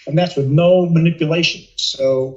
And that's with no manipulation. So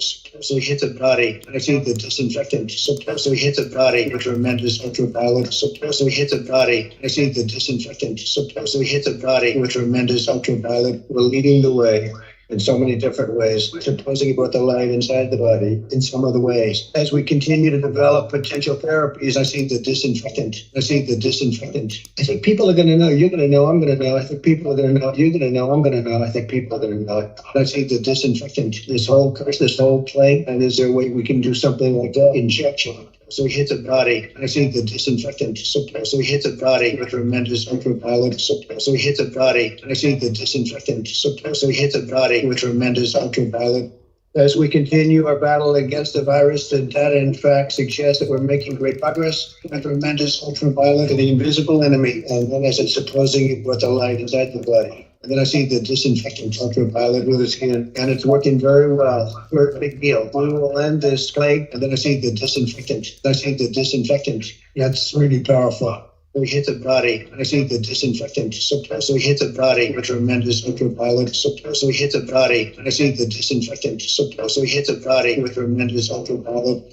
hit the body. I see the disinfectant. So hit the body with tremendous ultraviolet. So hit the body. I see the disinfectant. So hit the body with tremendous ultraviolet. We're leading the way in so many different ways, supposing about the light inside the body in some other ways. As we continue to develop potential therapies, I see the disinfectant. I see the disinfectant. I think people are going to know. You're going to know. I'm going to know. I think people are going to know. You're going to know. I'm going to know. I think people are going to know. I see the disinfectant. This whole curse, this whole plague. And is there a way we can do something like that? Injection. So we hit the body. I see the disinfectant. So we hit the body with tremendous ultraviolet. So we hit the body. I see the disinfectant. So we hit the body with tremendous ultraviolet. As we continue our battle against the virus, the data in fact suggests that we're making great progress with tremendous ultraviolet to the invisible enemy. And then as it's supposing with the light inside the body. And then I see the disinfectant ultraviolet with his hand, and it's working very well. We're a big deal. We will end this plague. And then I see the disinfectant. I see the disinfectant. That's really powerful. We hit the body. I see the disinfectant. So we hit the body with tremendous ultraviolet. So we hit the body. I see the disinfectant. So we hit the body with tremendous ultraviolet.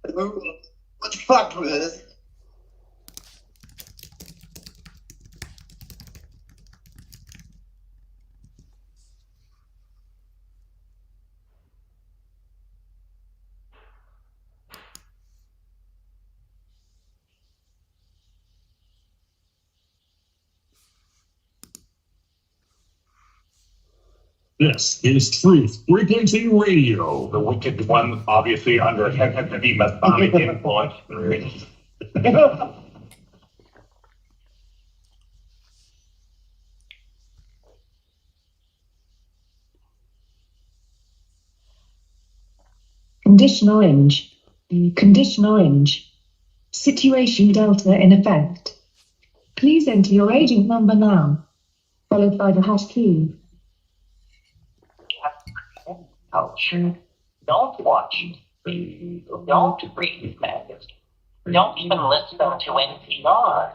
What the fuck, man? This is Truth Frequency Radio, the wicked one, obviously under heavy Masonic influence. Condition orange. Condition orange. Situation Delta in effect. Please enter your agent number now, followed by the hash key. Culture. Don't watch. Don't read magazines. Don't even listen to NPR.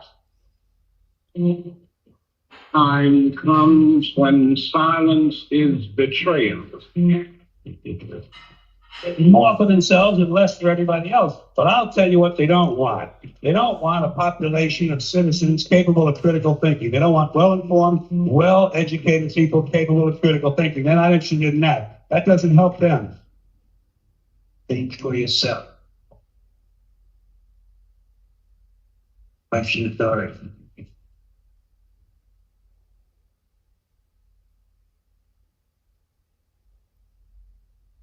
Time comes when silence is betrayal. More for themselves and less for everybody else. But I'll tell you what they don't want. They don't want a population of citizens capable of critical thinking. They don't want well-informed, well-educated people capable of critical thinking. They're not interested in that. That doesn't help them. Think for yourself. Question authority.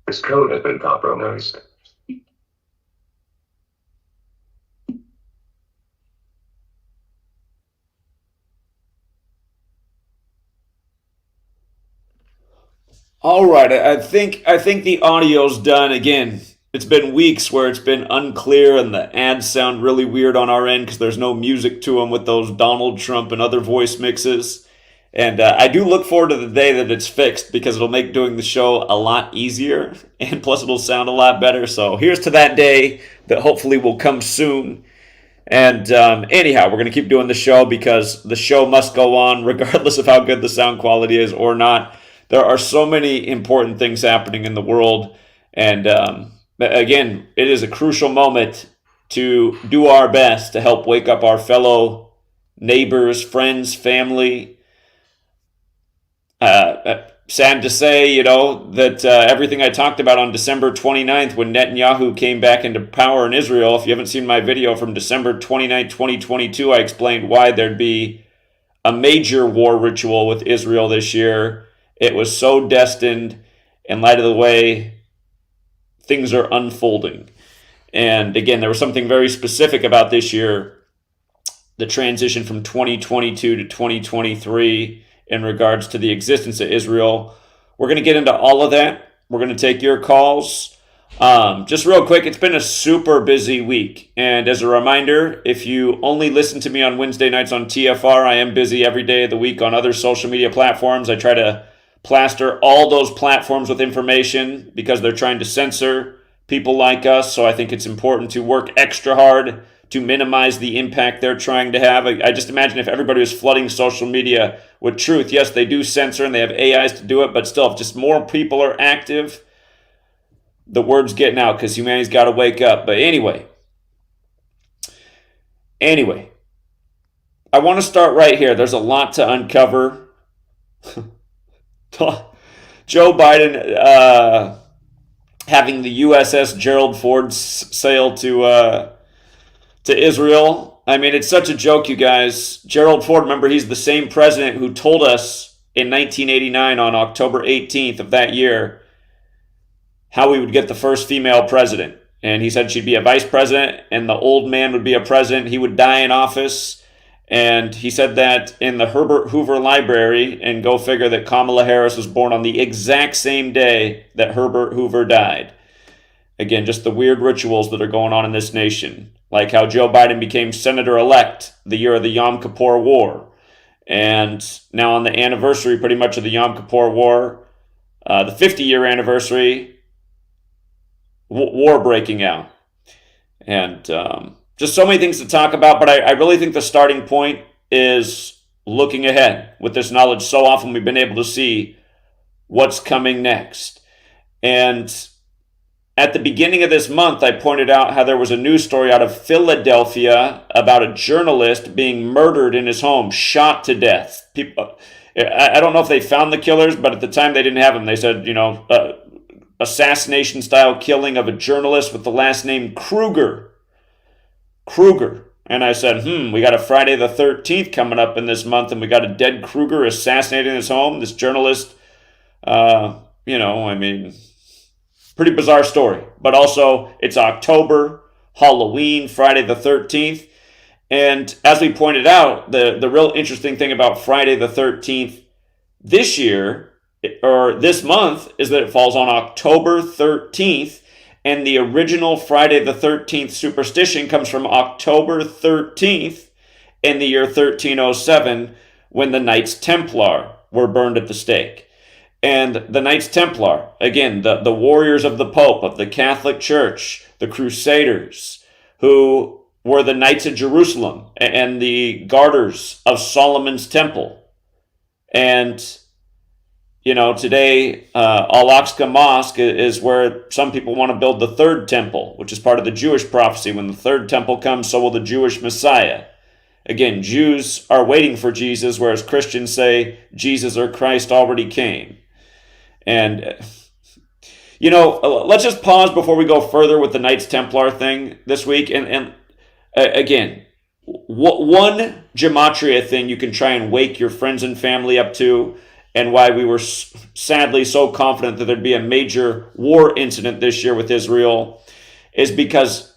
This code has been compromised. All right, I think the audio's done. Again, it's been weeks where it's been unclear and the ads sound really weird on our end because there's no music to them with those Donald Trump and other voice mixes. And I do look forward to the day that it's fixed because it'll make doing the show a lot easier and plus it'll sound a lot better. So here's to that day that hopefully will come soon. And anyhow, we're going to keep doing the show because the show must go on regardless of how good the sound quality is or not. There are so many important things happening in the world. And again, it is a crucial moment to do our best to help wake up our fellow neighbors, friends, family. Sad to say, that everything I talked about on December 29th when Netanyahu came back into power in Israel, if you haven't seen my video from December 29th, 2022, I explained why there'd be a major war ritual with Israel this year. It was so destined in light of the way things are unfolding. And again, there was something very specific about this year, the transition from 2022 to 2023 in regards to the existence of Israel. We're going to get into all of that. We're going to take your calls. Just real quick, it's been a super busy week. And as a reminder, if you only listen to me on Wednesday nights on TFR, I am busy every day of the week on other social media platforms. I try to plaster all those platforms with information because they're trying to censor people like us. So I think it's important to work extra hard to minimize the impact they're trying to have. I just imagine if everybody was flooding social media with truth. Yes, they do censor and they have AIs to do it, but still, if just more people are active, the word's getting out because humanity's got to wake up. But anyway, I want to start right here. There's a lot to uncover. Joe Biden having the USS Gerald Ford sail to Israel. I mean, it's such a joke, you guys. Gerald Ford, remember, he's the same president who told us in 1989 on October 18th of that year how we would get the first female president. And he said she'd be a vice president and the old man would be a president. He would die in office. And he said that in the Herbert Hoover Library, and go figure that Kamala Harris was born on the exact same day that Herbert Hoover died. Again, just the weird rituals that are going on in this nation. Like how Joe Biden became senator-elect the year of the Yom Kippur War. And now on the anniversary, pretty much, of the Yom Kippur War, the 50-year anniversary, war breaking out. And just so many things to talk about, but I really think the starting point is looking ahead. With this knowledge, so often we've been able to see what's coming next. And at the beginning of this month, I pointed out how there was a news story out of Philadelphia about a journalist being murdered in his home, shot to death. People, I don't know if they found the killers, but at the time they didn't have them. They said, assassination-style killing of a journalist with the last name Kruger. And I said, we got a Friday the 13th coming up in this month, and we got a dead Kruger assassinated in his home. This journalist, pretty bizarre story. But also, it's October, Halloween, Friday the 13th. And as we pointed out, the real interesting thing about Friday the 13th this year, or this month, is that it falls on October 13th. And the original Friday the 13th superstition comes from October 13th in the year 1307, when the Knights Templar were burned at the stake. And the Knights Templar, again, the warriors of the Pope, of the Catholic Church, the Crusaders, who were the Knights of Jerusalem and the Garters of Solomon's Temple. And today, Al-Aqsa Mosque is where some people want to build the third temple, which is part of the Jewish prophecy. When the third temple comes, so will the Jewish Messiah. Again, Jews are waiting for Jesus, whereas Christians say Jesus or Christ already came. And, let's just pause before we go further with the Knights Templar thing this week. And again, one Gematria thing you can try and wake your friends and family up to, and why we were sadly so confident that there'd be a major war incident this year with Israel, is because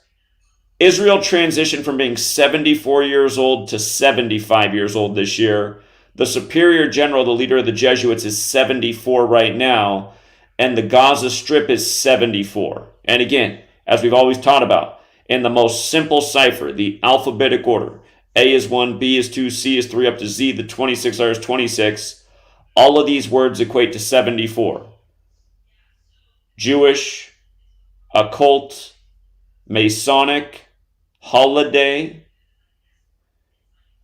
Israel transitioned from being 74 years old to 75 years old this year. The superior general, the leader of the Jesuits, is 74 right now, and the Gaza Strip is 74. And again, as we've always taught about, in the most simple cipher, the alphabetic order, A is 1, B is 2, C is 3, up to Z, the 26 letters, 26. All of these words equate to 74. Jewish, occult, Masonic, holiday,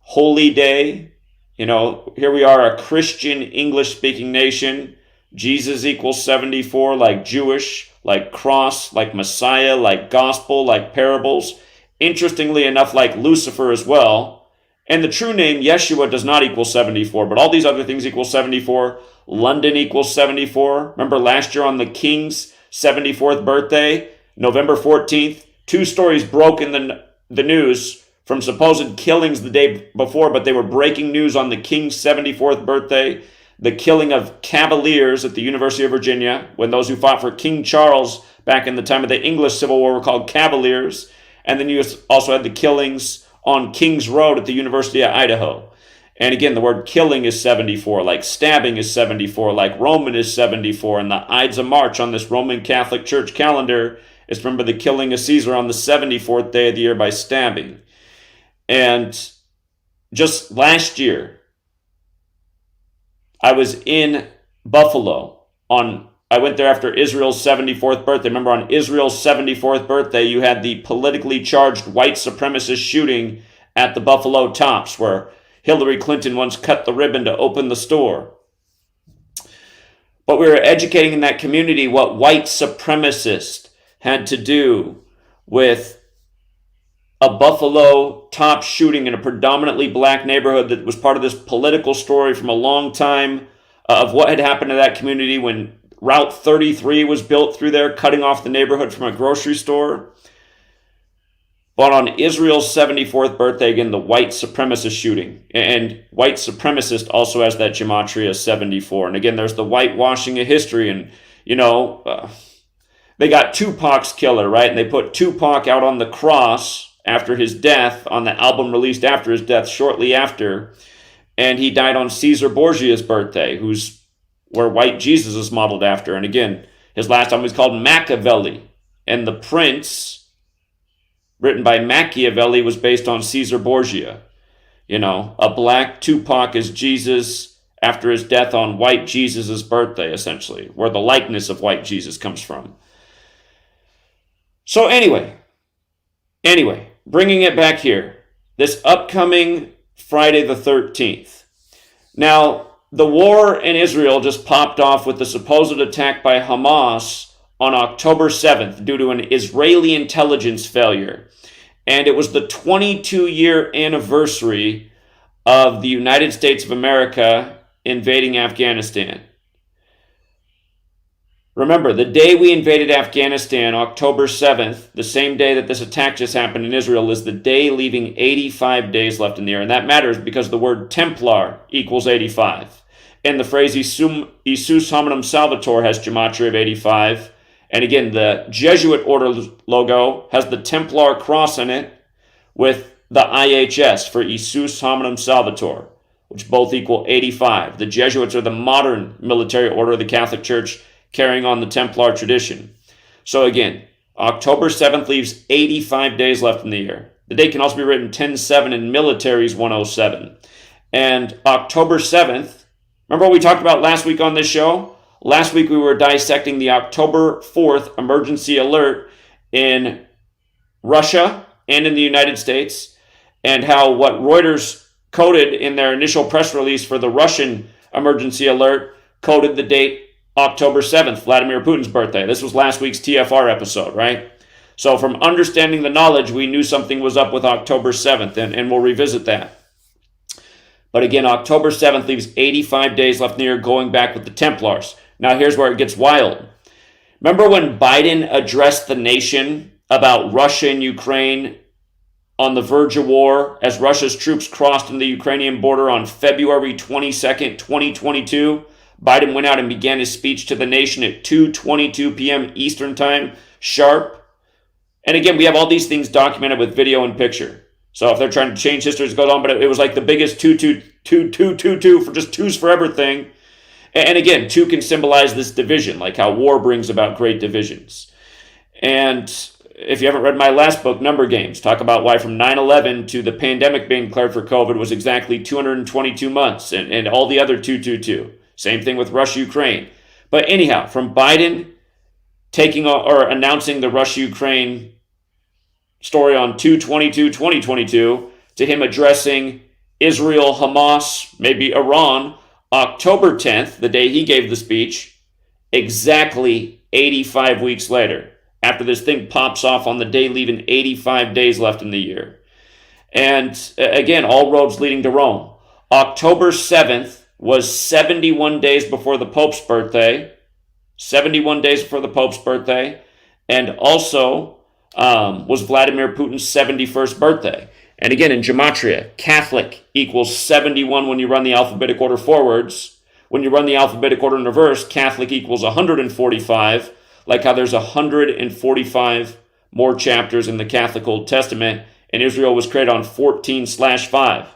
holy day. Here we are, a Christian English-speaking nation. Jesus equals 74, like Jewish, like cross, like Messiah, like gospel, like parables. Interestingly enough, like Lucifer as well. And the true name, Yeshua, does not equal 74, but all these other things equal 74. London equals 74. Remember last year on the King's 74th birthday, November 14th, 2 stories broke in the news from supposed killings the day before, but they were breaking news on the King's 74th birthday. The killing of Cavaliers at the University of Virginia, when those who fought for King Charles back in the time of the English Civil War were called Cavaliers. And then you also had the killings on King's Road at the University of Idaho. And again, the word killing is 74, like stabbing is 74, like Roman is 74, and the Ides of March on this Roman Catholic Church calendar is, remember, the killing of Caesar on the 74th day of the year by stabbing. And just last year, I was in Buffalo on I went there after Israel's 74th birthday. Remember, on Israel's 74th birthday, you had the politically charged white supremacist shooting at the Buffalo Tops, where Hillary Clinton once cut the ribbon to open the store. But we were educating in that community what white supremacists had to do with a Buffalo Top shooting in a predominantly black neighborhood that was part of this political story from a long time of what had happened to that community when Route 33 was built through there, cutting off the neighborhood from a grocery store. But on Israel's 74th birthday, again, the white supremacist shooting. And white supremacist also has that Gematria 74. And again, there's the whitewashing of history. And, they got Tupac's killer, right? And they put Tupac out on the cross after his death, on the album released after his death, shortly after. And he died on Caesar Borgia's birthday, where white Jesus is modeled after. And again, his last album was called Machiavelli. And The Prince, written by Machiavelli, was based on Caesar Borgia. A black Tupac is Jesus after his death on white Jesus' birthday, essentially, where the likeness of white Jesus comes from. So anyway, bringing it back here, this upcoming Friday the 13th. Now, the war in Israel just popped off with the supposed attack by Hamas on October 7th due to an Israeli intelligence failure. And it was the 22-year anniversary of the United States of America invading Afghanistan. Remember, the day we invaded Afghanistan, October 7th, the same day that this attack just happened in Israel, is the day leaving 85 days left in the year. And that matters because the word Templar equals 85. And the phrase Isus hominum salvator has gematria of 85. And again, the Jesuit order logo has the Templar cross in it with the IHS for Isus hominum salvator, which both equal 85. The Jesuits are the modern military order of the Catholic Church, carrying on the Templar tradition. So again, October 7th leaves 85 days left in the year. The date can also be written 10-7 in military's 107. And October 7th, remember what we talked about last week on this show? Last week we were dissecting the October 4th emergency alert in Russia and in the United States, and how what Reuters coded in their initial press release for the Russian emergency alert coded the date October 7th, Vladimir Putin's birthday. This was last week's TFR episode, right? So from understanding the knowledge, we knew something was up with October 7th, and we'll revisit that. But again, October 7th leaves 85 days left in the year, going back with the Templars. Now here's where it gets wild. Remember when Biden addressed the nation about Russia and Ukraine on the verge of war as Russia's troops crossed into the Ukrainian border on February 22nd, 2022? Biden went out and began his speech to the nation at 2:22 p.m. Eastern Time, sharp. And again, we have all these things documented with video and picture. So if they're trying to change history, it goes on, but it was like the biggest 2 for just twos for everything. And again, 2 can symbolize this division, like how war brings about great divisions. And if you haven't read my last book, Number Games, talk about why from 9/11 to the pandemic being declared for COVID was exactly 222 months, and all the other 222. Same thing with Russia-Ukraine. But anyhow, from Biden announcing the Russia-Ukraine story on 2/22/2022 to him addressing Israel, Hamas, maybe Iran, October 10th, the day he gave the speech, exactly 85 weeks later, after this thing pops off on the day leaving 85 days left in the year. And again, all roads leading to Rome. October 7th was 71 days before the Pope's birthday. 71 days before the Pope's birthday. And also was Vladimir Putin's 71st birthday. And again, in Gematria, Catholic equals 71 when you run the alphabetic order forwards. When you run the alphabetic order in reverse, Catholic equals 145, like how there's 145 more chapters in the Catholic Old Testament, and Israel was created on 14/5.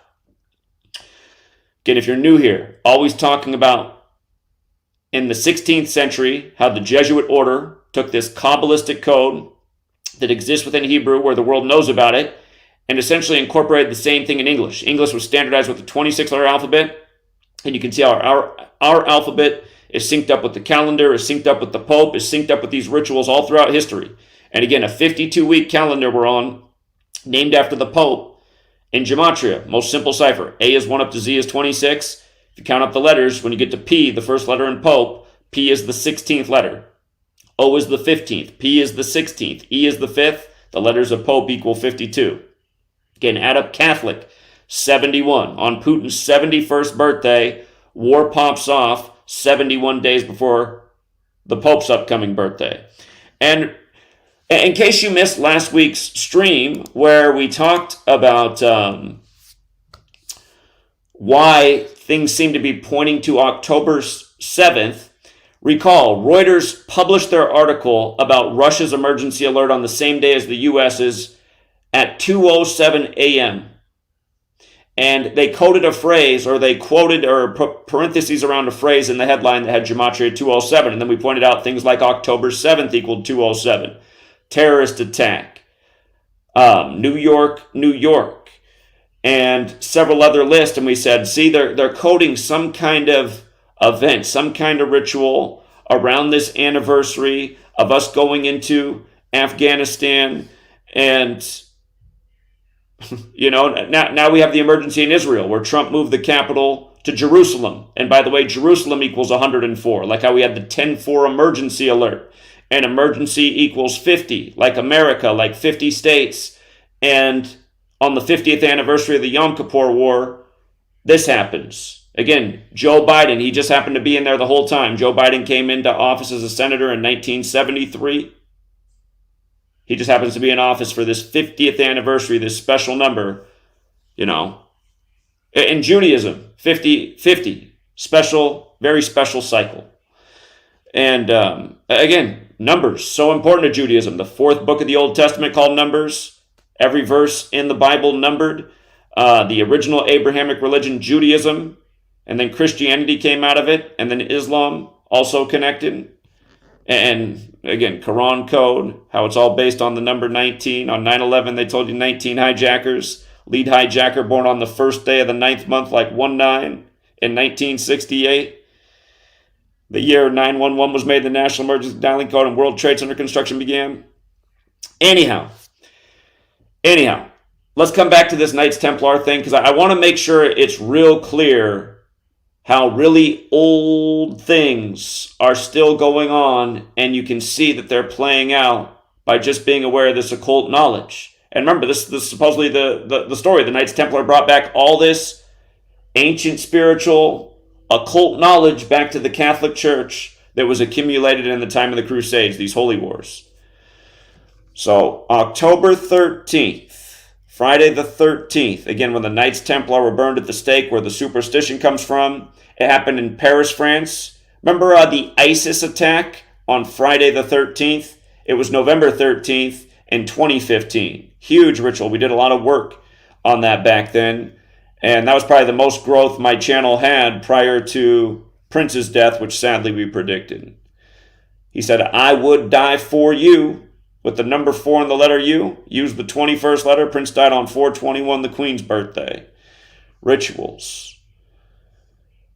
Again, if you're new here, always talking about in the 16th century, how the Jesuit order took this Kabbalistic code that exists within Hebrew, where the world knows about it, and essentially incorporated the same thing in English. English was standardized with the 26-letter alphabet, and you can see how our alphabet is synced up with the calendar, is synced up with the Pope, is synced up with these rituals all throughout history. And again, a 52-week calendar we're on, named after the Pope, in Gematria, most simple cipher. A is 1 up to Z is 26. If you count up the letters, when you get to P, the first letter in Pope, P is the 16th letter. O is the 15th. P is the 16th. E is the 5th. The letters of Pope equal 52. Again, add up Catholic, 71. On Putin's 71st birthday, war pops off 71 days before the Pope's upcoming birthday. And in case you missed last week's stream where we talked about why things seem to be pointing to October 7th, recall, Reuters published their article about Russia's emergency alert on the same day as the U.S.'s at 2:07 a.m. And they coded a phrase, or they quoted or parentheses around a phrase in the headline that had Gematria 207. And then we pointed out things like October 7th equaled 207. Terrorist attack. New York, and several other lists. And we said, see, they're coding some kind of event, some kind of ritual around this anniversary of us going into Afghanistan. And, now we have the emergency in Israel where Trump moved the capital to Jerusalem. And by the way, Jerusalem equals 104, like how we had the 10-4 emergency alert. And emergency equals 50, like America, like 50 states. And on the 50th anniversary of the Yom Kippur War, this happens. Again, Joe Biden, he just happened to be in there the whole time. Joe Biden came into office as a senator in 1973. He just happens to be in office for this 50th anniversary, this special number, In Judaism, 50, special, very special cycle. And again, Numbers, so important to Judaism. The 4th book of the Old Testament called Numbers. Every verse in the Bible numbered. The original Abrahamic religion, Judaism, and then Christianity came out of it, and then Islam also connected. And again, Quran code, how it's all based on the number 19. On 9/11, they told you 19 hijackers. Lead hijacker born on the first day of the 9th month, like 1/9 in 1968. The year 911 was made the National Emergency Dialing Code and World Trade Center construction began. Anyhow, let's come back to this Knights Templar thing, because I want to make sure it's real clear how really old things are still going on, and you can see that they're playing out by just being aware of this occult knowledge. And remember, this is supposedly the story. The Knights Templar brought back all this ancient spiritual occult knowledge back to the Catholic Church that was accumulated in the time of the Crusades, these holy wars. So, October 13th, Friday the 13th, again, when the Knights Templar were burned at the stake, where the superstition comes from, it happened in Paris, France. Remember the ISIS attack on Friday the 13th? It was November 13th in 2015. Huge ritual. We did a lot of work on that back then. And that was probably the most growth my channel had prior to Prince's death, which sadly we predicted. He said, I would die for you, with the number 4 in the letter U. Use the 21st letter. Prince died on 4/21, the Queen's birthday. Rituals.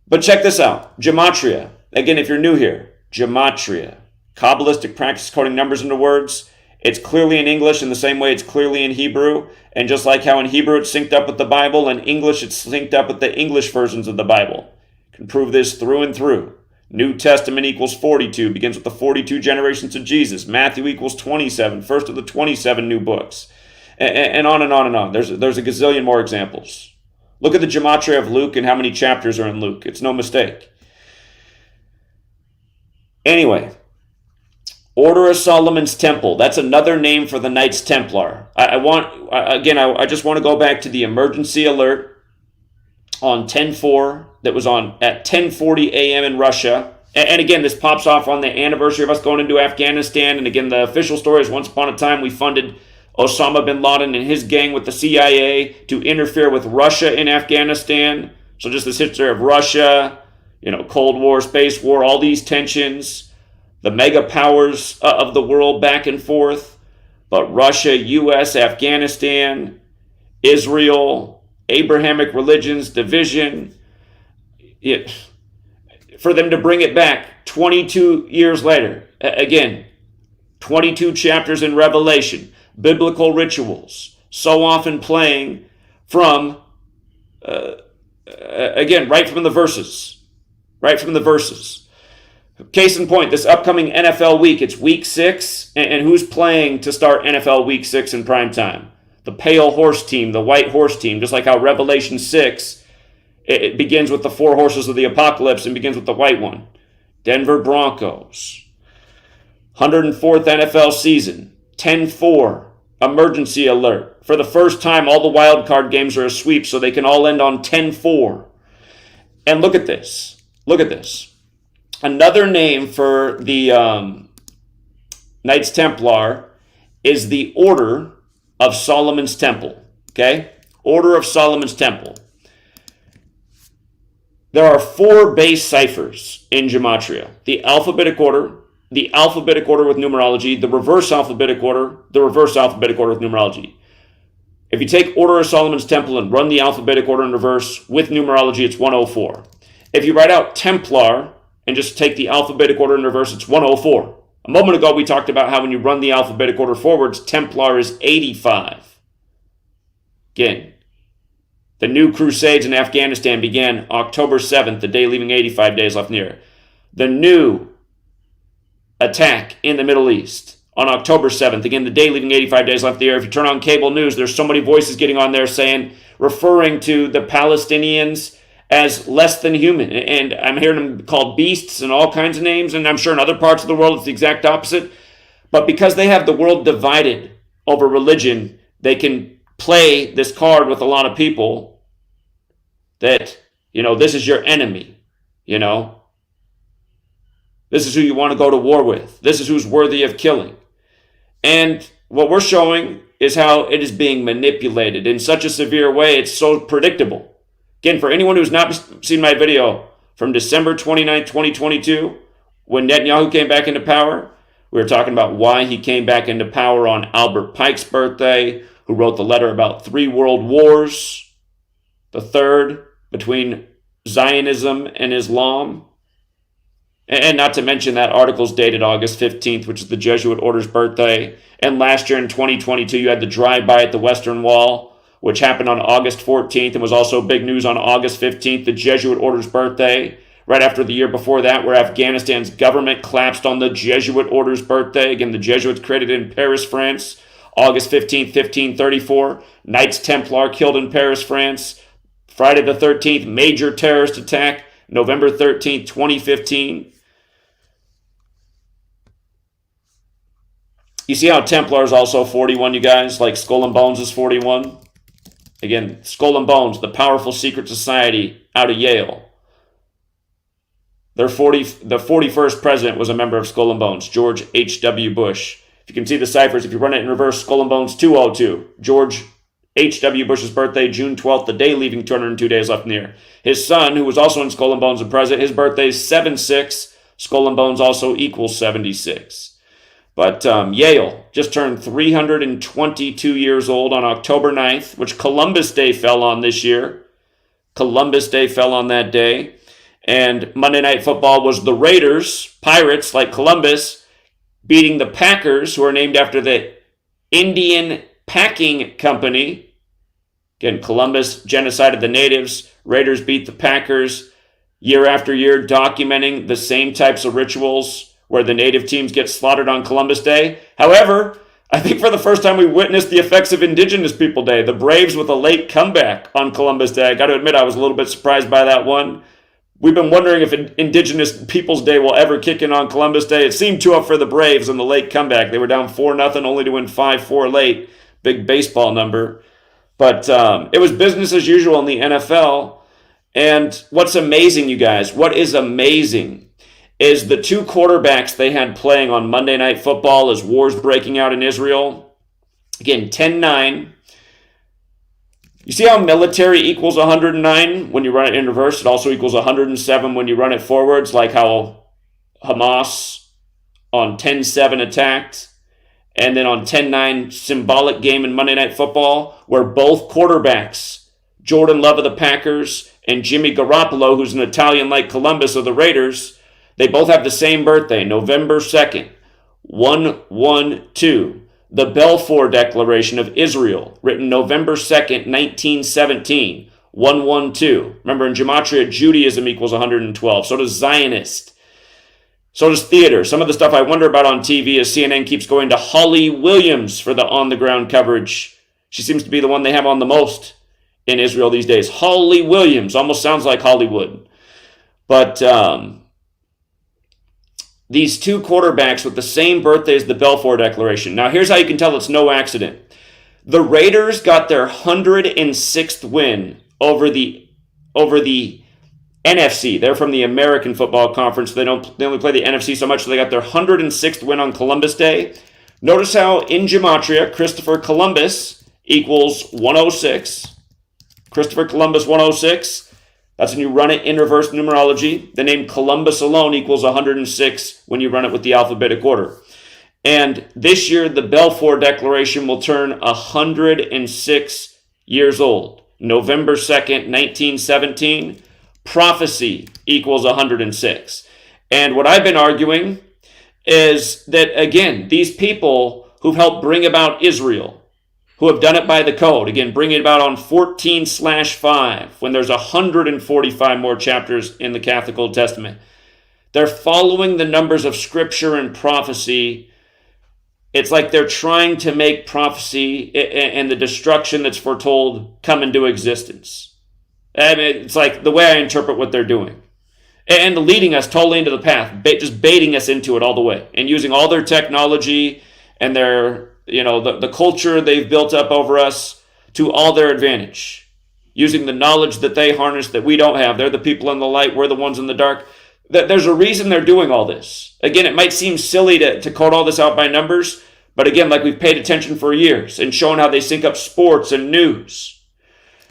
But check this out. Gematria. Again, if you're new here, Gematria. Kabbalistic practice coding numbers into words. It's clearly in English in the same way it's clearly in Hebrew. And just like how in Hebrew it's synced up with the Bible, in English it's synced up with the English versions of the Bible. You can prove this through and through. New Testament equals 42, begins with the 42 generations of Jesus. Matthew equals 27, first of the 27 new books. And on and on and on. There's a gazillion more examples. Look at the Gematria of Luke and how many chapters are in Luke. It's no mistake. Anyway, Order of Solomon's Temple. That's another name for the Knights Templar. I just want to go back to the emergency alert on 10/4 that was on at 10:40 a.m. in Russia. And again, this pops off on the anniversary of us going into Afghanistan. And again, the official story is once upon a time we funded Osama bin Laden and his gang with the CIA to interfere with Russia in Afghanistan. So just this history of Russia, Cold War, Space War, all these tensions. The mega powers of the world back and forth, but Russia, U.S., Afghanistan, Israel, Abrahamic religions, division. for them to bring it back 22 years later. Again, 22 chapters in Revelation, biblical rituals, so often playing from, again, right from the verses. Right from the verses. Case in point, this upcoming NFL week, it's week 6, and who's playing to start NFL week 6 in prime time? The pale horse team, the white horse team, just like how Revelation 6, it begins with the 4 horses of the apocalypse and begins with the white one. Denver Broncos. 104th NFL season. 10-4. Emergency alert. For the first time, all the wild card games are a sweep, so they can all end on 10-4. And look at this. Look at this. Another name for the Knights Templar is the Order of Solomon's Temple. Okay? Order of Solomon's Temple. There are 4 base ciphers in Gematria. The alphabetic order with numerology, the reverse alphabetic order with numerology. If you take Order of Solomon's Temple and run the alphabetic order in reverse with numerology, it's 104. If you write out Templar and just take the alphabetic order in reverse, it's 104. A moment ago, we talked about how when you run the alphabetic order forwards, Templar is 85. Again, the new crusades in Afghanistan began October 7th, the day leaving 85 days left in the year. The new attack in the Middle East on October 7th, again, the day leaving 85 days left in the year. If you turn on cable news, there's so many voices getting on there referring to the Palestinians as less than human. And I'm hearing them called beasts and all kinds of names, and I'm sure in other parts of the world it's the exact opposite. But because they have the world divided over religion, they can play this card with a lot of people that, this is your enemy, This is who you want to go to war with. This is who's worthy of killing. And what we're showing is how it is being manipulated in such a severe way, it's so predictable. Again, for anyone who's not seen my video from December 29, 2022, when Netanyahu came back into power, we were talking about why he came back into power on Albert Pike's birthday, who wrote the letter about 3 world wars, the third between Zionism and Islam. And not to mention that article's dated August 15th, which is the Jesuit Order's birthday. And last year in 2022, you had the drive-by at the Western Wall, which happened on August 14th and was also big news on August 15th, the Jesuit Order's birthday. Right after the year before that, where Afghanistan's government collapsed on the Jesuit Order's birthday. Again, the Jesuits created in Paris, France. August 15th, 1534. Knights Templar killed in Paris, France. Friday the 13th, major terrorist attack. November 13th, 2015. You see how Templar is also 41, you guys? Like Skull and Bones is 41? Again, Skull and Bones, the powerful secret society out of Yale. The 41st president was a member of Skull and Bones, George H.W. Bush. If you can see the ciphers, if you run it in reverse, Skull and Bones 202. George H.W. Bush's birthday, June 12th, the day leaving 202 days left in the year. His son, who was also in Skull and Bones and president, his birthday is 7-6. Skull and Bones also equals 76. But Yale just turned 322 years old on October 9th, which Columbus Day fell on this year. Columbus Day fell on that day. And Monday Night Football was the Raiders, Pirates, like Columbus, beating the Packers, who are named after the Indian Packing Company. Again, Columbus genocided the natives. Raiders beat the Packers year after year, documenting the same types of rituals where the native teams get slaughtered on Columbus Day. However, I think for the first time we witnessed the effects of Indigenous People Day. The Braves with a late comeback on Columbus Day. I got to admit, I was a little bit surprised by that one. We've been wondering if Indigenous Peoples Day will ever kick in on Columbus Day. It seemed too up for the Braves in the late comeback. They were down 4-0, only to win 5-4 late. Big baseball number. But it was business as usual in the NFL. And what's amazing, you guys, what is amazing is the 2 quarterbacks they had playing on Monday Night Football as wars breaking out in Israel. Again, 10-9. You see how military equals 109 when you run it in reverse? It also equals 107 when you run it forwards, like how Hamas on 10-7 attacked. And then on 10-9, symbolic game in Monday Night Football, where both quarterbacks, Jordan Love of the Packers and Jimmy Garoppolo, who's an Italian like Columbus of the Raiders, they both have the same birthday, November 2nd, 112. The Balfour Declaration of Israel, written November 2nd, 1917, 112. Remember, in Gematria, Judaism equals 112. So does Zionist. So does theater. Some of the stuff I wonder about on TV is CNN keeps going to Holly Williams for the on-the-ground coverage. She seems to be the one they have on the most in Israel these days. Holly Williams. Almost sounds like Hollywood. But these two quarterbacks with the same birthday as the Balfour Declaration. Now, here's how you can tell it's no accident. The Raiders got their 106th win over the NFC. They're from the American Football Conference. They only play the NFC so much, so they got their 106th win on Columbus Day. Notice how in Gematria, Christopher Columbus equals 106. Christopher Columbus 106. That's when you run it in reverse numerology. The name Columbus alone equals 106 when you run it with the alphabetic order. And this year, the Balfour Declaration will turn 106 years old. November 2nd, 1917. Prophecy equals 106. And what I've been arguing is that, again, these people who've helped bring about Israel, who have done it by the code, again, bring it about on 14/5, when there's 145 more chapters in the Catholic Old Testament. They're following the numbers of Scripture and prophecy. It's like they're trying to make prophecy and the destruction that's foretold come into existence. I mean, it's like the way I interpret what they're doing. And leading us totally into the path, just baiting us into it all the way, and using all their technology and their, the culture they've built up over us to all their advantage, using the knowledge that they harness that we don't have. They're the people in the light, we're the ones in the dark. There's a reason they're doing all this. Again, it might seem silly to code all this out by numbers, but again, like we've paid attention for years and shown how they sync up sports and news.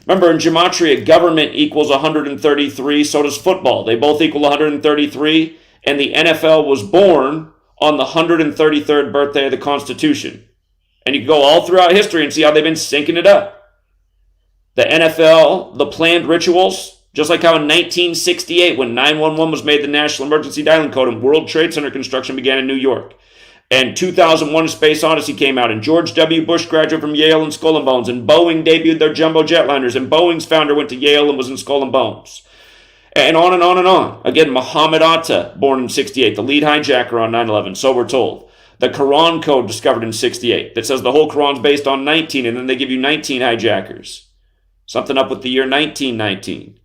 Remember, in Gematria, government equals 133, so does football. They both equal 133, and the NFL was born on the 133rd birthday of the Constitution. And you can go all throughout history and see how they've been syncing it up. The NFL, the planned rituals, just like how in 1968, when 911 was made the National Emergency Dialing Code and World Trade Center construction began in New York. And 2001 Space Odyssey came out, and George W. Bush graduated from Yale and Skull and Bones, and Boeing debuted their jumbo jetliners, and Boeing's founder went to Yale and was in Skull and Bones. And on and on and on. Again, Muhammad Atta, born in 68, the lead hijacker on 9/11, so we're told. The Quran code discovered in 68 that says the whole Quran's based on 19, and then they give you 19 hijackers. Something up with the year 1919.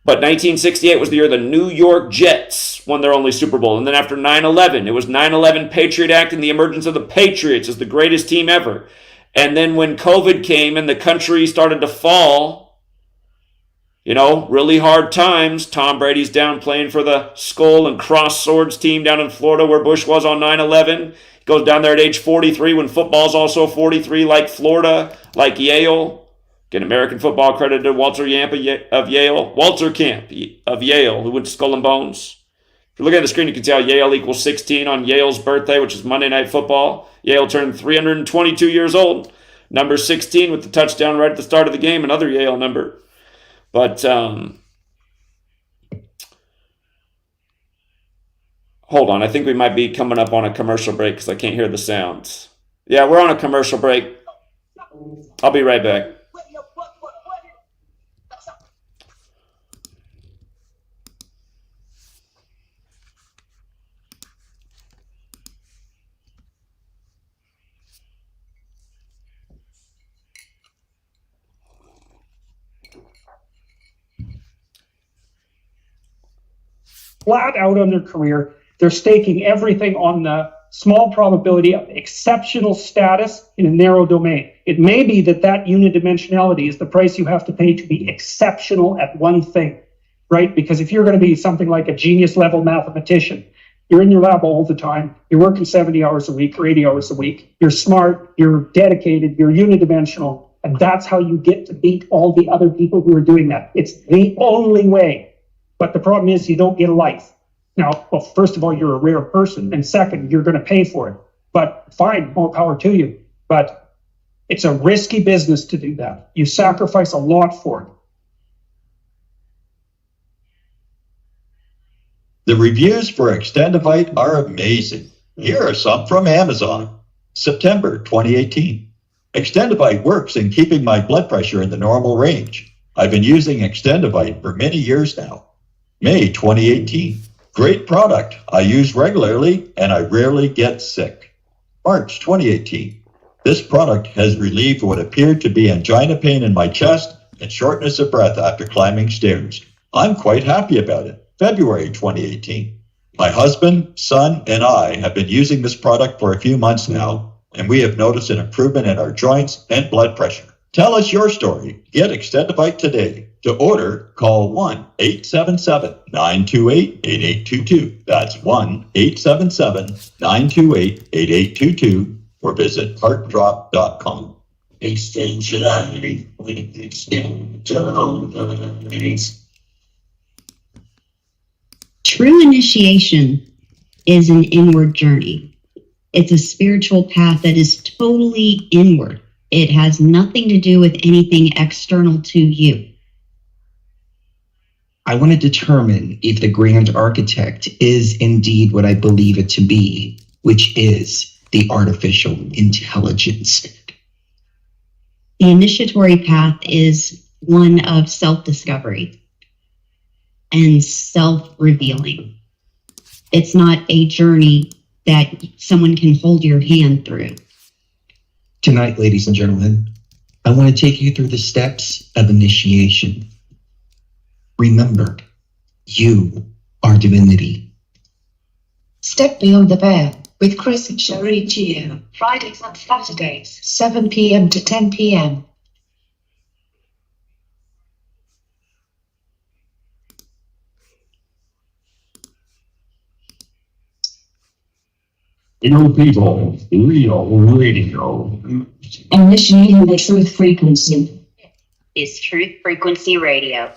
But 1968 was the year the New York Jets won their only Super Bowl. And then after 9/11, it was 9/11 Patriot Act and the emergence of the Patriots as the greatest team ever. And then when COVID came and the country started to fall, really hard times. Tom Brady's down playing for the Skull and Cross Swords team down in Florida where Bush was on 9/11. He goes down there at age 43 when football's also 43, like Florida, like Yale. Again, American football credited Walter Camp of Yale, who went to Skull and Bones. If you look at the screen, you can see how Yale equals 16 on Yale's birthday, which is Monday Night Football. Yale turned 322 years old. Number 16 with the touchdown right at the start of the game, another Yale number. But hold on, I think we might be coming up on a commercial break because I can't hear the sounds. Yeah, we're on a commercial break. I'll be right back. Flat out on their career. They're staking everything on the small probability of exceptional status in a narrow domain. It may be that unidimensionality is the price you have to pay to be exceptional at one thing, right? Because if you're going to be something like a genius level mathematician, you're in your lab all the time, you're working 70 hours a week or 80 hours a week, you're smart, you're dedicated, you're unidimensional, and that's how you get to beat all the other people who are doing that. It's the only way. But the problem is you don't get a life. Now, well, first of all, you're a rare person. And second, you're going to pay for it. But fine, more power to you. But it's a risky business to do that. You sacrifice a lot for it. The reviews for Extendivite are amazing. Here are some from Amazon. September 2018. Extendivite works in keeping my blood pressure in the normal range. I've been using Extendivite for many years now. May 2018. Great product. I use regularly and I rarely get sick. March 2018. This product has relieved what appeared to be angina pain in my chest and shortness of breath after climbing stairs. I'm quite happy about it. February 2018. My husband, son, and I have been using this product for a few months now, and we have noticed an improvement in our joints and blood pressure. Tell us your story. Get Extendivite today. To order, call 1-877-928-8822. That's 1-877-928-8822 or visit heartdrop.com. True initiation is an inward journey. It's a spiritual path that is totally inward. It has nothing to do with anything external to you. I want to determine if the grand architect is indeed what I believe it to be, which is the artificial intelligence. The initiatory path is one of self-discovery and self-revealing. It's not a journey that someone can hold your hand through. Tonight, ladies and gentlemen, I want to take you through the steps of initiation. Remember, you are divinity. Step Beyond the Veil with Chris and Sherry Gio, Fridays and Saturdays, 7 p.m. to 10 p.m. Real people, real radio. Initiating the truth frequency Is Truth Frequency Radio.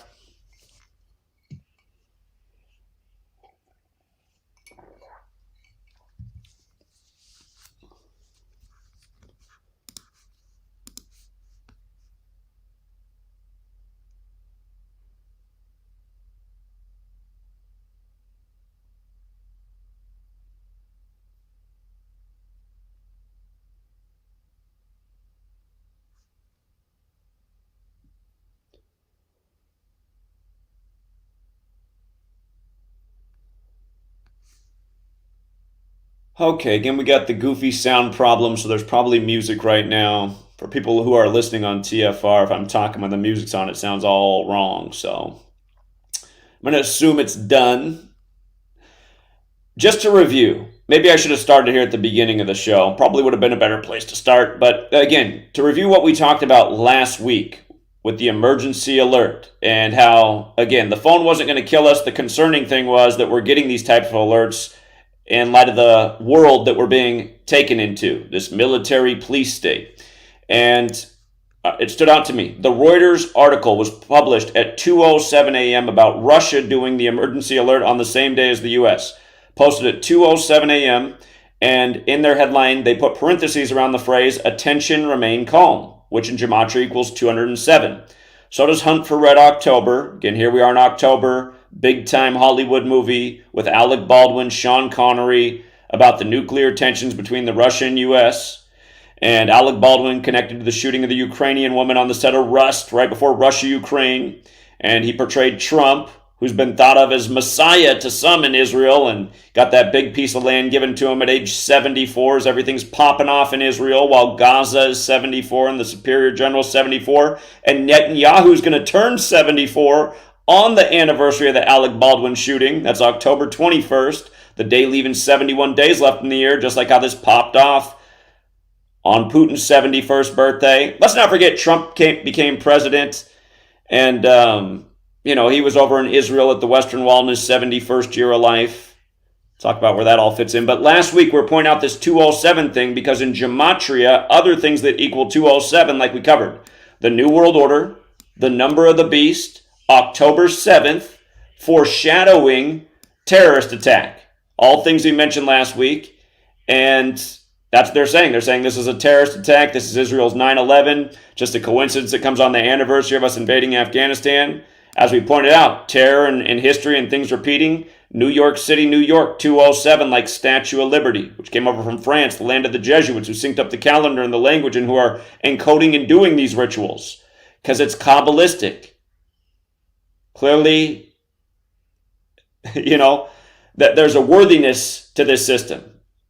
Okay, again, we got the goofy sound problem, so there's probably music right now. For people who are listening on TFR, if I'm talking when the music's on, it sounds all wrong. So I'm going to assume it's done. Just to review, maybe I should have started here at the beginning of the show. Probably would have been a better place to start. But again, to review what we talked about last week with the emergency alert and how, again, the phone wasn't going to kill us. The concerning thing was that we're getting these types of alerts in light of the world that we're being taken into, this military police state. And it stood out to me. The Reuters article was published at 2:07 a.m. about Russia doing the emergency alert on the same day as the U.S. Posted at 2:07 a.m. And in their headline, they put parentheses around the phrase, "Attention, remain calm," which in Gematria equals 207. So does Hunt for Red October. Again, here we are in October. Big-time Hollywood movie with Alec Baldwin, Sean Connery, about the nuclear tensions between the Russia and U.S. And Alec Baldwin connected to the shooting of the Ukrainian woman on the set of Rust right before Russia-Ukraine. And he portrayed Trump, who's been thought of as Messiah to some in Israel, and got that big piece of land given to him at age 74 as everything's popping off in Israel, while Gaza is 74 and the Superior General 74. And Netanyahu's going to turn 74 on the anniversary of the Alec Baldwin shooting. That's October 21st, the day leaving 71 days left in the year, just like how this popped off on Putin's 71st birthday. Let's not forget Trump became president, and, he was over in Israel at the Western Wall in his 71st year of life. Talk about where that all fits in. But last week, we're pointing out this 207 thing because in Gematria, other things that equal 207, like we covered, the New World Order, the number of the beast, October 7th, foreshadowing terrorist attack. All things we mentioned last week. And that's what they're saying. They're saying this is a terrorist attack. This is Israel's 9/11. Just a coincidence that comes on the anniversary of us invading Afghanistan. As we pointed out, terror and history and things repeating New York City, New York, 207, like Statue of Liberty, which came over from France, the land of the Jesuits, who synced up the calendar and the language and who are encoding and doing these rituals, because it's Kabbalistic. Clearly, that there's a worthiness to this system.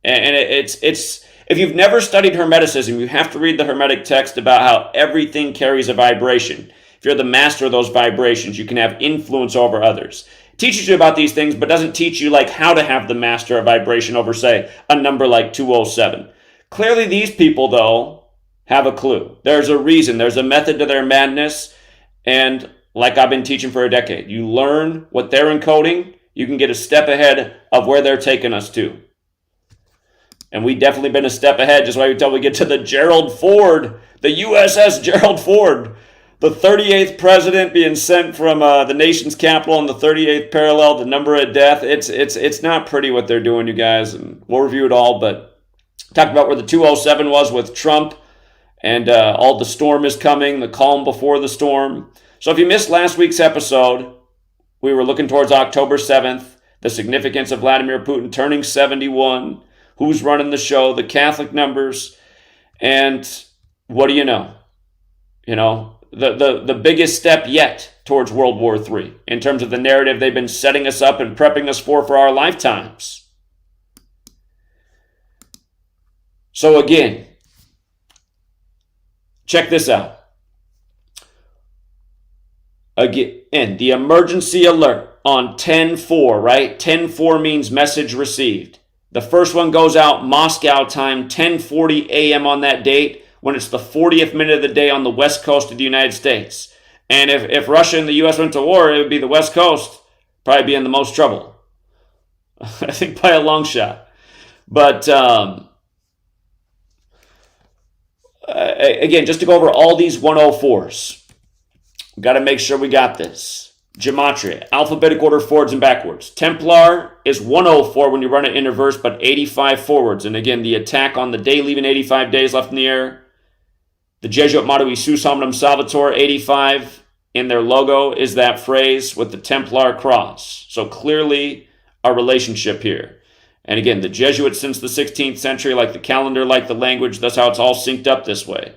And it's if you've never studied Hermeticism, you have to read the Hermetic text about how everything carries a vibration. If you're the master of those vibrations, you can have influence over others. It teaches you about these things, but doesn't teach you like how to have the master of vibration over, say, a number like 207. Clearly, these people, though, have a clue. There's a reason. There's a method to their madness. And like I've been teaching for a decade, you learn what they're encoding, you can get a step ahead of where they're taking us to. And we've definitely been a step ahead, just until we get to the Gerald Ford, the USS Gerald Ford, the 38th president being sent from the nation's capital in the 38th parallel, the number of death. It's not pretty what they're doing, you guys, and we'll review it all. But talked about where the 207 was with Trump, and all the storm is coming, the calm before the storm. So if you missed last week's episode, we were looking towards October 7th, the significance of Vladimir Putin turning 71, who's running the show, the Catholic numbers, and what do you know? The biggest step yet towards World War III in terms of the narrative they've been setting us up and prepping us for our lifetimes. So again, check this out. Again, the emergency alert on 10-4, right? 10-4 means message received. The first one goes out Moscow time, 10:40 a.m. on that date, when it's the 40th minute of the day on the west coast of the United States. And if Russia and the U.S. went to war, it would be the west coast probably be in the most trouble. I think by a long shot. But again, just to go over all these 104s, we've got to make sure we got this. Gematria, alphabetic order forwards and backwards. Templar is 104 when you run it in reverse, but 85 forwards. And again, the attack on the day leaving 85 days left in the air. The Jesuit motto, Isus Hominum Salvator, 85 in their logo is that phrase with the Templar cross. So clearly a relationship here. And again, the Jesuits since the 16th century, like the calendar, like the language, that's how it's all synced up this way.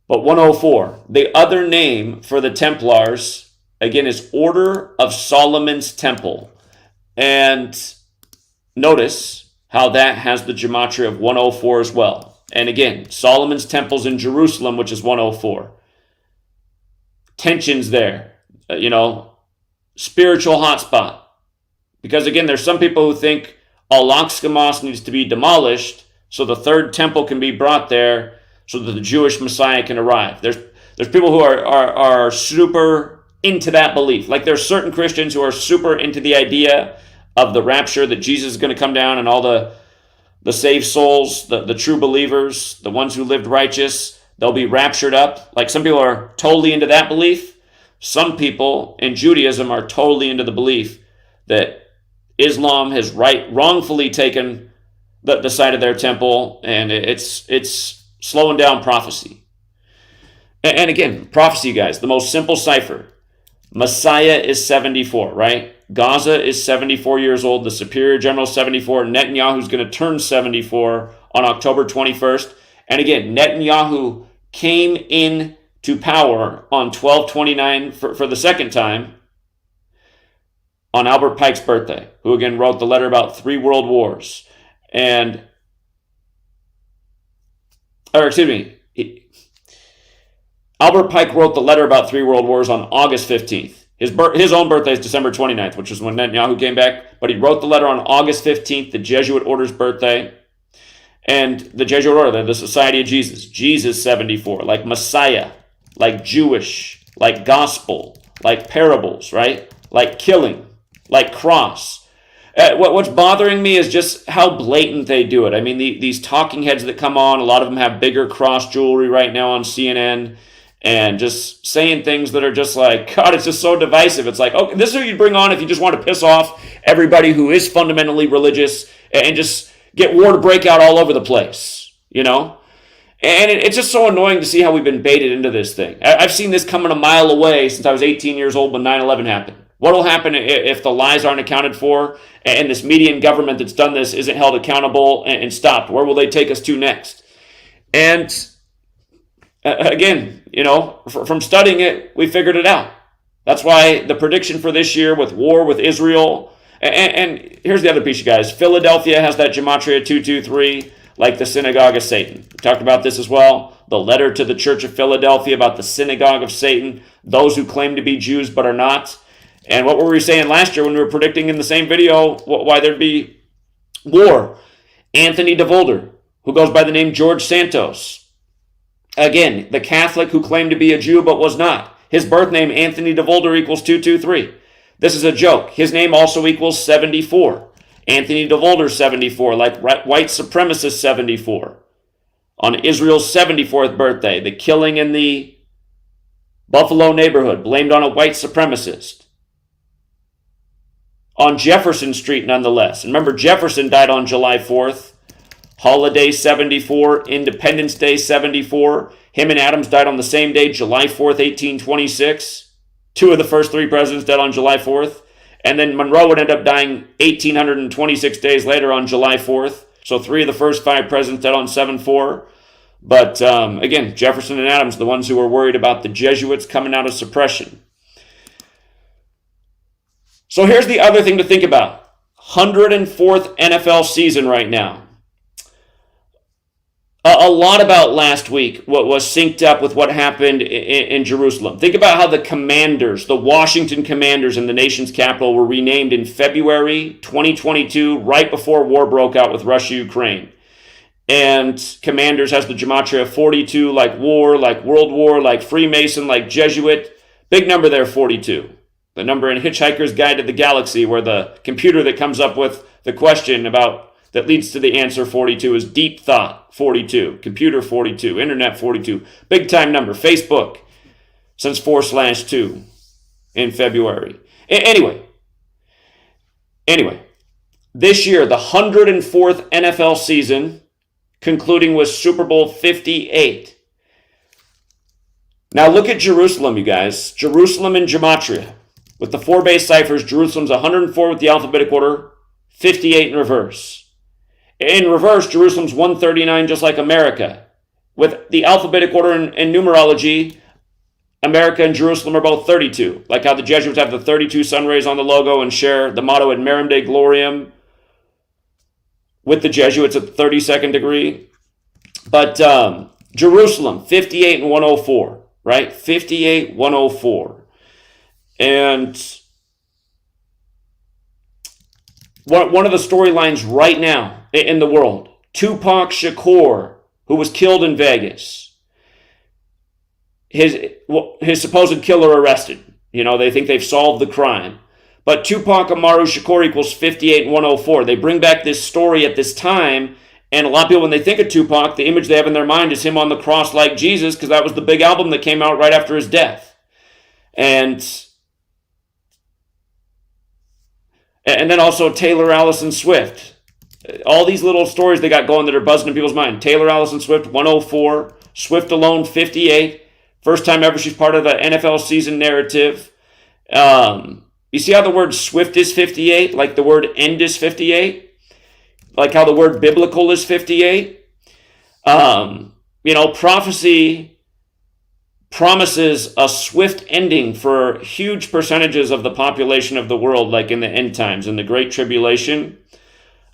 But 104, the other name for the Templars, again, is Order of Solomon's Temple. And notice how that has the gematria of 104 as well. And again, Solomon's Temple's in Jerusalem, which is 104. Tensions there, spiritual hotspot. Because again, there's some people who think Al-Aqsa Mosque needs to be demolished so the third temple can be brought there, so that the Jewish Messiah can arrive. There's people who are super into that belief. Like there's certain Christians who are super into the idea of the rapture, that Jesus is going to come down and all the saved souls, the true believers, the ones who lived righteous, they'll be raptured up. Like some people are totally into that belief. Some people in Judaism are totally into the belief that Islam has wrongfully taken the site of their temple, and it's slowing down prophecy. And again, prophecy, guys, the most simple cipher. Messiah is 74, right? Gaza is 74 years old. The Superior General is 74. Netanyahu's going to turn 74 on October 21st. And again, Netanyahu came in to power on 12/29 for the second time on Albert Pike's birthday, who again wrote the letter about 3 world wars. Albert Pike wrote the letter about 3 world wars on August 15th. His own birthday is December 29th, which is when Netanyahu came back. But he wrote the letter on August 15th, the Jesuit order's birthday. And the Jesuit order, the Society of Jesus. Jesus 74, like Messiah, like Jewish, like gospel, like parables, right? Like killing, like cross. What's bothering me is just how blatant they do it. I mean, these talking heads that come on, a lot of them have bigger cross jewelry right now on CNN, and just saying things that are just like, God, it's just so divisive. It's like, okay, this is who you bring on if you just want to piss off everybody who is fundamentally religious and just get war to break out all over the place, And it's just so annoying to see how we've been baited into this thing. I've seen this coming a mile away since I was 18 years old when 9/11 happened. What will happen if the lies aren't accounted for and this media and government that's done this isn't held accountable and stopped? Where will they take us to next? And again, from studying it, we figured it out. That's why the prediction for this year with war with Israel, and here's the other piece, you guys. Philadelphia has that Gematria 223, like the synagogue of Satan. We talked about this as well. The letter to the Church of Philadelphia about the synagogue of Satan, those who claim to be Jews but are not. And what were we saying last year when we were predicting in the same video why there'd be war? Anthony DeVolder, who goes by the name George Santos. Again, the Catholic who claimed to be a Jew but was not. His birth name, Anthony DeVolder, equals 223. This is a joke. His name also equals 74. Anthony DeVolder, 74, like white supremacist 74. On Israel's 74th birthday, the killing in the Buffalo neighborhood, blamed on a white supremacist. On Jefferson Street, nonetheless. And remember, Jefferson died on July 4th. Holiday 74, Independence Day 74. Him and Adams died on the same day, July 4th, 1826. Two of the first three presidents died on July 4th. And then Monroe would end up dying 1,826 days later on July 4th. So three of the first five presidents died on 7/4. But again, Jefferson and Adams, the ones who were worried about the Jesuits coming out of suppression. So here's the other thing to think about. 104th NFL season right now. A lot about last week what was synced up with what happened in Jerusalem. Think about how the Commanders, the Washington Commanders in the nation's capital, were renamed in February 2022, right before war broke out with Russia-Ukraine. And Commanders has the Gematria 42, like war, like World War, like Freemason, like Jesuit. Big number there, 42. The number in Hitchhiker's Guide to the Galaxy, where the computer that comes up with the question that leads to the answer 42 is Deep Thought 42, Computer 42, Internet 42. Big time number. Facebook since 4/2 in February. Anyway, this year, the 104th NFL season, concluding with Super Bowl 58. Now look at Jerusalem, you guys. Jerusalem and Gematria. With the 4 base ciphers, Jerusalem's 104 with the alphabetic order, 58 in reverse. In reverse, Jerusalem's 139, just like America. With the alphabetic order and numerology, America and Jerusalem are both 32. Like how the Jesuits have the 32 sun rays on the logo and share the motto Ad Merum Dei Gloriam with the Jesuits at the 32nd degree. But Jerusalem, 58 and 104, right? 58, 104. And one of the storylines right now in the world, Tupac Shakur, who was killed in Vegas, his supposed killer arrested. They think they've solved the crime. But Tupac Amaru Shakur equals 58 and 104. They bring back this story at this time, and a lot of people, when they think of Tupac, the image they have in their mind is him on the cross like Jesus, because that was the big album that came out right after his death. And then also Taylor Allison Swift. All these little stories they got going that are buzzing in people's mind. Taylor Allison Swift, 104. Swift alone, 58. First time ever she's part of the NFL season narrative. You see how the word Swift is 58? Like the word end is 58? Like how the word biblical is 58? Prophecy promises a swift ending for huge percentages of the population of the world, like in the end times, in the Great Tribulation.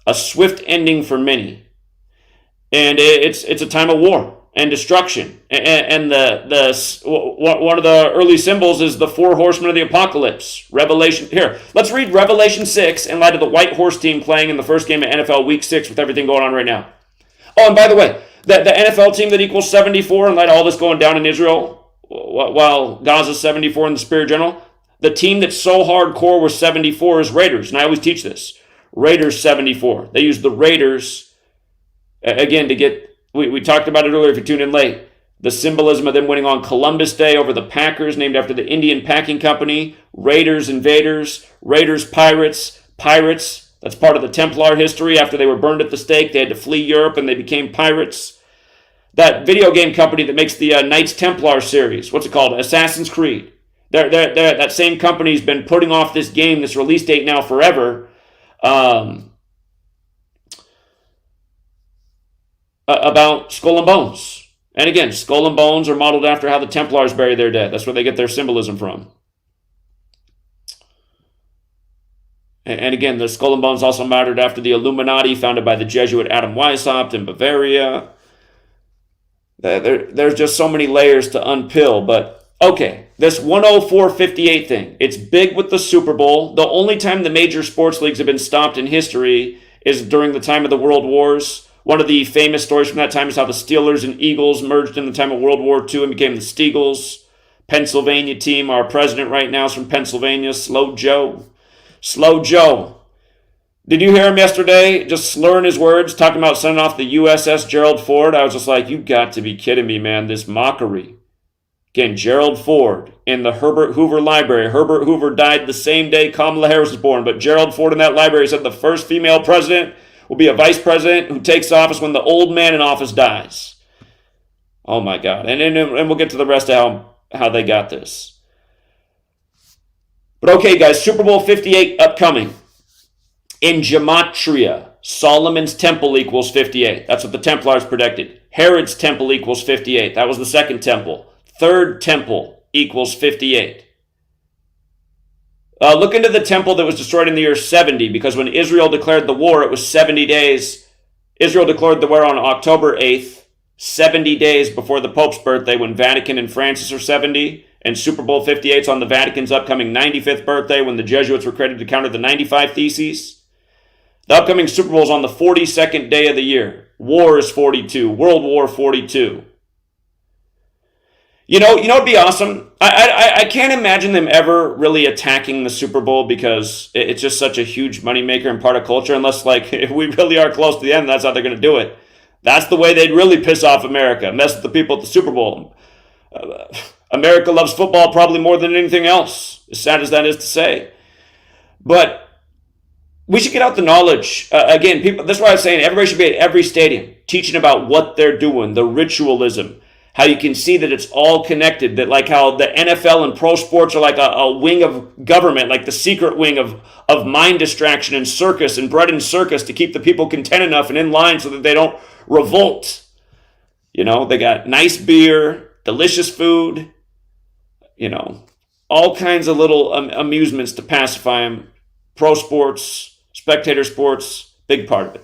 A swift ending for many. And it's a time of war and destruction. And one of the early symbols is the 4 horsemen of the apocalypse. Revelation. Here, let's read Revelation 6 in light of the White Horse team playing in the first game of NFL Week 6 with everything going on right now. Oh, and by the way, the NFL team that equals 74 in light of all this going down in Israel, while Gaza's 74 in the Spirit General, the team that's so hardcore with 74 is Raiders. And I always teach this. Raiders 74. They use the Raiders, again, to get, we talked about it earlier if you tuned in late, the symbolism of them winning on Columbus Day over the Packers, named after the Indian Packing Company. Raiders invaders, Raiders pirates, that's part of the Templar history. After they were burned at the stake, they had to flee Europe and they became pirates. that video game company that makes the Knights Templar series. What's it called? Assassin's Creed. That same company's been putting off this game, this release date now forever, about Skull and Bones. And again, Skull and Bones are modeled after how the Templars bury their dead. That's where they get their symbolism from. And again, the Skull and Bones also modeled after the Illuminati founded by the Jesuit Adam Weishaupt in Bavaria. There's just so many layers to unpill, but okay, this 104.58 thing, it's big with the Super Bowl. The only time the major sports leagues have been stopped in history is during the time of the World Wars. One of the famous stories from that time is how the Steelers and Eagles merged in the time of World War II and became the Steagles. Pennsylvania team, our president right now is from Pennsylvania, Slow Joe. Slow Joe. Did you hear him yesterday just slurring his words, talking about sending off the USS Gerald Ford? I was just like, you got to be kidding me, man, this mockery. Again, Gerald Ford in the Herbert Hoover Library. Herbert Hoover died the same day Kamala Harris was born, but Gerald Ford in that library said the first female president will be a vice president who takes office when the old man in office dies. Oh my God. And we'll get to the rest of how they got this. But okay, guys, Super Bowl 58 upcoming. In Gematria, Solomon's temple equals 58. That's what the Templars predicted. Herod's temple equals 58. That was the second temple. Third temple equals 58. Look into the temple that was destroyed in the year 70, because when Israel declared the war, it was 70 days. Israel declared the war on October 8th, 70 days before the Pope's birthday, when Vatican and Francis are 70. And Super Bowl 58 is on the Vatican's upcoming 95th birthday, when the Jesuits were credited to counter the 95 Theses. The upcoming Super Bowl is on the 42nd day of the year. War is 42. World War 42. You know it'd be awesome? I can't imagine them ever really attacking the Super Bowl, because it's just such a huge moneymaker and part of culture, unless, like, if we really are close to the end, that's how they're going to do it. That's the way they'd really piss off America, mess with the people at the Super Bowl. America loves football probably more than anything else, as sad as that is to say. But we should get out the knowledge. Again, people. That's why I was saying everybody should be at every stadium teaching about what they're doing, the ritualism, how you can see that it's all connected, that like how the NFL and pro sports are like a wing of government, like the secret wing of mind distraction and circus and bread and circus to keep the people content enough and in line so that they don't revolt. They got nice beer, delicious food, all kinds of little amusements to pacify them. Pro sports, spectator sports, big part of it.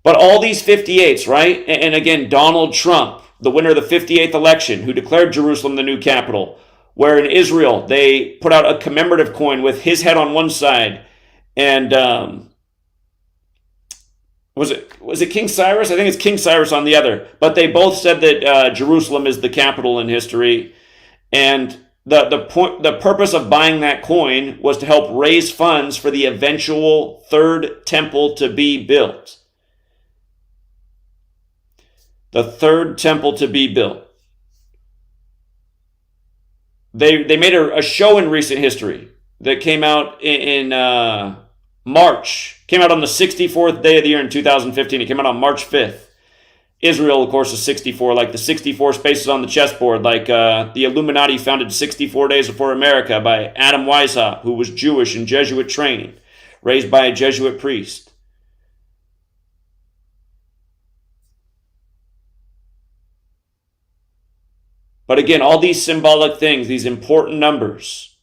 But all these 58s, right? And again, Donald Trump, the winner of the 58th election, who declared Jerusalem the new capital, where in Israel they put out a commemorative coin with his head on one side, and was it King Cyrus? I think it's King Cyrus on the other. But they both said that Jerusalem is the capital in history, and the purpose of buying that coin was to help raise funds for the eventual third temple to be built. The third temple to be built. They made a show in recent history that came out in March. Came out on the 64th day of the year in 2015. It came out on March 5th. Israel, of course, is 64, like the 64 spaces on the chessboard, like the Illuminati founded 64 Days Before America by Adam Weishaupt, who was Jewish and Jesuit trained, raised by a Jesuit priest. But again, all these symbolic things, these important numbers.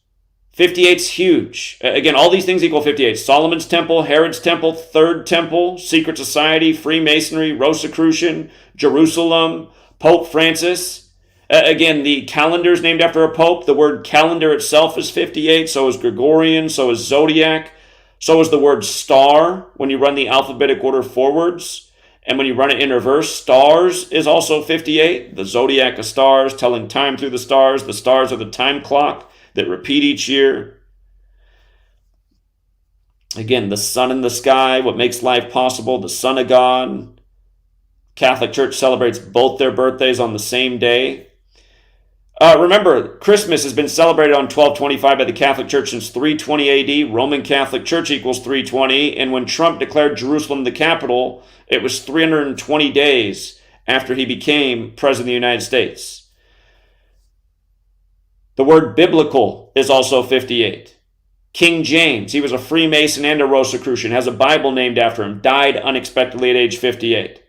58's huge. Again, all these things equal 58. Solomon's temple, Herod's temple, third temple, secret society, Freemasonry, Rosicrucian, Jerusalem, Pope Francis. Again, the calendar is named after a pope. The word calendar itself is 58. So is Gregorian. So is zodiac. So is the word star when you run the alphabetic order forwards. And when you run it in reverse, stars is also 58. The zodiac of stars, telling time through the stars. The stars are the time clock that repeat each year. Again, the sun in the sky, what makes life possible, the Son of God. Catholic Church celebrates both their birthdays on the same day. Remember, Christmas has been celebrated on 12/25 by the Catholic Church since 320 AD. Roman Catholic Church equals 320. And when Trump declared Jerusalem the capital, it was 320 days after he became president of the United States. The word biblical is also 58. King James, he was a Freemason and a Rosicrucian, has a Bible named after him, died unexpectedly at age 58.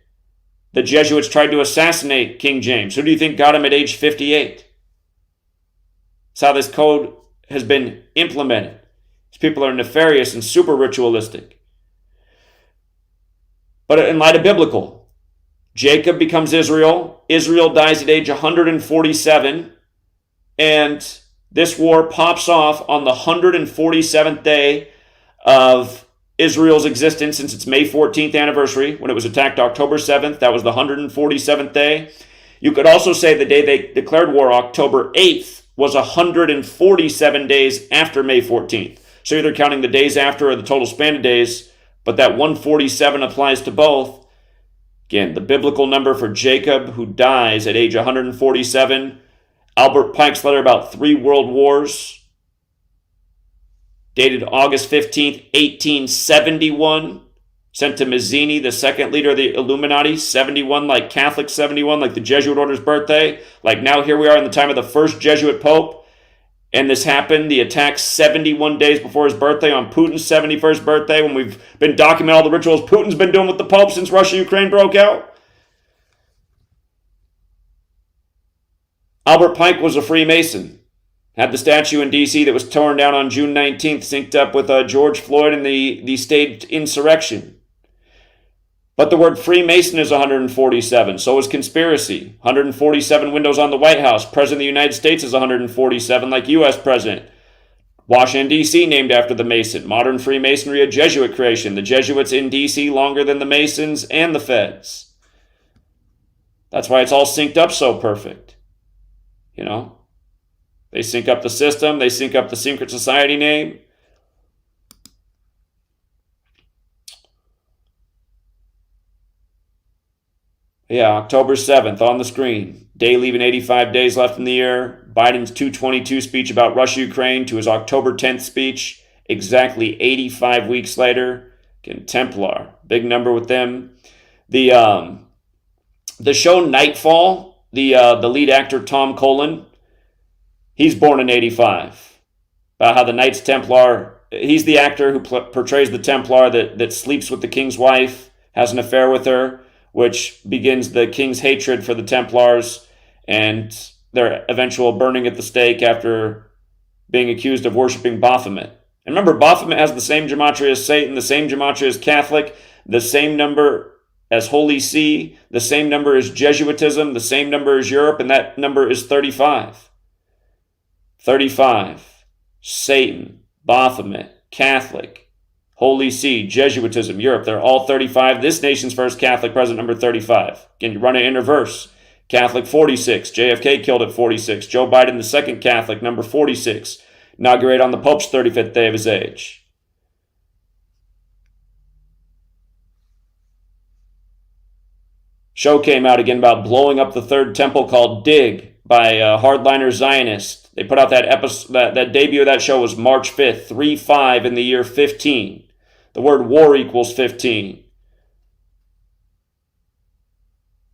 The Jesuits tried to assassinate King James. Who do you think got him at age 58? That's how this code has been implemented. These people are nefarious and super ritualistic. But in light of biblical, Jacob becomes Israel. Israel dies at age 147. And this war pops off on the 147th day of Israel's existence since its May 14th anniversary, when it was attacked October 7th. That was the 147th day. You could also say the day they declared war, October 8th, was 147 days after May 14th. So either counting the days after or the total span of days, but that 147 applies to both. Again, the biblical number for Jacob, who dies at age 147. Albert Pike's letter about 3 world wars, dated August 15th, 1871, sent to Mazzini, the second leader of the Illuminati, 71, like Catholic 71, like the Jesuit order's birthday. Like now here we are in the time of the first Jesuit Pope, and this happened, the attack 71 days before his birthday, on Putin's 71st birthday, when we've been documenting all the rituals Putin's been doing with the Pope since Russia-Ukraine broke out. Albert Pike was a Freemason. Had the statue in D.C. that was torn down on June 19th, synced up with George Floyd and the staged insurrection. But the word Freemason is 147. So is conspiracy. 147 windows on the White House. President of the United States is 147, like U.S. President. Washington, D.C. named after the Mason. Modern Freemasonry, a Jesuit creation. The Jesuits in D.C. longer than the Masons and the Feds. That's why it's all synced up so perfect. You know, they sync up the system, they sync up the secret society name. Yeah, October 7th on the screen. Day leaving 85 days left in the year. Biden's 2/22 speech about Russia-Ukraine to his October 10th speech, exactly 85 weeks later. Again, Templar, big number with them. The show Nightfall, the lead actor Tom Cullen, he's born in 85. About how the Knights Templar, he's the actor who portrays the Templar that sleeps with the king's wife, has an affair with her, which begins the king's hatred for the Templars and their eventual burning at the stake after being accused of worshiping Baphomet. And remember, Baphomet has the same gematria as Satan, the same gematria as Catholic, the same number as Holy See, the same number as Jesuitism, the same number as Europe, and that number is 35. 35. Satan, Baphomet, Catholic, Holy See, Jesuitism, Europe. They're all 35. This nation's first Catholic president, number 35. Again, you run it in reverse. Catholic, 46. JFK killed at 46. Joe Biden, the second Catholic, number 46. Inaugurated on the Pope's 35th day of his age. Show came out again about blowing up the third temple called Dig by hardliner Zionists. They put out that episode, that debut of that show was March 5th, 3-5 in the year 15. The word war equals 15.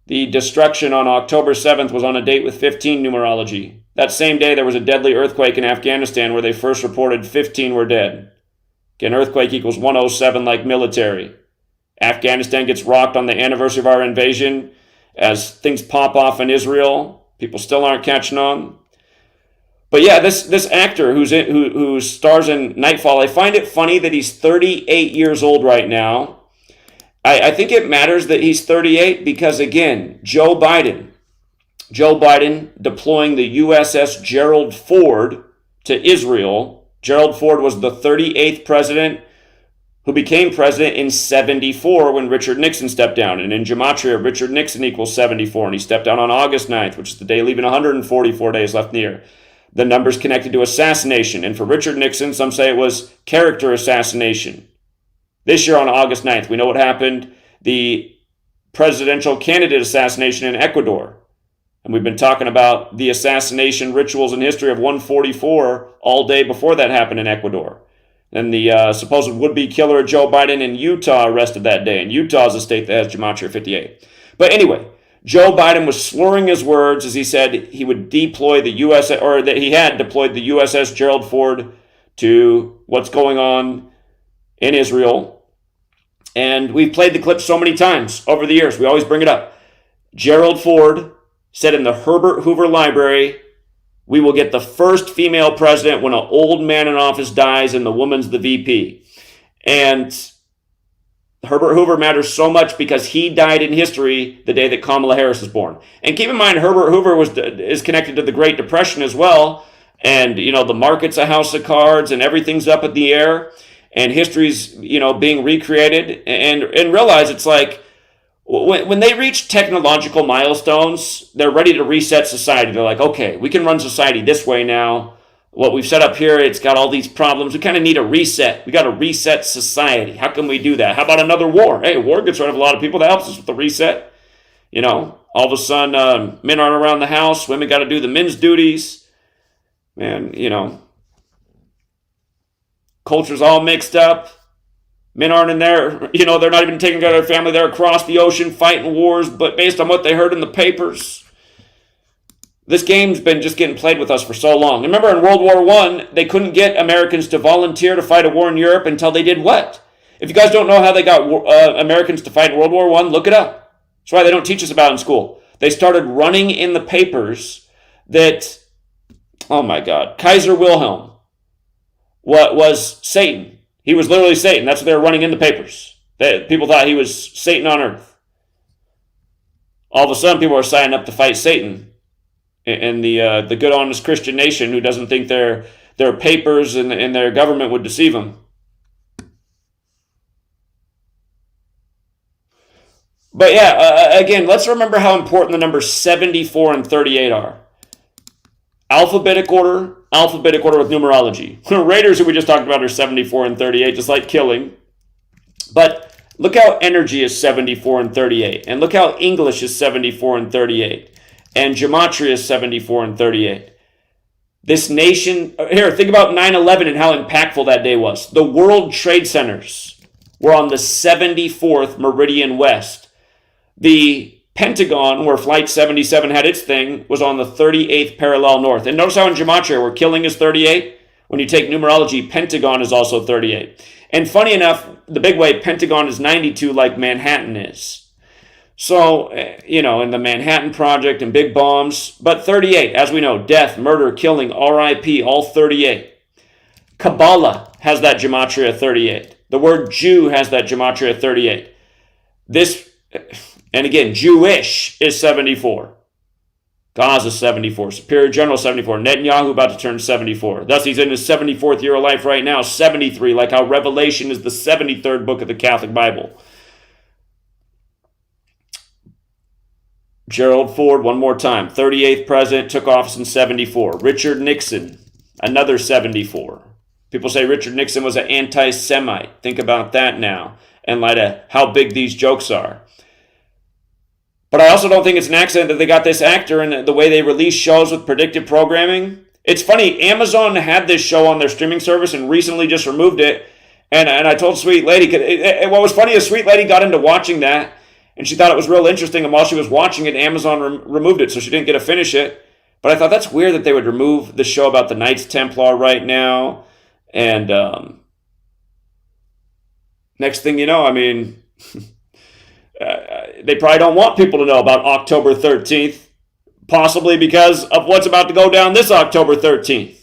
The destruction on October 7th was on a date with 15 numerology. That same day there was a deadly earthquake in Afghanistan where they first reported 15 were dead. Again, earthquake equals 107 like military. Afghanistan gets rocked on the anniversary of our invasion as things pop off in Israel. People still aren't catching on. But yeah, this actor who stars in Nightfall, I find it funny that he's 38 years old right now. I think it matters that he's 38 because, again, Joe Biden deploying the USS Gerald Ford to Israel. Gerald Ford was the 38th president who became president in 74 when Richard Nixon stepped down. And in Gematria, Richard Nixon equals 74, and he stepped down on August 9th, which is the day leaving 144 days left in the year. The number's connected to assassination, and for Richard Nixon, some say it was character assassination. This year on August 9th, we know what happened, the presidential candidate assassination in Ecuador. And we've been talking about the assassination rituals and history of 144 all day before that happened in Ecuador. And the supposed would-be killer of Joe Biden in Utah arrested that day. And Utah is a state that has Gematria 58. But anyway, Joe Biden was slurring his words as he said he would deploy the U.S. or that he had deployed the USS Gerald Ford to what's going on in Israel. And we've played the clip so many times over the years. We always bring it up. Gerald Ford said in the Herbert Hoover Library, we will get the first female president when an old man in office dies and the woman's the VP. And Herbert Hoover matters so much because he died in history the day that Kamala Harris was born. And keep in mind, Herbert Hoover is connected to the Great Depression as well. And, you know, the market's a house of cards and everything's up in the air. And history's, you know, being recreated. And realize it's like, when they reach technological milestones, they're ready to reset society. They're like, okay, we can run society this way now. What we've set up here, it's got all these problems. We kind of need a reset. We got to reset society. How can we do that? How about another war? Hey, war gets rid of a lot of people. That helps us with the reset. You know, all of a sudden, men aren't around the house. Women got to do the men's duties. Man, you know, culture's all mixed up. Men aren't in there. You know, they're not even taking care of their family. They're across the ocean fighting wars, but based on what they heard in the papers. This game's been just getting played with us for so long. Remember in World War I, they couldn't get Americans to volunteer to fight a war in Europe until they did what? If you guys don't know how they got Americans to fight in World War I, look it up. That's why they don't teach us about it in school. They started running in the papers that, oh my God, Kaiser Wilhelm was Satan. He was literally Satan. That's what they were running in the papers. People thought he was Satan on earth. All of a sudden, people are signing up to fight Satan. And the good, honest Christian nation who doesn't think their papers and their government would deceive them. But yeah, again, let's remember how important the numbers 74 and 38 are. Alphabetic order with numerology. Raiders, who we just talked about, are 74 and 38, just like killing. But look how energy is 74 and 38. And look how English is 74 and 38. And Gematria is 74 and 38. This nation, here, think about 9/11 and how impactful that day was. The World Trade Centers were on the 74th meridian west. The Pentagon, where Flight 77 had its thing, was on the 38th parallel north. And notice how in Gematria, where killing is 38, when you take numerology, Pentagon is also 38. And funny enough, the big way, Pentagon is 92 like Manhattan is. So, you know, in the Manhattan Project and big bombs, but 38, as we know, death, murder, killing, RIP, all 38. Kabbalah has that Gematria 38. The word Jew has that Gematria 38. This, and again, Jewish is 74. Gaza 74. Superior General 74. Netanyahu about to turn 74. Thus, he's in his 74th year of life right now, 73, like how Revelation is the 73rd book of the Catholic Bible. Gerald Ford, one more time, 38th president, took office in 74. Richard Nixon, another 74. People say Richard Nixon was an anti-Semite. Think about that now, in light of how big these jokes are. But I also don't think it's an accident that they got this actor and the way they release shows with predictive programming. It's funny, Amazon had this show on their streaming service and recently just removed it. And I told Sweet Lady, what was funny is Sweet Lady got into watching that, and she thought it was real interesting, and while she was watching it, Amazon removed it, so she didn't get to finish it. But I thought that's weird that they would remove the show about the Knights Templar right now. And next thing you know, I mean, they probably don't want people to know about October 13th, possibly because of what's about to go down this October 13th.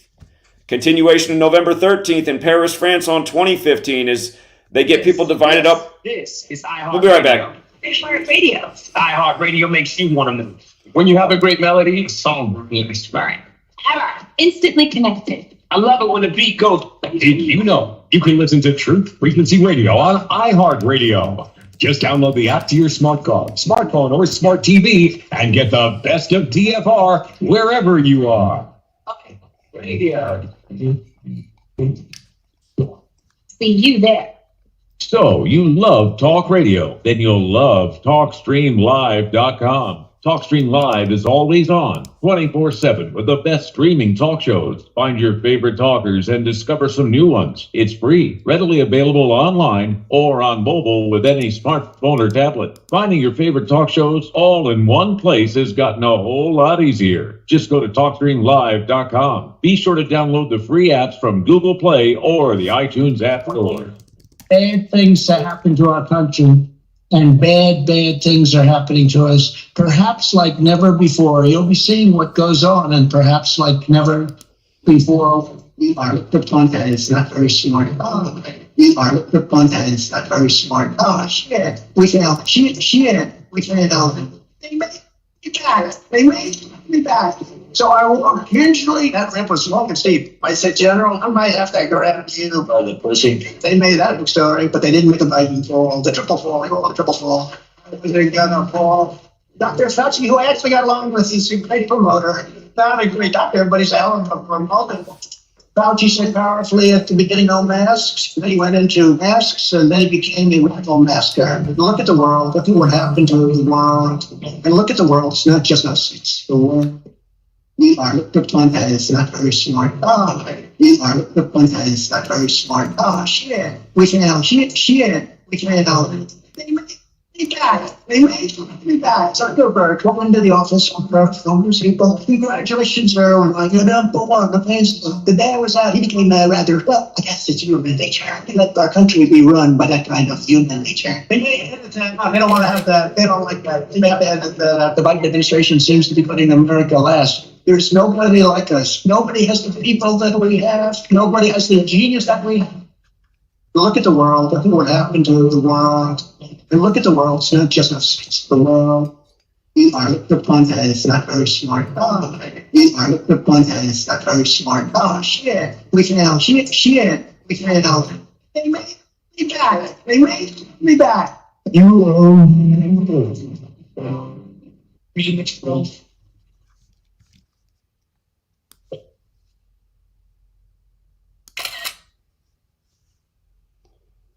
Continuation of November 13th in Paris, France on 2015 is they get people divided up. This is iHeartRadio. We'll be right back. iHeartRadio. iHeartRadio makes you want to move. When you have a great melody, a song is right. Ever. Instantly connected. I love it when the beat goes. Did you know you can listen to Truth Frequency Radio on iHeartRadio? Just download the app to your smartphone or smart TV and get the best of TFR wherever you are. Radio. See you there. So you love talk radio, then you'll love TalkStreamLive.com. TalkStream Live is always on, 24/7, with the best streaming talk shows. Find your favorite talkers and discover some new ones. It's free, readily available online or on mobile with any smartphone or tablet. Finding your favorite talk shows all in one place has gotten a whole lot easier. Just go to TalkStreamLive.com. Be sure to download the free apps from Google Play or the iTunes App Store. Bad things that happen to our country, and bad things are happening to us, perhaps like never before. You'll be seeing what goes on, and perhaps like never before. We are the one that is not very smart. Oh, we are the one that is not very smart. Oh, shit. We failed. Shit. We failed. They made me back. They made me back. So I walked usually that rip was long and steep. I said, General, I might have to grab you by the pussy. They made that big story, but they didn't make the Biden fall, the triple fall, the triple fall. They're gonna fall. Dr. Fauci, who I actually got along with, he's a great promoter. Not a great doctor, everybody's a hell of a promoter. Fauci said powerfully at the beginning, no masks. Then he went into masks, and then he became a radical masker. Look at the world. Look at what happened to the world. And look at the world. It's not just us. It's the world. We are the one that is not very smart. Oh, we are the one that is not very smart. Oh, shit. We failed. Shit. We failed. They made me back. They made me back. Zuckerberg, come into the office. People, congratulations, sir. You're number one. The day I was out, he became rather, well, I guess it's human nature. They let our country be run by that kind of human nature. They don't want to have that. They don't like that. They have to have that. The Biden administration seems to be putting America last. There's nobody like us. Nobody has the people that we have. Nobody has the genius that we have. Look at the world. Look at what happened to the world. And look at the world. It's not just us. It's the world. We are the one that is not very smart. Oh, we are the one that is not very smart. Oh, shit. We failed. Shit. We failed. They made me back. They made me back.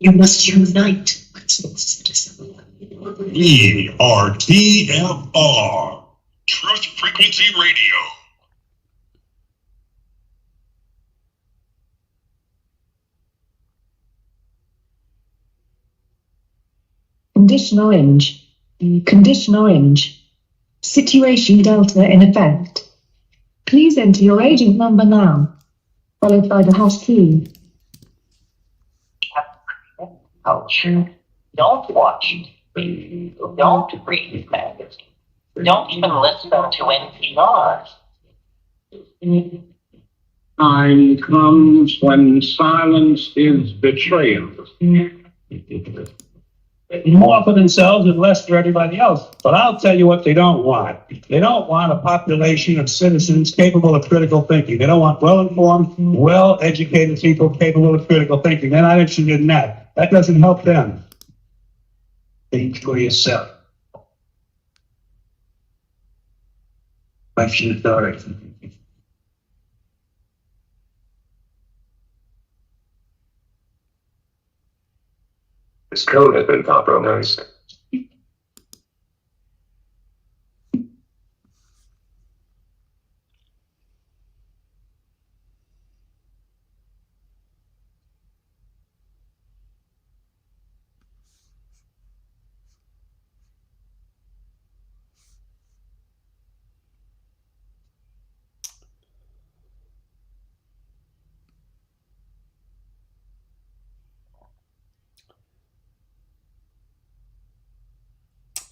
You must unite. We are TFR, Truth Frequency Radio. Condition orange. Condition orange. Situation Delta in effect. Please enter your agent number now, followed by the hash key. Culture. Don't watch TV. Don't read magazines. Don't even listen to NPR. Time comes when silence is betrayal. More for themselves and less for everybody else. But I'll tell you what they don't want. They don't want a population of citizens capable of critical thinking. They don't want well-informed, well-educated people capable of critical thinking. They're not interested in that. That doesn't help them. Think for yourself. Question authority. This code has been compromised.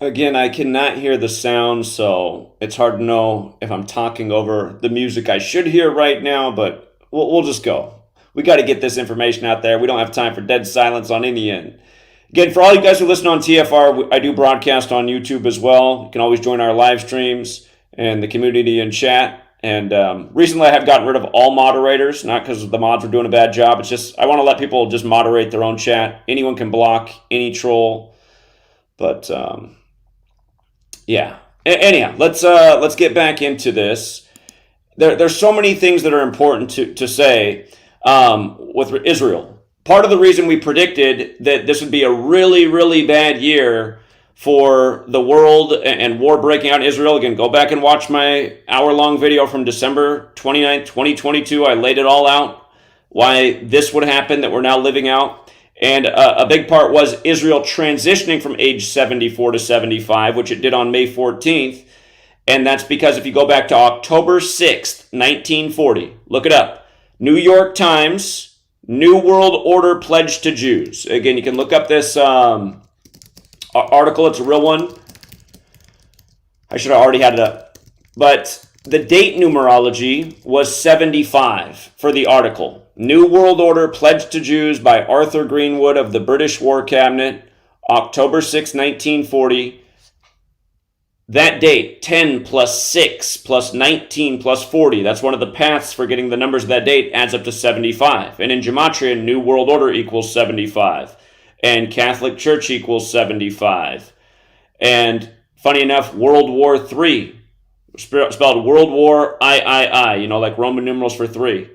Again, I cannot hear the sound, so it's hard to know if I'm talking over the music I should hear right now, but we'll just go. We got to get this information out there. We don't have time for dead silence on any end. Again, for all you guys who listen on TFR, I do broadcast on YouTube as well. You can always join our live streams and the community and chat. And recently I have gotten rid of all moderators, not because the mods were doing a bad job. It's just I want to let people just moderate their own chat. Anyone can block any troll. But yeah. Anyhow, let's get back into this. There's so many things that are important to say with Israel. Part of the reason we predicted that this would be a really, really bad year for the world and war breaking out in Israel. Again, go back and watch my hour-long video from December 29th, 2022. I laid it all out, why this would happen that we're now living out. And a big part was Israel transitioning from age 74 to 75, which it did on May 14th. And that's because if you go back to October 6th, 1940, look it up. New York Times, New World Order Pledge to Jews. Again, you can look up this article. It's a real one. I should have already had it up. But the date numerology was 75 for the article. New World Order Pledge to Jews by Arthur Greenwood of the British War Cabinet, October 6, 1940. That date, 10 plus 6 plus 19 plus 40, that's one of the paths for getting the numbers of that date, adds up to 75. And in Gematria, New World Order equals 75. And Catholic Church equals 75. And funny enough, World War III, spelled World War III, you know, like Roman numerals for 3.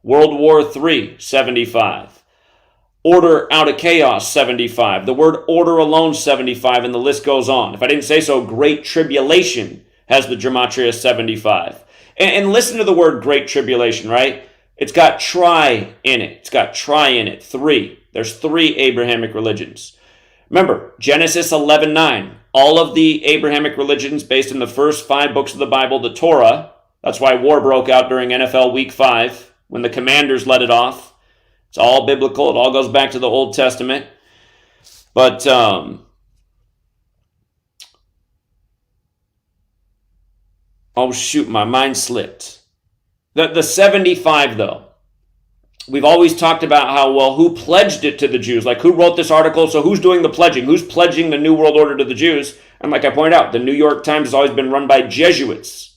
World War III, 75. Order out of chaos, 75. The word order alone, 75, and the list goes on. If I didn't say so, Great Tribulation has the Gematria 75. And listen to the word Great Tribulation, right? It's got tri in it. It's got tri in it, 3. There's 3 Abrahamic religions. Remember, Genesis 11:9. All of the Abrahamic religions based in the first 5 books of the Bible, the Torah. That's why war broke out during NFL Week 5 when the Commanders let it off. It's all biblical. It all goes back to the Old Testament. But oh shoot, my mind slipped. The 75 though. We've always talked about how, well, who pledged it to the Jews? Like, who wrote this article? So who's doing the pledging? Who's pledging the New World Order to the Jews? And like I pointed out, the New York Times has always been run by Jesuits.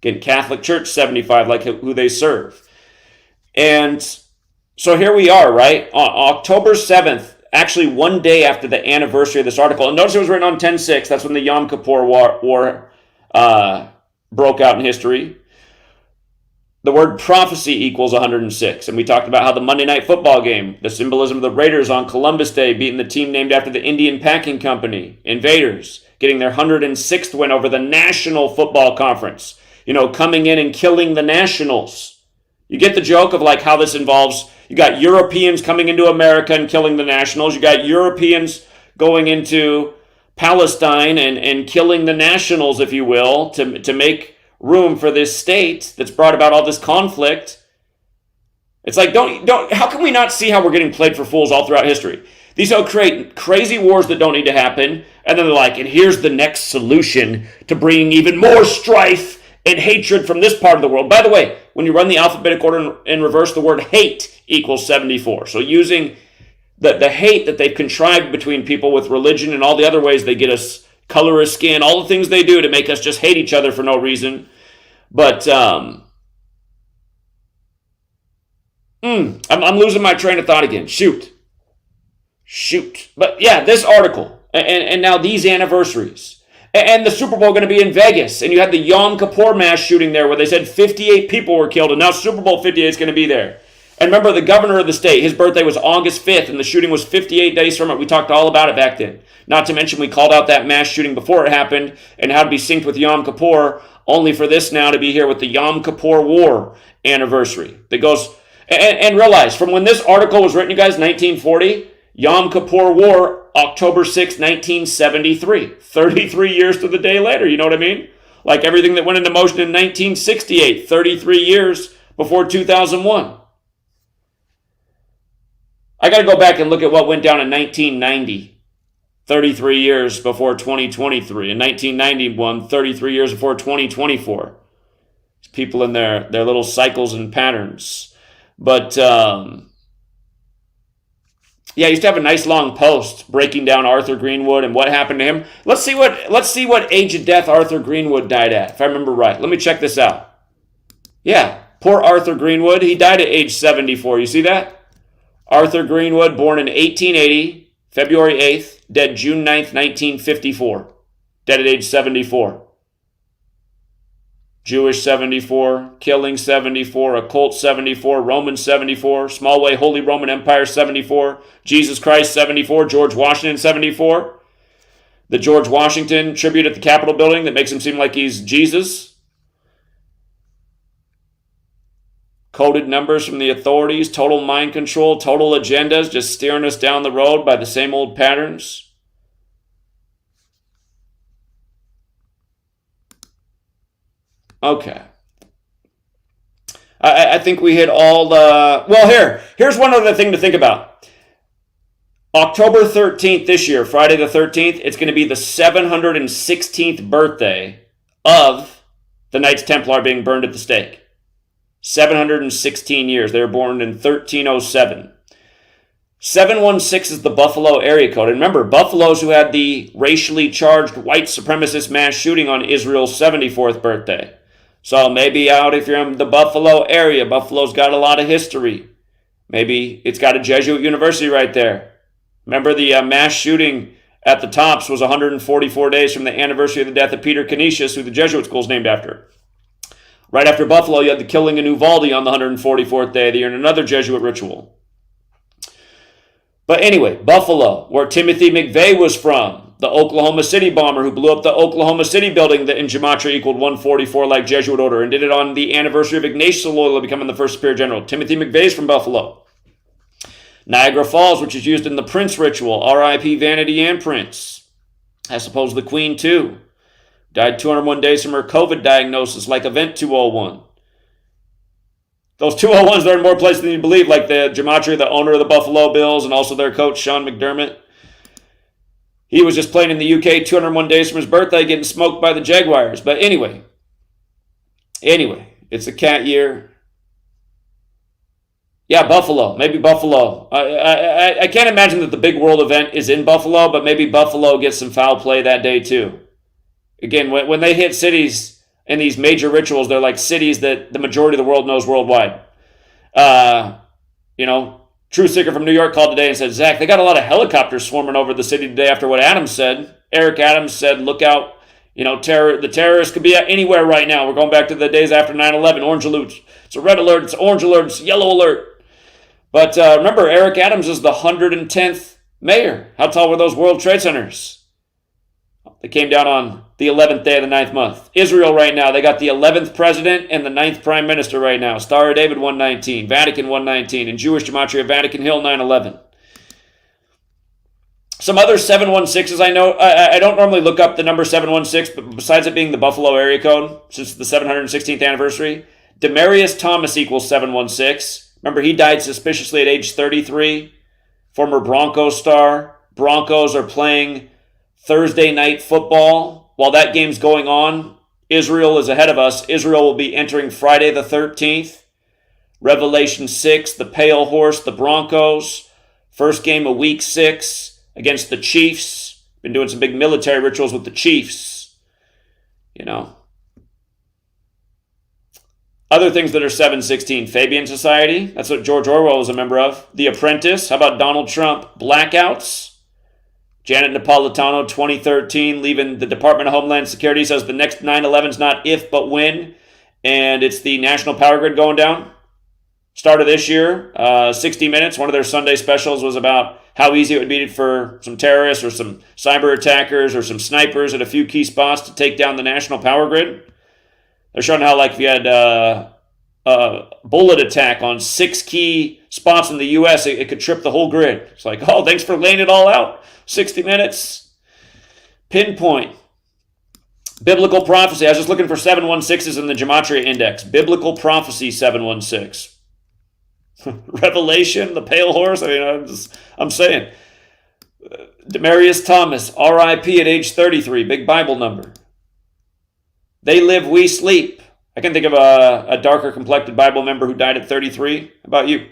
Again, Catholic Church 75, like who they serve. And so here we are, right? On October 7th, actually one day after the anniversary of this article. And notice it was written on 10/6. That's when the Yom Kippur War broke out in history. The word prophecy equals 106. And we talked about how the Monday Night Football game, the symbolism of the Raiders on Columbus Day, beating the team named after the Indian Packing Company, Invaders, getting their 106th win over the National Football Conference. You know, coming in and killing the Nationals. You get the joke of like how this involves, you got Europeans coming into America and killing the Nationals. You got Europeans going into Palestine and killing the Nationals, if you will, to make room for this state that's brought about all this conflict. It's like, how can we not see how we're getting played for fools all throughout history? These will create crazy wars that don't need to happen, and then they're like, and here's the next solution to bringing even more strife and hatred from this part of the world. By the way, when you run the alphabetic order in reverse, the word hate equals 74. So using the hate that they've contrived between people with religion and all the other ways they get us color of skin, all the things they do to make us just hate each other for no reason. But I'm losing my train of thought again. Shoot. But yeah, this article and now these anniversaries and the Super Bowl going to be in Vegas, and you had the Yom Kippur mass shooting there where they said 58 people were killed, and now Super Bowl 58 is going to be there. And remember, the governor of the state, his birthday was August 5th, and the shooting was 58 days from it. We talked all about it back then. Not to mention, we called out that mass shooting before it happened and how to be synced with Yom Kippur, only for this now to be here with the Yom Kippur War anniversary. That goes, and realize, from when this article was written, you guys, 1940, Yom Kippur War, October 6, 1973. 33 years to the day later, you know what I mean? Like everything that went into motion in 1968, 33 years before 2001. I got to go back and look at what went down in 1990, 33 years before 2023. In 1991, 33 years before 2024. People in their little cycles and patterns. But, yeah, I used to have a nice long post breaking down Arthur Greenwood and what happened to him. Let's see what age of death Arthur Greenwood died at, if I remember right. Let me check this out. Yeah, poor Arthur Greenwood. He died at age 74. You see that? Arthur Greenwood, born in 1880, February 8th, dead June 9th, 1954. Dead at age 74. Jewish 74, killing 74, occult 74, Roman 74, small way Holy Roman Empire 74, Jesus Christ 74, George Washington 74. The George Washington tribute at the Capitol building that makes him seem like he's Jesus. Coded numbers from the authorities, total mind control, total agendas, just steering us down the road by the same old patterns. Okay. I think we hit all the... Well, here's one other thing to think about. October 13th this year, Friday the 13th, it's going to be the 716th birthday of the Knights Templar being burned at the stake. 716 years. They were born in 1307. 716 is the Buffalo area code. And remember, Buffalo's who had the racially charged white supremacist mass shooting on Israel's 74th birthday. So maybe out if you're in the Buffalo area, Buffalo's got a lot of history. Maybe it's got a Jesuit university right there. Remember the mass shooting at the Tops was 144 days from the anniversary of the death of Peter Canisius, who the Jesuit school is named after. Right after Buffalo, you had the killing in Uvalde on the 144th day of the year in another Jesuit ritual. But anyway, Buffalo, where Timothy McVeigh was from, the Oklahoma City bomber who blew up the Oklahoma City building that in Gematria equaled 144 like Jesuit order and did it on the anniversary of Ignatius Loyola becoming the first superior general. Timothy McVeigh's from Buffalo. Niagara Falls, which is used in the Prince ritual, R.I.P. Vanity and Prince. I suppose the Queen too. Died 201 days from her COVID diagnosis, like Event 201. Those 201s are in more places than you believe, like the Gematria, the owner of the Buffalo Bills, and also their coach, Sean McDermott. He was just playing in the UK 201 days from his birthday, getting smoked by the Jaguars. But anyway, it's a cat year. Yeah, Buffalo. Maybe Buffalo. I can't imagine that the big world event is in Buffalo, but maybe Buffalo gets some foul play that day too. Again, when they hit cities in these major rituals, they're like cities that the majority of the world knows worldwide. True Seeker from New York called today and said, Zach, they got a lot of helicopters swarming over the city today after what Adams said. Eric Adams said, look out, the terrorists could be anywhere right now. We're going back to the days after 9/11, orange alert. It's a red alert, it's orange alert, it's yellow alert. But remember, Eric Adams is the 110th mayor. How tall were those World Trade Centers? They came down on the 11th day of the 9th month. Israel right now, they got the 11th president and the 9th prime minister right now. Star of David 119, Vatican 119, and Jewish Gematria Vatican Hill 911. Some other 716s I know, I don't normally look up the number 716, but besides it being the Buffalo area code, since the 716th anniversary, Demarius Thomas equals 716. Remember, he died suspiciously at age 33. Former Broncos star. Broncos are playing Thursday night football. While that game's going on, Israel is ahead of us. Israel will be entering Friday the 13th. Revelation 6, the Pale Horse, the Broncos. First game of week 6 against the Chiefs. Been doing some big military rituals with the Chiefs. Other things that are 716. Fabian Society. That's what George Orwell was a member of. The Apprentice. How about Donald Trump? Blackouts. Janet Napolitano, 2013, leaving the Department of Homeland Security, says the next 9/11 is not if, but when. And it's the national power grid going down. Start of this year, 60 Minutes, one of their Sunday specials was about how easy it would be for some terrorists or some cyber attackers or some snipers at a few key spots to take down the national power grid. They're showing how, like, if you had a bullet attack on 6 key spots in the U.S., it could trip the whole grid. It's like, oh, thanks for laying it all out. 60 Minutes. Pinpoint. Biblical prophecy. I was just looking for 716s in the Gematria Index. Biblical prophecy 716. Revelation, the Pale Horse. I'm saying. Demarius Thomas, R.I.P. at age 33. Big Bible number. They live, we sleep. I can think of a darker complected Bible member who died at 33. How about you?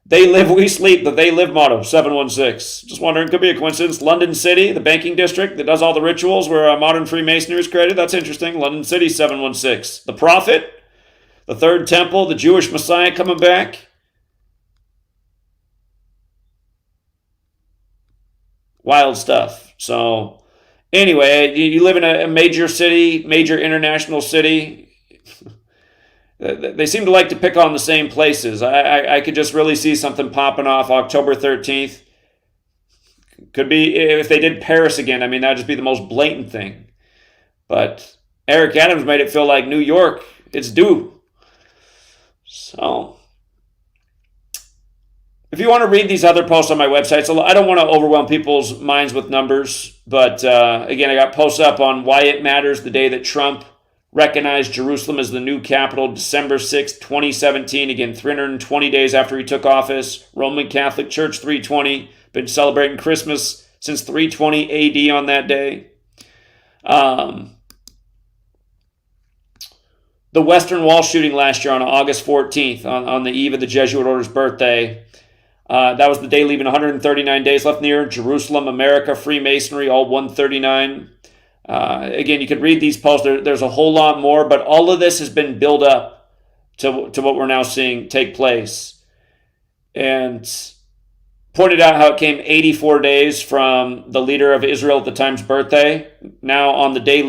They live, we sleep. The They Live motto, 716. Just wondering, could be a coincidence. London City, the banking district that does all the rituals where modern Freemasonry is created. That's interesting. London City, 716. The Prophet, the Third Temple, the Jewish Messiah coming back. Wild stuff. So, anyway, you live in a major city, major international city. They seem to like to pick on the same places. I could just really see something popping off October 13th. Could be if they did Paris again. I mean, that'd just be the most blatant thing. But Eric Adams made it feel like New York, it's due. So, if you want to read these other posts on my website, so I don't want to overwhelm people's minds with numbers, but again, I got posts up on why it matters the day that Trump recognized Jerusalem as the new capital, December 6, 2017, again, 320 days after he took office. Roman Catholic Church, 320, been celebrating Christmas since 320 AD on that day. The Western Wall shooting last year on August 14th, on the eve of the Jesuit order's birthday. That was the day leaving 139 days left in the year. Jerusalem, America, Freemasonry, all 139. Again, you could read these posts. There's a whole lot more, but all of this has been built up to what we're now seeing take place. And pointed out how it came 84 days from the leader of Israel at the time's birthday. Now on the day,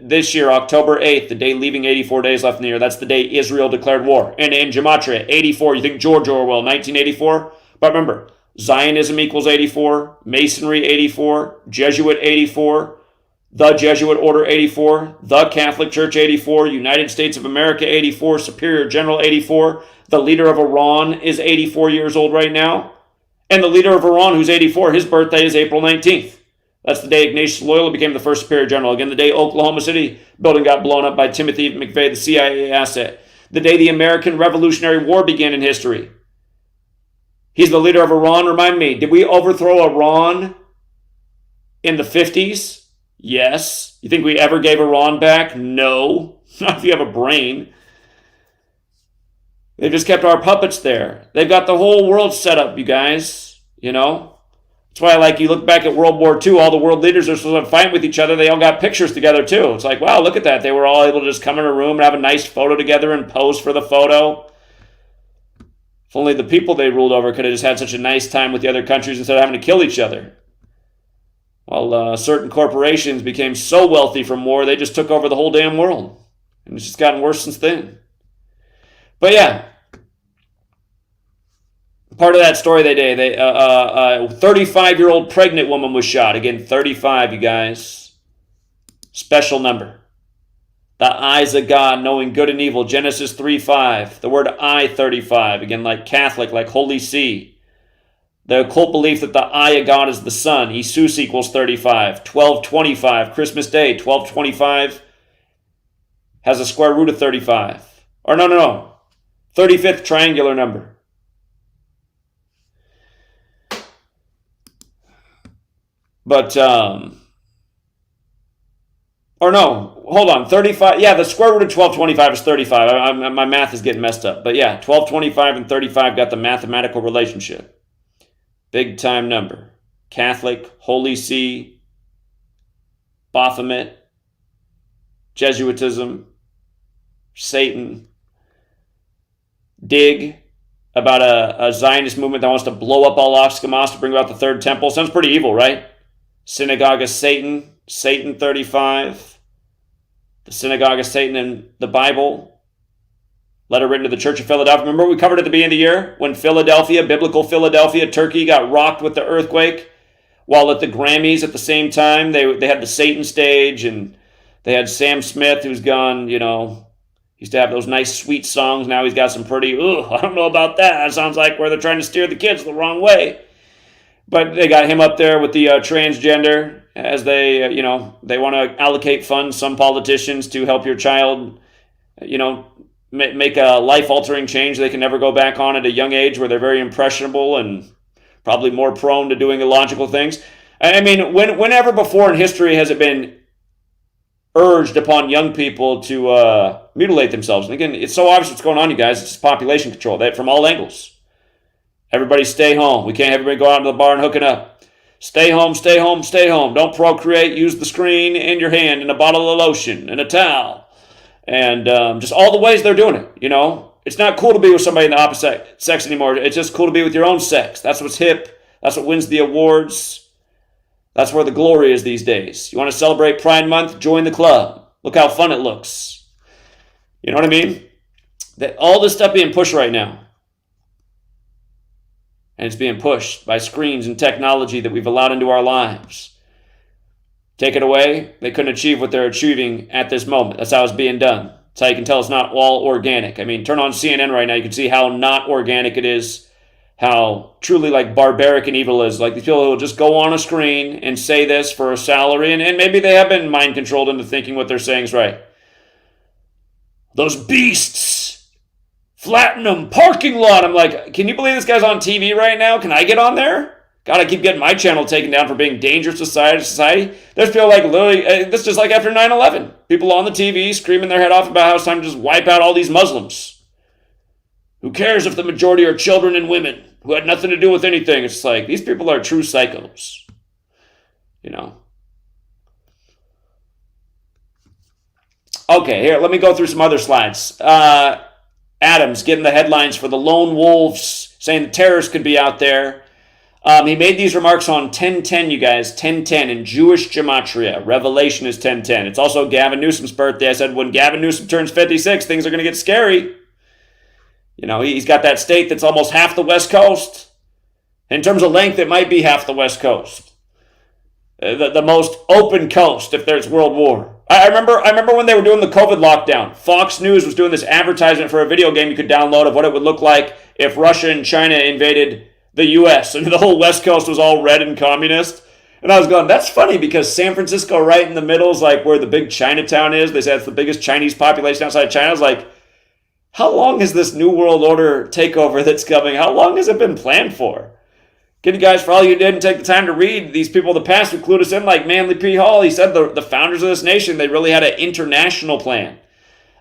this year, October 8th, the day leaving 84 days left in the year, that's the day Israel declared war. And in Gematria, 84, you think George Orwell, 1984? But remember, Zionism equals 84, Masonry 84, Jesuit 84, the Jesuit Order 84, the Catholic Church 84, United States of America 84, Superior General 84, the leader of Iran is 84 years old right now, and the leader of Iran, who's 84, his birthday is April 19th. That's the day Ignatius Loyola became the first Superior General. Again, the day Oklahoma City building got blown up by Timothy McVeigh, the CIA asset. The day the American Revolutionary War began in history. He's the leader of Iran. Remind me, did we overthrow Iran in the 50s? Yes. You think we ever gave Iran back? No. Not if you have a brain. They've just kept our puppets there. They've got the whole world set up, you guys. You know? That's why, you look back at World War II, all the world leaders are supposed to fight with each other. They all got pictures together, too. It's like, wow, look at that. They were all able to just come in a room and have a nice photo together and pose for the photo. If only the people they ruled over could have just had such a nice time with the other countries instead of having to kill each other. Well, certain corporations became so wealthy from war, they just took over the whole damn world. And it's just gotten worse since then. But yeah, part of that story a 35-year-old pregnant woman was shot. Again, 35, you guys. Special number. The eyes of God, knowing good and evil. Genesis 3:5. The word eye, 35. Again, like Catholic, like Holy See. The occult belief that the eye of God is the sun. Isus equals 35. 1225. Christmas Day, 1225 has a square root of 35. Or no. 35th triangular number. But, or no, hold on, 35, yeah, the square root of 1225 is 35. My math is getting messed up. But yeah, 1225 and 35 got the mathematical relationship. Big time number. Catholic, Holy See, Baphomet, Jesuitism, Satan. Dig about a Zionist movement that wants to blow up all Hamas to bring about the third temple. Sounds pretty evil, right? Synagogue of Satan, Satan 35. The Synagogue of Satan in the Bible. Letter written to the Church of Philadelphia. Remember we covered at the beginning of the year when Philadelphia, biblical Philadelphia, Turkey got rocked with the earthquake, while at the Grammys at the same time they had the Satan stage, and they had Sam Smith, who's gone, he used to have those nice sweet songs. Now he's got some pretty, I don't know about that. That sounds like where they're trying to steer the kids the wrong way. But they got him up there with the transgender, as they want to allocate funds, some politicians, to help your child, make a life-altering change they can never go back on at a young age, where they're very impressionable and probably more prone to doing illogical things. I mean, whenever before in history has it been urged upon young people to mutilate themselves? And again, it's so obvious what's going on, you guys. It's population control, that from all angles. Everybody stay home. We can't have everybody go out to the bar and hooking up. Stay home, stay home, stay home. Don't procreate. Use the screen in your hand and a bottle of lotion and a towel. And just all the ways they're doing it, It's not cool to be with somebody in the opposite sex anymore. It's just cool to be with your own sex. That's what's hip. That's what wins the awards. That's where the glory is these days. You want to celebrate Pride Month? Join the club. Look how fun it looks. You know what I mean? All this stuff being pushed right now. and it's being pushed by screens and technology that we've allowed into our lives. Take it away, they couldn't achieve what they're achieving at this moment. That's how it's being done. That's how you can tell it's not all organic. I mean, turn on CNN right now, you can see how not organic it is, how truly like barbaric and evil is. Like these people who will just go on a screen and say this for a salary, and maybe they have been mind controlled into thinking what they're saying is right. Those beasts, flatten them, parking lot. I'm like, can you believe this guy's on TV right now? Can I get on there? God, I keep getting my channel taken down for being dangerous to society. There's people like literally, this is just like after 9/11. People on the TV screaming their head off about how it's time to just wipe out all these Muslims. Who cares if the majority are children and women who had nothing to do with anything? It's like, these people are true psychos. You know. Okay, here, let me go through some other slides. Adams getting the headlines for the lone wolves, saying the terrorists could be out there. He made these remarks on 1010, you guys, 1010 in Jewish Gematria. Revelation is 1010. It's also Gavin Newsom's birthday. I said when Gavin Newsom turns 56, things are going to get scary. You know, he's got that state that's almost half the West Coast. In terms of length, it might be half the West Coast. The most open coast if there's World War. I remember when they were doing the COVID lockdown. Fox News was doing this advertisement for a video game you could download of what it would look like if Russia and China invaded the U.S. and the whole West Coast was all red and communist. And I was going, that's funny because San Francisco right in the middle is like where the big Chinatown is. They say it's the biggest Chinese population outside China. I was like, how long is this New World Order takeover that's coming? How long has it been planned for? Again, you guys, for all you didn't take the time to read, these people of the past who clued us in, like Manly P. Hall, he said the founders of this nation, they really had an international plan.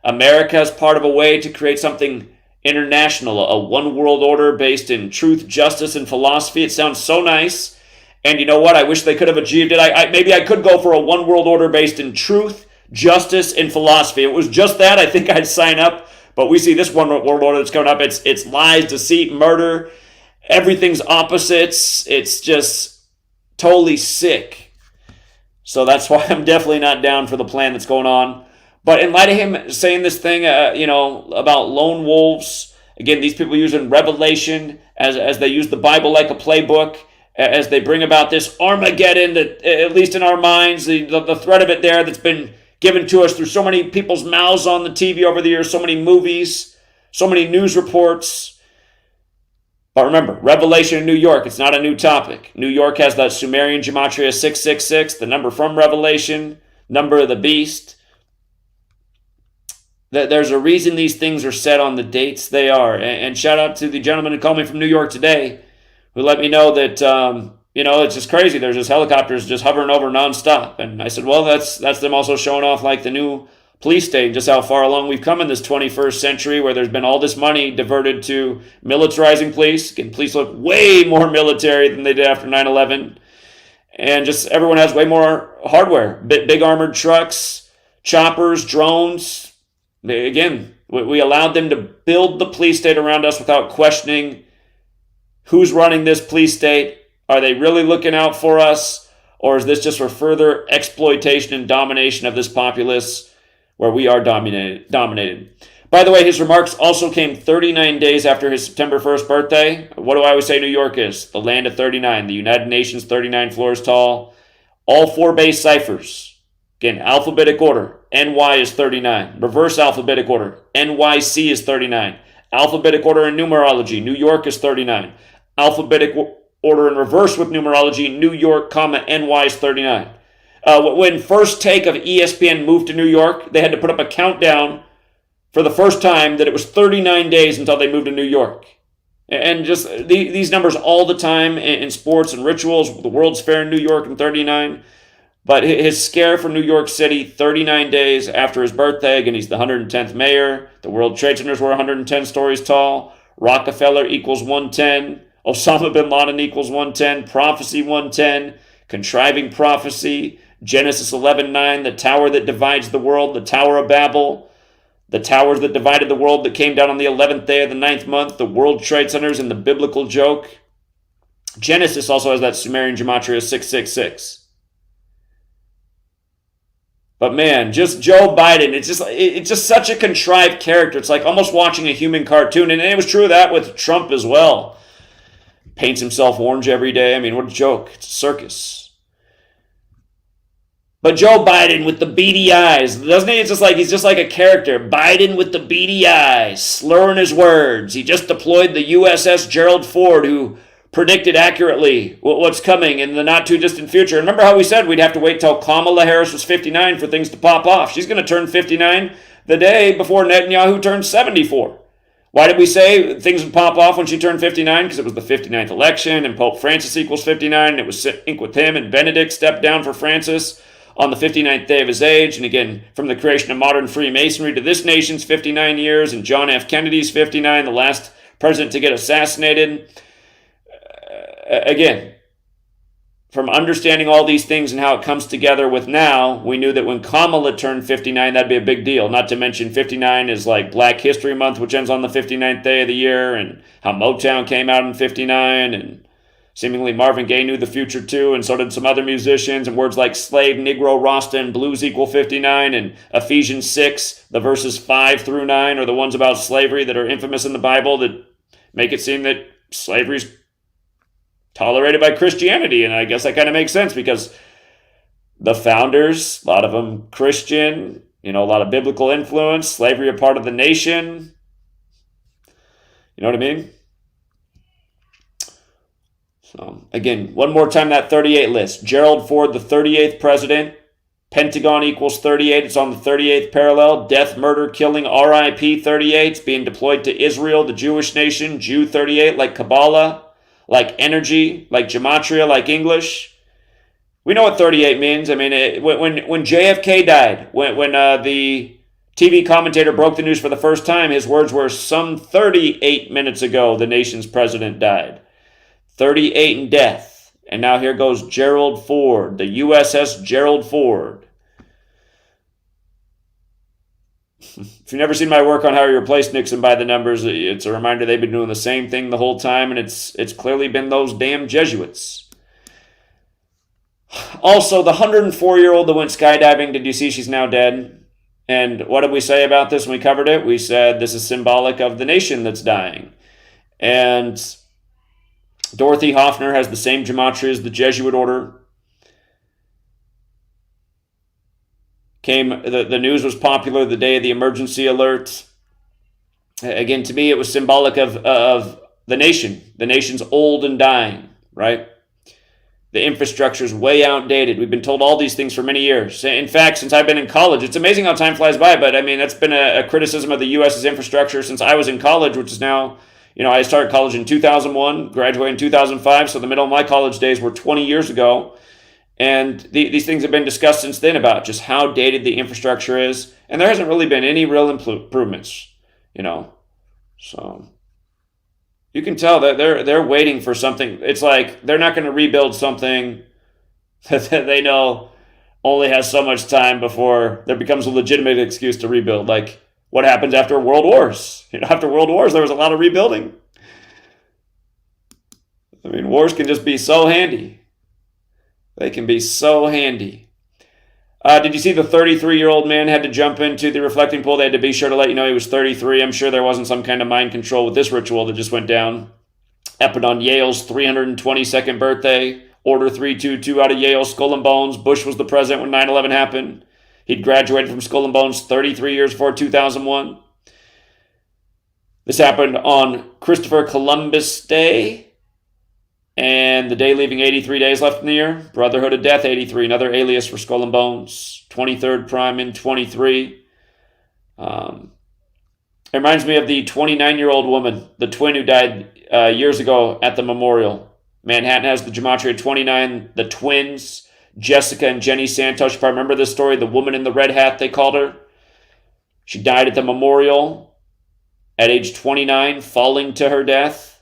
America is part of a way to create something international, a one world order based in truth, justice, and philosophy. It sounds so nice. And you know what? I wish they could have achieved it. Maybe I could go for a one world order based in truth, justice, and philosophy. If it was just that, I think I'd sign up. But we see this one world order that's coming up. It's lies, deceit, murder. Everything's opposites. It's just totally sick. So that's why I'm definitely not down for the plan that's going on. But in light of him saying this thing, about lone wolves, again, these people using Revelation as they use the Bible like a playbook, as they bring about this Armageddon that, at least in our minds, the threat of it there that's been given to us through so many people's mouths on the TV over the years, so many movies, so many news reports. But remember, Revelation in New York, it's not a new topic. New York has that Sumerian Gematria 666, the number from Revelation, number of the beast. There's a reason these things are set on the dates they are. And shout out to the gentleman who called me from New York today, who let me know that, it's just crazy. There's just helicopters just hovering over nonstop. And I said, well, that's them also showing off like the new police state, just how far along we've come in this 21st century where there's been all this money diverted to militarizing police. Again, police look way more military than they did after 9/11. And just everyone has way more hardware. Big armored trucks, choppers, drones. Again, we allowed them to build the police state around us without questioning who's running this police state. Are they really looking out for us? Or is this just for further exploitation and domination of this populace where we are dominated? By the way, his remarks also came 39 days after his September 1st birthday. What do I always say New York is? The land of 39. The United Nations, 39 floors tall. All four base ciphers. Again, alphabetic order. NY is 39. Reverse alphabetic order. NYC is 39. Alphabetic order in numerology. New York is 39. Alphabetic order in reverse with numerology. New York, NY is 39. When First Take of ESPN moved to New York, they had to put up a countdown for the first time that it was 39 days until they moved to New York. And just these numbers all the time in sports and rituals. The World's Fair in New York in 39. But his scare for New York City, 39 days after his birthday. Again, he's the 110th mayor. The World Trade Centers were 110 stories tall. Rockefeller equals 110. Osama bin Laden equals 110. Prophecy 110. Contriving prophecy. Genesis 11:9. The tower that divides the world. The Tower of Babel. The towers that divided the world that came down on the 11th day of the 9th month. The World Trade Centers and the biblical joke. Genesis also has that Sumerian Gematria 666. But man, just Joe Biden, it's just such a contrived character. It's like almost watching a human cartoon. And it was true of that with Trump as well. paints himself orange every day. I mean, what a joke. It's a circus. But Joe Biden with the beady eyes, doesn't he? It's just like he's just like a character. Biden with the beady eyes, slurring his words. He just deployed the USS Gerald Ford, who predicted accurately what's coming in the not too distant future. Remember how we said we'd have to wait till Kamala Harris was 59 for things to pop off? She's going to turn 59 the day before Netanyahu turns 74. Why did we say things would pop off when she turned 59? Because it was the 59th election, and Pope Francis equals 59, and it was sync with him, and Benedict stepped down for Francis on the 59th day of his age. And again, from the creation of modern Freemasonry to this nation's 59 years, and John F. Kennedy's 59, the last president to get assassinated. Again, from understanding all these things and how it comes together with now, we knew that when Kamala turned 59, that'd be a big deal. Not to mention 59 is like Black History Month, which ends on the 59th day of the year, and how Motown came out in 59, and seemingly Marvin Gaye knew the future too, and so did some other musicians, and words like slave, Negro, Rasta, and blues equal 59, and Ephesians 6, the verses 5 through 9 are the ones about slavery that are infamous in the Bible that make it seem that slavery's tolerated by Christianity. And I guess that kind of makes sense because the founders, a lot of them Christian, a lot of biblical influence, slavery a part of the nation. You know what I mean? So again, one more time, that 38 list. Gerald Ford, the 38th president. Pentagon equals 38. It's on the 38th parallel. Death, murder, killing, RIP 38. It's being deployed to Israel, the Jewish nation. Jew 38, like Kabbalah, like energy, like Gematria, like English. We know what 38 means. I mean, when JFK died, when the TV commentator broke the news for the first time, his words were, some 38 minutes ago, the nation's president died. 38 in death. And now here goes Gerald Ford, the USS Gerald Ford. If you've never seen my work on how you replace Nixon by the numbers, it's a reminder they've been doing the same thing the whole time, and it's clearly been those damn Jesuits. Also, the 104-year-old that went skydiving, did you see she's now dead? And what did we say about this when we covered it? We said this is symbolic of the nation that's dying. And Dorothy Hoffner has the same gematria as the Jesuit order. The news was popular the day of the emergency alert. Again, to me, it was symbolic of the nation. The nation's old and dying, right? The infrastructure is way outdated. We've been told all these things for many years. In fact, since I've been in college, it's amazing how time flies by, but I mean, that's been a criticism of the U.S.'s infrastructure since I was in college, which is now, I started college in 2001, graduated in 2005, so the middle of my college days were 20 years ago. And these things have been discussed since then about just how dated the infrastructure is. And there hasn't really been any real improvements, So you can tell that they're waiting for something. It's like they're not going to rebuild something that they know only has so much time before there becomes a legitimate excuse to rebuild. Like what happens after World Wars? After World Wars, there was a lot of rebuilding. I mean, wars can just be so handy. They can be so handy. Did you see the 33-year-old man had to jump into the reflecting pool? They had to be sure to let you know he was 33. I'm sure there wasn't some kind of mind control with this ritual that just went down. Happened on Yale's 322nd birthday. Order 322 out of Yale, Skull and Bones. Bush was the president when 9/11 happened. He'd graduated from Skull and Bones 33 years before 2001. This happened on Christopher Columbus Day. And the day leaving 83 days left in the year. Brotherhood of Death, 83. Another alias for Skull and Bones. 23rd prime in 23. It reminds me of the 29-year-old woman, the twin who died years ago at the memorial. Manhattan has the Gematria 29, the twins, Jessica and Jenny Santos. If I remember this story, the woman in the red hat, they called her. She died at the memorial at age 29, falling to her death.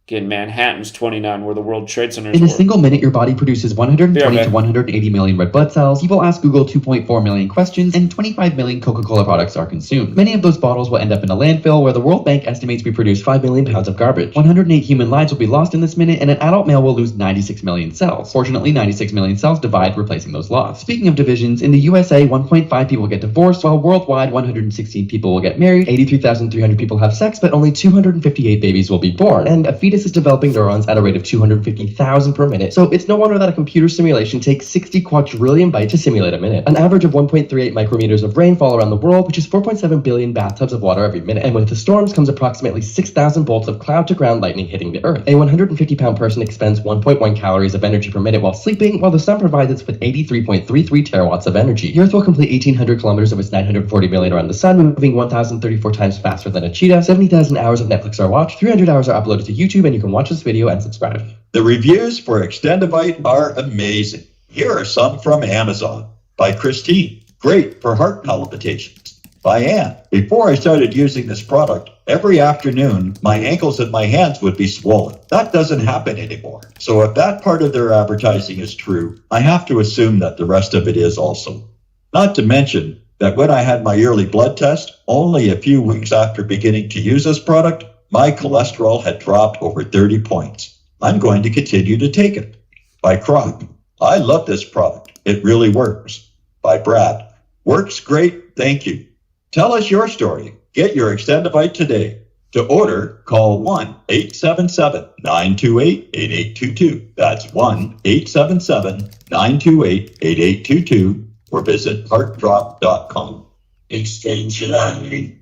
Again, Manhattan's 29, where the World Trade Center is. In a single minute, your body produces 120 to 180 million red blood cells. People ask Google 2.4 million questions, and 25 million Coca-Cola products are consumed. Many of those bottles will end up in a landfill, where the World Bank estimates we produce 5 million pounds of garbage. 108 human lives will be lost in this minute, and an adult male will lose 96 million cells. Fortunately, 96 million cells divide, replacing those lost. Speaking of divisions, in the USA, 1.5 people get divorced, while worldwide, 116 people will get married, 83,300 people have sex, but only 258 babies will be born. And a fetus fetus is developing neurons at a rate of 250,000 per minute, so it's no wonder that a computer simulation takes 60 quadrillion bytes to simulate a minute. An average of 1.38 micrometers of rainfall around the world, which is 4.7 billion bathtubs of water every minute, and with the storms comes approximately 6,000 bolts of cloud-to-ground lightning hitting the Earth. A 150-pound person expends 1.1 calories of energy per minute while sleeping, while the sun provides us with 83.33 terawatts of energy. The Earth will complete 1,800 kilometers of its 940 million around the sun, moving 1,034 times faster than a cheetah. 70,000 hours of Netflix are watched, 300 hours are uploaded to YouTube, and you can watch this video and subscribe. The reviews for Extendivite are amazing. Here are some from Amazon. By Christine, great for heart palpitations. By Anne, before I started using this product, every afternoon my ankles and my hands would be swollen. That doesn't happen anymore. So if that part of their advertising is true, I have to assume that the rest of it is also. Not to mention that when I had my yearly blood test, only a few weeks after beginning to use this product, my cholesterol had dropped over 30 points. I'm going to continue to take it. By Croc, I love this product. It really works. By Brad, works great, thank you. Tell us your story. Get your Extendivite today. To order, call 1-877-928-8822. That's 1-877-928-8822. Or visit heartdrop.com. Extension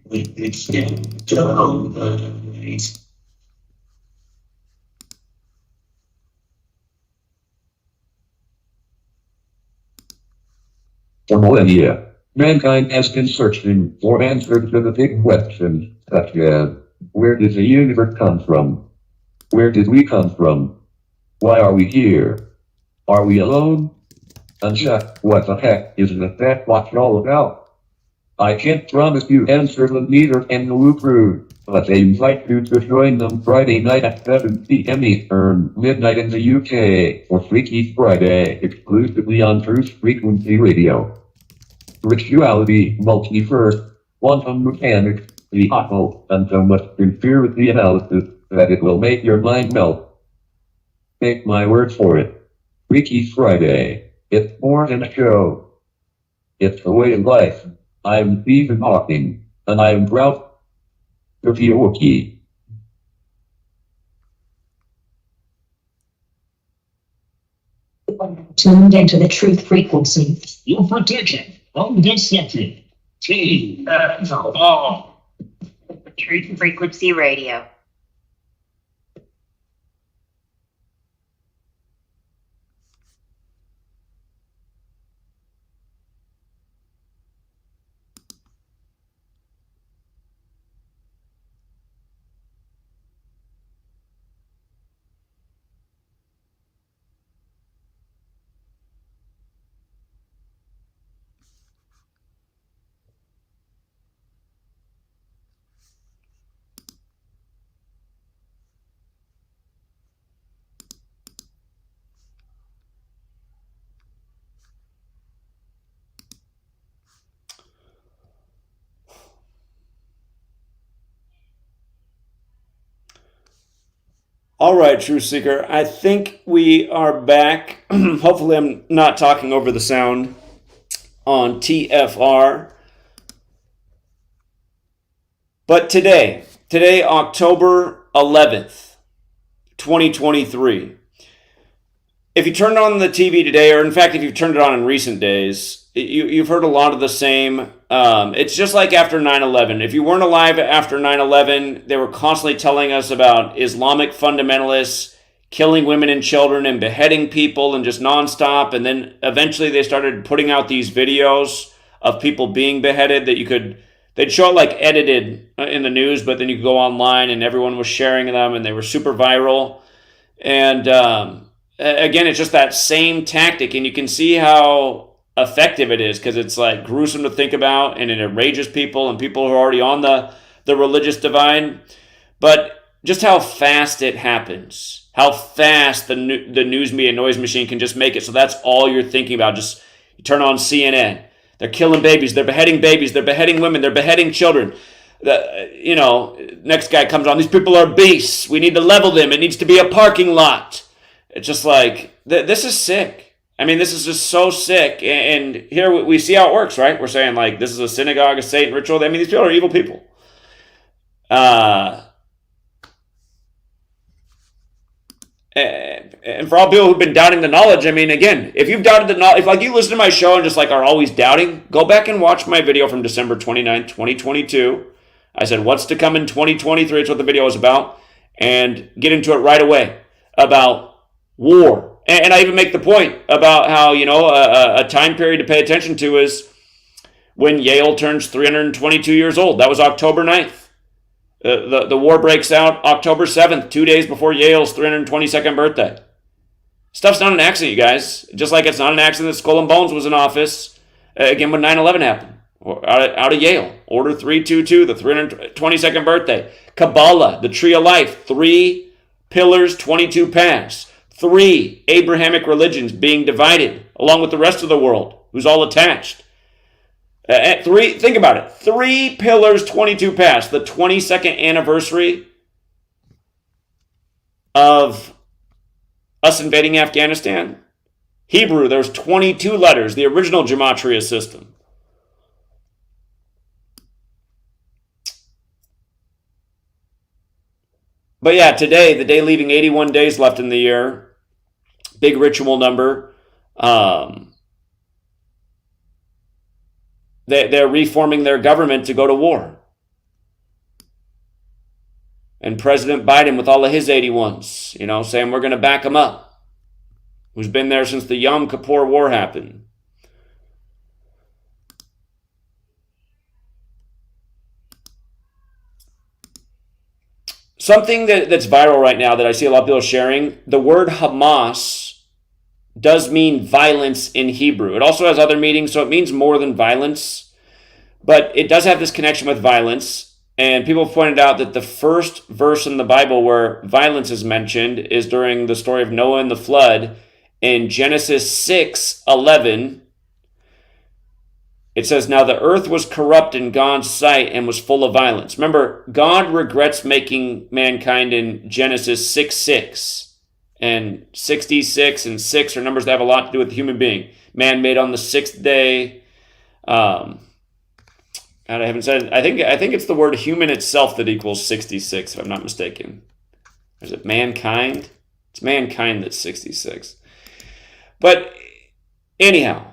with Extendivite. For millennia, mankind has been searching for answers to the big questions, such as, where did the universe come from? Where did we come from? Why are we here? Are we alone? And just what the heck is that watch all about? I can't promise you answers, and neither can the Woo Crew, but they invite you to join them Friday night at 7 p.m. Eastern, midnight in the UK, for Freaky Friday, exclusively on Truth Frequency Radio. Rituality, multiverse, quantum mechanics, the occult, and so much conspiracy analysis that it will make your mind melt. Take my word for it. Freaky Friday. It's more than a show. It's the way of life. I'm Stephen Hawking, and I am proud to be a Wookiee. Tuned into the truth frequency. Your protection from deception. TFR. Truth Frequency Radio. All right, Truth Seeker. I think we are back. Hopefully I'm not talking over the sound on TFR. But today, October 11th, 2023. If you turned on the TV today, or in fact, if you've turned it on in recent days, you've heard a lot of the same. It's just like after 9/11. If you weren't alive after 9/11, they were constantly telling us about Islamic fundamentalists killing women and children and beheading people and just nonstop. And then eventually they started putting out these videos of people being beheaded that they'd show it like edited in the news, but then you could go online and everyone was sharing them and they were super viral. And again, it's just that same tactic, and you can see how effective it is because it's like gruesome to think about, and it enrages people and people who are already on the religious divide. But just how fast it happens, how fast the news media noise machine can just make it so that's all you're thinking about. Just you turn on CNN, they're killing babies, they're beheading women, they're beheading children. Next guy comes on, these people are beasts, we need to level them, it needs to be a parking lot. It's just like, this is sick. I mean, this is just so sick. And here we see how it works, right? We're saying, like, this is a synagogue, a Satan ritual. I mean, these people are evil people. And for all people who've been doubting the knowledge, I mean, again, if you've doubted the knowledge, if like you listen to my show and just like are always doubting, go back and watch my video from December 29th, 2022. I said, what's to come in 2023? It's what the video was about. And get into it right away about war. And I even make the point about how, you know, a time period to pay attention to is when Yale turns 322 years old. That was October 9th. The war breaks out October 7th, 2 days before Yale's 322nd birthday. Stuff's not an accident, you guys. Just like it's not an accident that Skull and Bones was in office again when 9/11 happened. Out of Yale. Order 322, the 322nd birthday. Kabbalah, the Tree of Life, 3 pillars, 22 paths. 3 Abrahamic religions being divided along with the rest of the world, who's all attached. 3, think about it. 3 pillars, 22 paths. The 22nd anniversary of us invading Afghanistan. Hebrew, there's 22 letters, the original Gematria system. But yeah, today, the day leaving 81 days left in the year, big ritual number. They're reforming their government to go to war. And President Biden, with all of his 81s, you know, saying we're going to back him up, who's been there since the Yom Kippur War happened. Something that's viral right now that I see a lot of people sharing, the word Hamas does mean violence in Hebrew. It also has other meanings, so it means more than violence. But it does have this connection with violence. And people have pointed out that the first verse in the Bible where violence is mentioned is during the story of Noah and the flood in Genesis 6:11. It says, now the earth was corrupt in God's sight and was full of violence. Remember, God regrets making mankind in Genesis 6:6. And 66 and 6 are numbers that have a lot to do with the human being. Man made on the 6th day. I haven't said. I think it's the word human itself that equals 66, if I'm not mistaken. Is it mankind? It's mankind that's 66. But anyhow,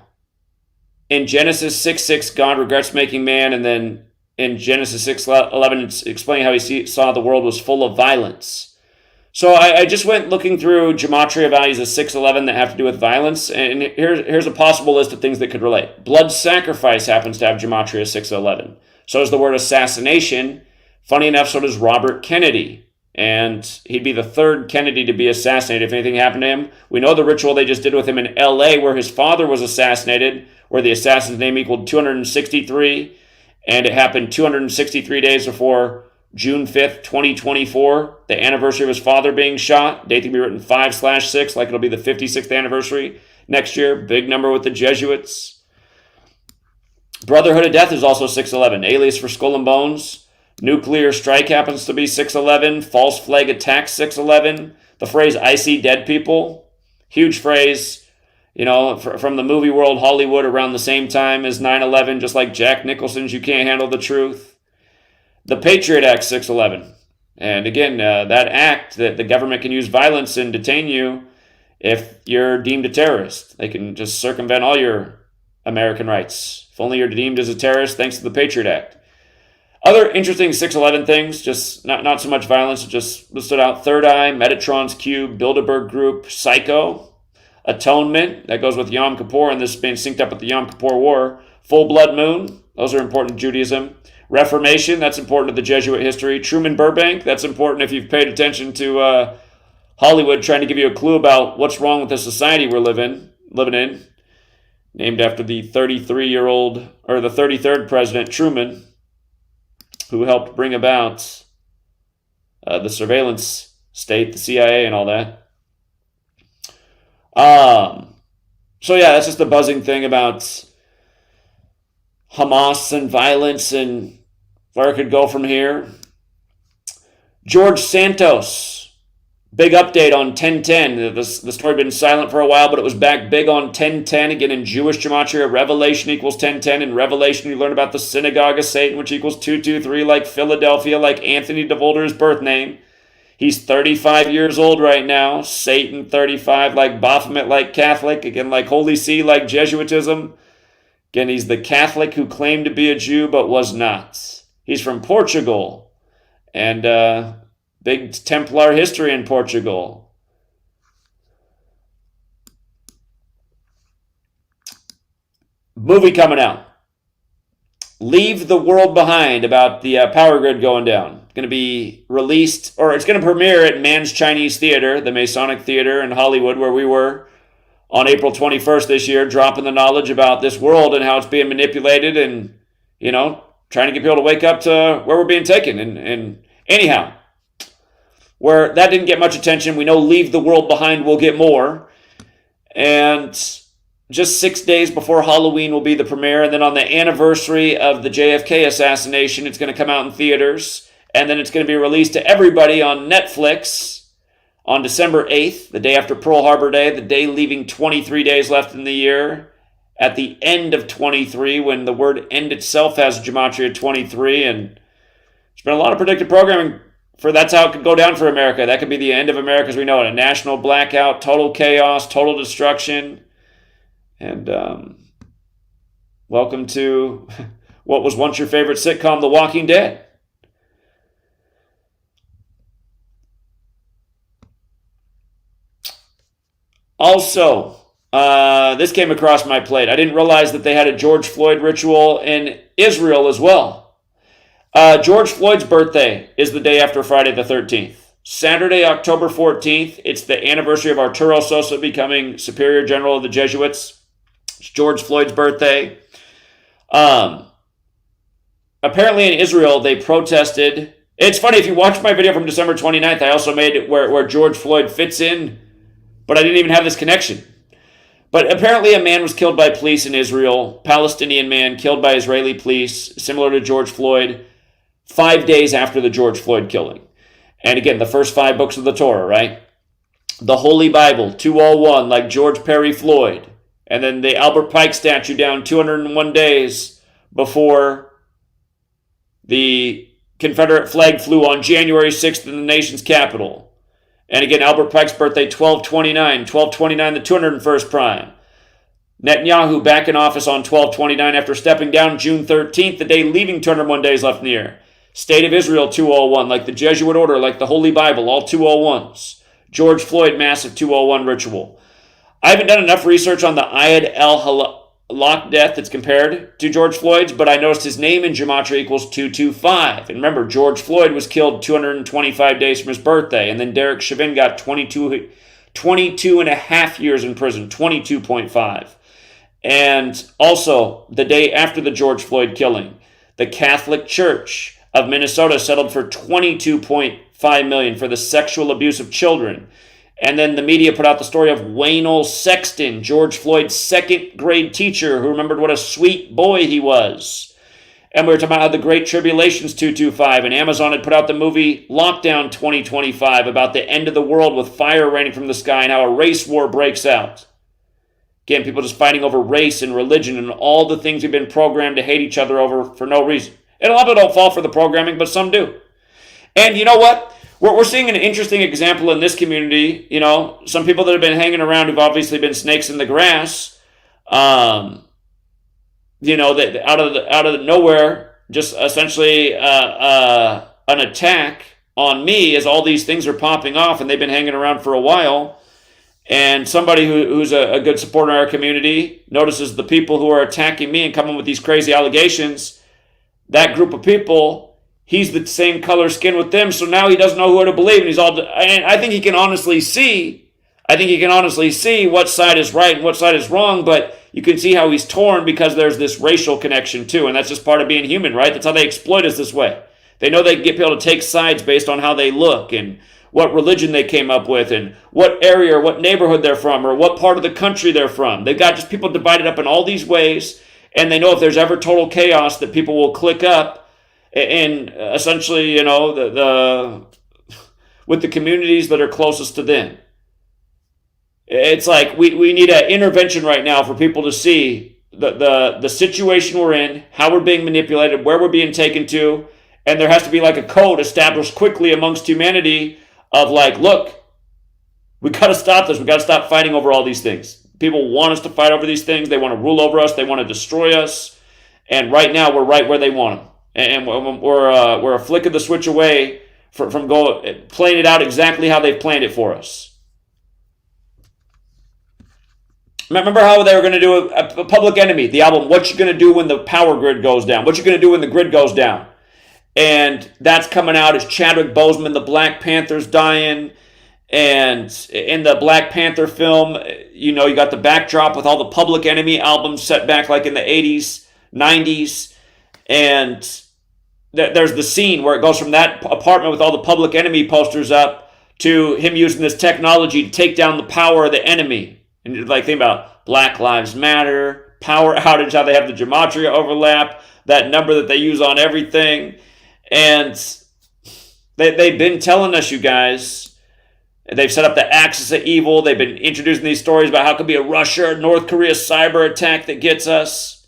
in Genesis 6:6, God regrets making man, and then in Genesis 6:11, it's explaining how he saw the world was full of violence. So I just went looking through gematria values of 611 that have to do with violence, and here's a possible list of things that could relate. Blood sacrifice happens to have gematria 611. So does the word assassination. Funny enough, so does Robert Kennedy. And he'd be the 3rd Kennedy to be assassinated if anything happened to him. We know the ritual they just did with him in LA where his father was assassinated, where the assassin's name equaled 263, and it happened 263 days before June 5th, 2024, the anniversary of his father being shot. Date can be written 5/6, like it'll be the 56th anniversary next year. Big number with the Jesuits. Brotherhood of Death is also 611, alias for Skull and Bones. Nuclear strike happens to be 611. False flag attack 611. The phrase "I see dead people," huge phrase, you know, from the movie world, Hollywood, around the same time as 9/11, just like Jack Nicholson's "You Can't Handle the Truth." The Patriot Act 611. And again, that act that the government can use violence and detain you if you're deemed a terrorist. They can just circumvent all your American rights. If only you're deemed as a terrorist thanks to the Patriot Act. Other interesting 611 things, just not so much violence, just stood out. Third Eye, Metatron's Cube, Bilderberg Group, Psycho, Atonement, that goes with Yom Kippur, and this is being synced up with the Yom Kippur War. Full Blood Moon, those are important to Judaism. Reformation, that's important to the Jesuit history. Truman Burbank, that's important if you've paid attention to Hollywood trying to give you a clue about what's wrong with the society we're living in. Named after the 33rd President Truman, who helped bring about the surveillance state, the CIA and all that. So yeah, that's just a buzzing thing about Hamas and violence and where it could go from here. George Santos, big update on 1010. The story had been silent for a while, but it was back big on 1010. Again, in Jewish gematria, Revelation equals 1010. In Revelation, you learn about the synagogue of Satan, which equals 223, like Philadelphia, like Anthony DeVolder's birth name. He's 35 years old right now. Satan 35, like Baphomet, like Catholic. Again, like Holy See, like Jesuitism. Again, he's the Catholic who claimed to be a Jew but was not. He's from Portugal. And big Templar history in Portugal. Movie coming out. Leave the World Behind, about the power grid going down. It's going to be released, or it's going to premiere at Mann's Chinese Theater, the Masonic Theater in Hollywood, where we were on April 21st this year, dropping the knowledge about this world and how it's being manipulated and, you know, trying to get people to wake up to where we're being taken. And anyhow, where that didn't get much attention, we know Leave the World Behind will get more. And just 6 days before Halloween will be the premiere, and then on the anniversary of the JFK assassination, it's going to come out in theaters, and then it's going to be released to everybody on Netflix on December 8th, the day after Pearl Harbor Day, the day leaving 23 days left in the year, at the end of 23, when the word end itself has Gematria 23, and there's been a lot of predictive programming for that's how it could go down for America. That could be the end of America as we know it, a national blackout, total chaos, total destruction. And welcome to what was once your favorite sitcom, The Walking Dead. Also, this came across my plate. I didn't realize that they had a George Floyd ritual in Israel as well. George Floyd's birthday is the day after Friday the 13th. Saturday, October 14th, it's the anniversary of Arturo Sosa becoming Superior General of the Jesuits. It's George Floyd's birthday. Apparently in Israel, they protested. It's funny, if you watch my video from December 29th, I also made it where George Floyd fits in, but I didn't even have this connection. But apparently a man was killed by police in Israel, Palestinian man killed by Israeli police, similar to George Floyd, 5 days after the George Floyd killing. And again, the first 5 books of the Torah, right? The Holy Bible, 201, like George Perry Floyd. And then the Albert Pike statue down 201 days before the Confederate flag flew on January 6th in the nation's capital. And again, Albert Pike's birthday, 12/29, the 201st prime. Netanyahu back in office on 12/29 after stepping down June 13th, the day leaving 201 days left in the year. State of Israel, 201, like the Jesuit order, like the Holy Bible, all 201s. George Floyd, massive 201 ritual. I haven't done enough research on the Ayad el-Halak death that's compared to George Floyd's, but I noticed his name in Gematria equals 225. And remember, George Floyd was killed 225 days from his birthday, and then Derek Chauvin got 22 and a half years in prison, 22.5. And also, the day after the George Floyd killing, the Catholic Church of Minnesota settled for $22.5 million for the sexual abuse of children. And then the media put out the story of Waynell Sexton, George Floyd's second grade teacher, who remembered what a sweet boy he was. And we were talking about how the Great Tribulation's 225, and Amazon had put out the movie Lockdown 2025 about the end of the world with fire raining from the sky and how a race war breaks out. Again, people just fighting over race and religion and all the things we've been programmed to hate each other over for no reason. And a lot of people don't fall for the programming, but some do. And you know what? We're seeing an interesting example in this community. You know, some people that have been hanging around who've obviously been snakes in the grass, you know, that out of nowhere, just essentially an attack on me as all these things are popping off, and they've been hanging around for a while. And somebody who's a good supporter in our community notices the people who are attacking me and coming with these crazy allegations. That group of people, he's the same color skin with them, so now he doesn't know who to believe, and I think he can honestly see what side is right and what side is wrong, but you can see how he's torn because there's this racial connection too, and that's just part of being human, right? That's how they exploit us this way. They know they can get people to take sides based on how they look and what religion they came up with and what area or what neighborhood they're from or what part of the country they're from. They've got just people divided up in all these ways, and they know if there's ever total chaos that people will click up and essentially, you know, with the communities that are closest to them. It's like we need an intervention right now for people to see the situation we're in, how we're being manipulated, where we're being taken to, and there has to be like a code established quickly amongst humanity of like, look, we got to stop this. We got to stop fighting over all these things. People want us to fight over these things. They want to rule over us. They want to destroy us. And right now, we're right where they want them. And we're a flick of the switch away from playing it out exactly how they've planned it for us. Remember how they were going to do a Public Enemy, the album, What You Gonna Do When the Power Grid Goes Down? What You Gonna Do When the Grid Goes Down? And that's coming out as Chadwick Boseman, the Black Panther's dying. And in the Black Panther film, you got the backdrop with all the Public Enemy albums set back like in the 80s, 90s. And there's the scene where it goes from that apartment with all the Public Enemy posters up to him using this technology to take down the power of the enemy. And like think about Black Lives Matter, power outage, how they have the Gematria overlap, that number that they use on everything. And they've been telling us, you guys, they've set up the axis of evil. They've been introducing these stories about how it could be a Russia or North Korea cyber attack that gets us.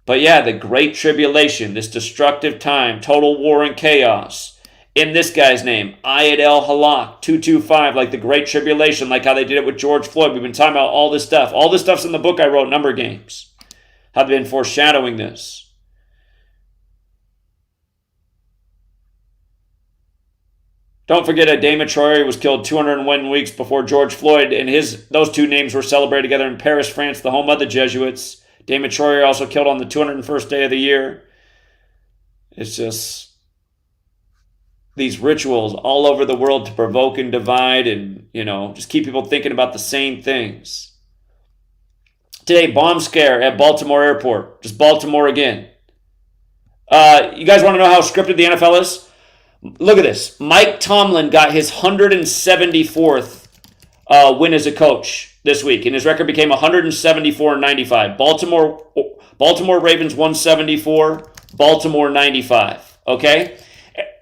But yeah, the Great Tribulation, this destructive time, total war and chaos. In this guy's name, Ayat el-Halak 225, like the Great Tribulation, like how they did it with George Floyd. We've been talking about all this stuff. All this stuff's in the book I wrote, Number Games. How they've been foreshadowing this. Don't forget that Gematria was killed 201 weeks before George Floyd, and those two names were celebrated together in Paris, France, the home of the Jesuits. Gematria also killed on the 201st day of the year. It's just these rituals all over the world to provoke and divide and, just keep people thinking about the same things. Today, bomb scare at Baltimore Airport. Just Baltimore again. You guys want to know how scripted the NFL is? Look at this. Mike Tomlin got his 174th win as a coach this week, and his record became 174-95. Baltimore Ravens 174, Baltimore 95. Okay?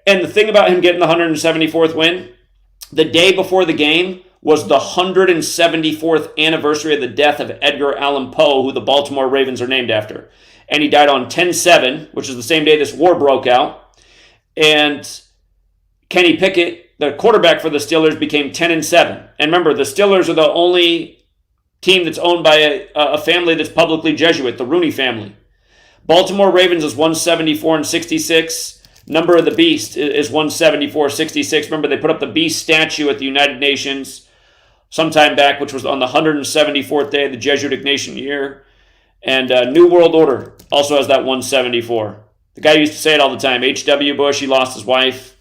And the thing about him getting the 174th win, the day before the game was the 174th anniversary of the death of Edgar Allan Poe, who the Baltimore Ravens are named after. And he died on 10/7, which is the same day this war broke out. And Kenny Pickett, the quarterback for the Steelers, became 10-7. And remember, the Steelers are the only team that's owned by a family that's publicly Jesuit, the Rooney family. Baltimore Ravens is 174-66. Number of the Beast is 174-66. Remember, they put up the Beast statue at the United Nations sometime back, which was on the 174th day of the Jesuit Ignatian year. And New World Order also has that 174. The guy used to say it all the time. H.W. Bush, he lost his wife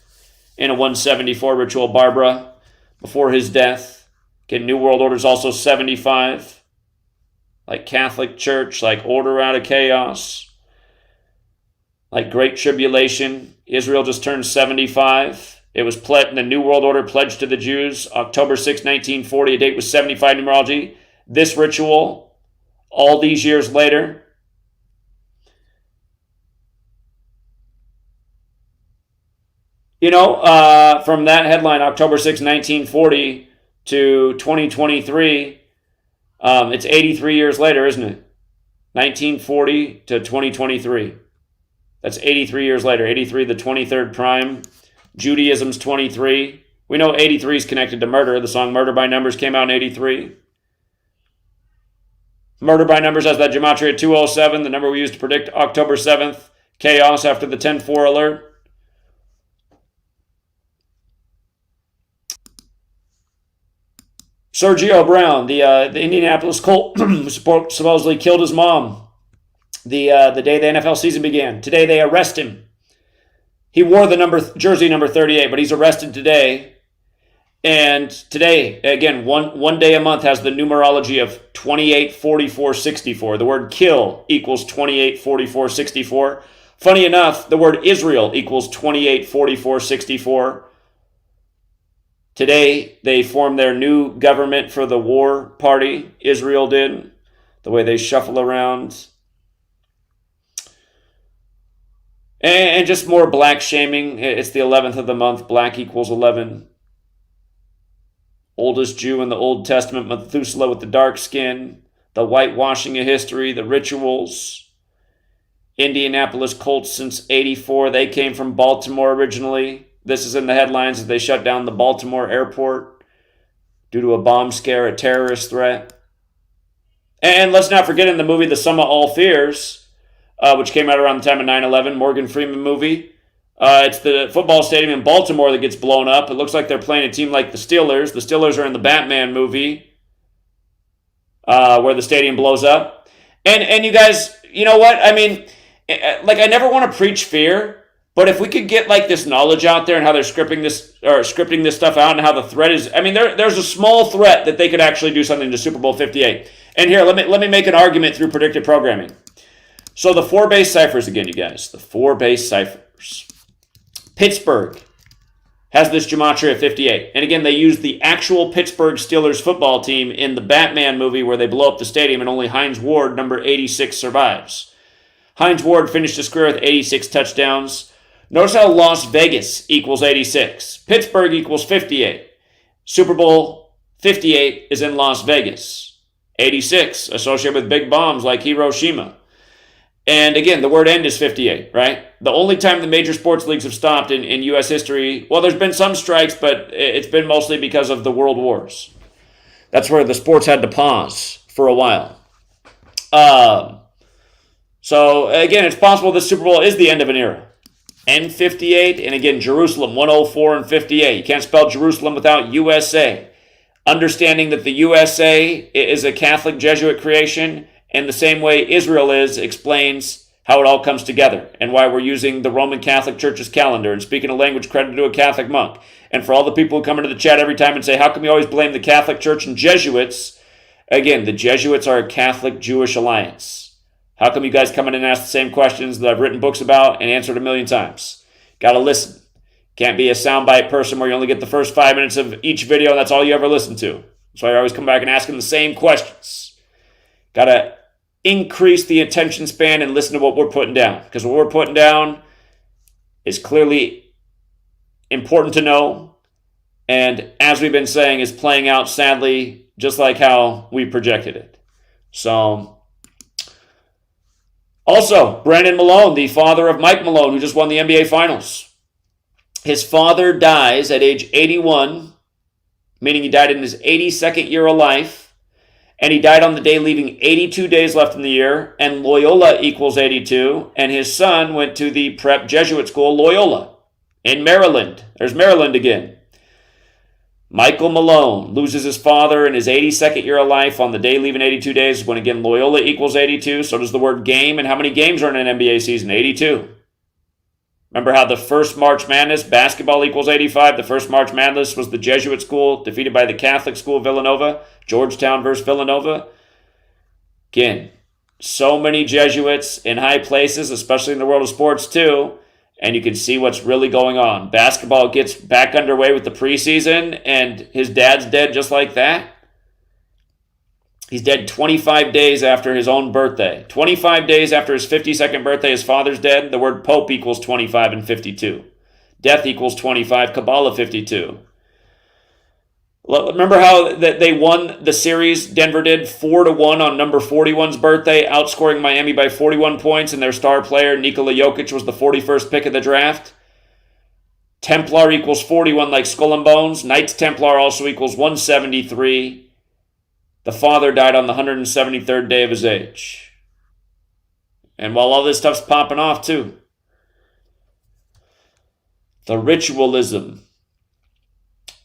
in a 174 ritual, Barbara, before his death. Again, New World Order is also 75. Like Catholic Church, like Order Out of Chaos. Like Great Tribulation. Israel just turned 75. It was the New World Order pledged to the Jews October 6, 1940, a date with 75 numerology. This ritual, all these years later, from that headline, October 6, 1940 to 2023, it's 83 years later, isn't it? 1940 to 2023. That's 83 years later. 83, the 23rd prime. Judaism's 23. We know 83 is connected to murder. The song Murder by Numbers came out in 83. Murder by Numbers has that Gematria 207, the number we used to predict October 7th. Chaos after the 10-4 alert. Sergio Brown, the Indianapolis Colt, supposedly killed his mom the day the NFL season began. Today they arrest him. He wore the jersey number 38, but he's arrested today. And today, again, one day a month has the numerology of 28, 44, 64. The word kill equals 28, 44, 64. Funny enough, the word Israel equals 28, 44, 64. Today, they formed their new government for the war party. Israel did. The way they shuffle around. And just more black shaming. It's the 11th of the month. Black equals 11. Oldest Jew in the Old Testament, Methuselah with the dark skin. The whitewashing of history. The rituals. Indianapolis Colts since 84. They came from Baltimore originally. This is in the headlines as they shut down the Baltimore airport due to a bomb scare, a terrorist threat. And let's not forget in the movie The Sum of All Fears, which came out around the time of 9/11, Morgan Freeman movie. It's the football stadium in Baltimore that gets blown up. It looks like they're playing a team like the Steelers. The Steelers are in the Batman movie where the stadium blows up. And you guys, you know what? I mean, like, I never want to preach fear, but if we could get like this knowledge out there and how they're scripting this stuff out and how the threat is, I mean, there's a small threat that they could actually do something to Super Bowl 58. And here, let me make an argument through predictive programming. So the 4 base ciphers again, you guys, the 4 base ciphers. Pittsburgh has this Gematria 58. And again, they use the actual Pittsburgh Steelers football team in the Batman movie where they blow up the stadium and only Hines Ward, number 86, survives. Hines Ward finished his career with 86 touchdowns. Notice how Las Vegas equals 86. Pittsburgh equals 58. Super Bowl 58 is in Las Vegas. 86 associated with big bombs like Hiroshima. And again, the word end is 58, right? The only time the major sports leagues have stopped in U.S. history, well, there's been some strikes, but it's been mostly because of the world wars. That's where the sports had to pause for a while. So again, it's possible this Super Bowl is the end of an era. End 58, and again, Jerusalem 104 and 58. You can't spell Jerusalem without USA. Understanding that the USA is a Catholic Jesuit creation, and the same way Israel is, explains how it all comes together and why we're using the Roman Catholic Church's calendar and speaking a language credited to a Catholic monk. And for all the people who come into the chat every time and say, how come you always blame the Catholic Church and Jesuits? Again, the Jesuits are a Catholic-Jewish alliance. How come you guys come in and ask the same questions that I've written books about and answered a million times? Got to listen. Can't be a soundbite person where you only get the first 5 minutes of each video and that's all you ever listen to. So I always come back and ask them the same questions. Got to increase the attention span and listen to what we're putting down. Because what we're putting down is clearly important to know. And as we've been saying, is playing out sadly just like how we projected it. So, also, Brandon Malone, the father of Mike Malone, who just won the NBA Finals. His father dies at age 81, meaning he died in his 82nd year of life. And he died on the day leaving 82 days left in the year, and Loyola equals 82, and his son went to the prep Jesuit school Loyola in Maryland. There's Maryland again. Michael Malone loses his father in his 82nd year of life on the day leaving 82 days, when again Loyola equals 82, so does the word game, and how many games are in an NBA season? 82. Remember how the first March Madness, basketball equals 85. The first March Madness was the Jesuit school defeated by the Catholic school Villanova. Georgetown versus Villanova. Again, so many Jesuits in high places, especially in the world of sports too. And you can see what's really going on. Basketball gets back underway with the preseason, and his dad's dead just like that. He's dead 25 days after his own birthday. 25 days after his 52nd birthday, his father's dead. The word Pope equals 25 and 52. Death equals 25, Kabbalah 52. Remember how they won the series, Denver did, 4-1 on number 41's birthday, outscoring Miami by 41 points, and their star player, Nikola Jokic, was the 41st pick of the draft. Templar equals 41 like Skull and Bones. Knights Templar also equals 173. The father died on the 173rd day of his age. And while all this stuff's popping off too, the ritualism,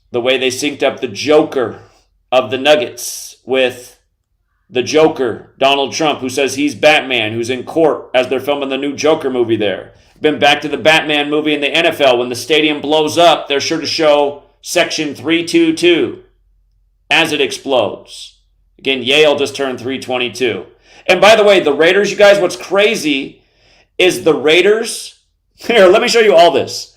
the way they synced up the Joker of the Nuggets with the Joker, Donald Trump, who says he's Batman, who's in court as they're filming the new Joker movie there. Been back to the Batman movie in the NFL. When the stadium blows up, they're sure to show Section 322 as it explodes. Again, Yale just turned 322. And by the way, the Raiders, you guys, what's crazy is the Raiders. Here, let me show you all this.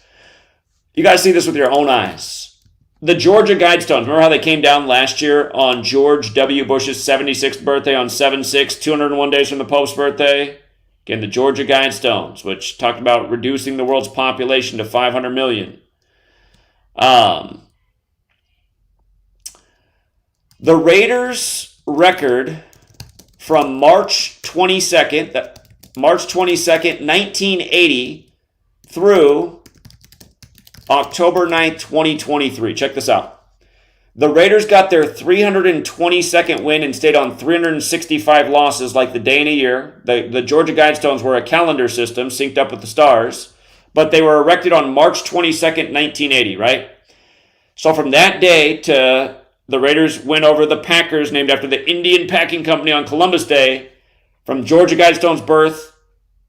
You guys see this with your own eyes. The Georgia Guidestones, remember how they came down last year on George W. Bush's 76th birthday on 7/6, 201 days from the Pope's birthday? Again, the Georgia Guidestones, which talked about reducing the world's population to 500 million. The Raiders' record from March 22nd, 1980 through October 9th, 2023. Check this out. The Raiders got their 322nd win and stayed on 365 losses like the day in a year. The Georgia Guidestones were a calendar system synced up with the stars, but they were erected on March 22nd, 1980, right? So from that day to the Raiders win over the Packers, named after the Indian Packing Company on Columbus Day, from Georgia Guidestone's birth.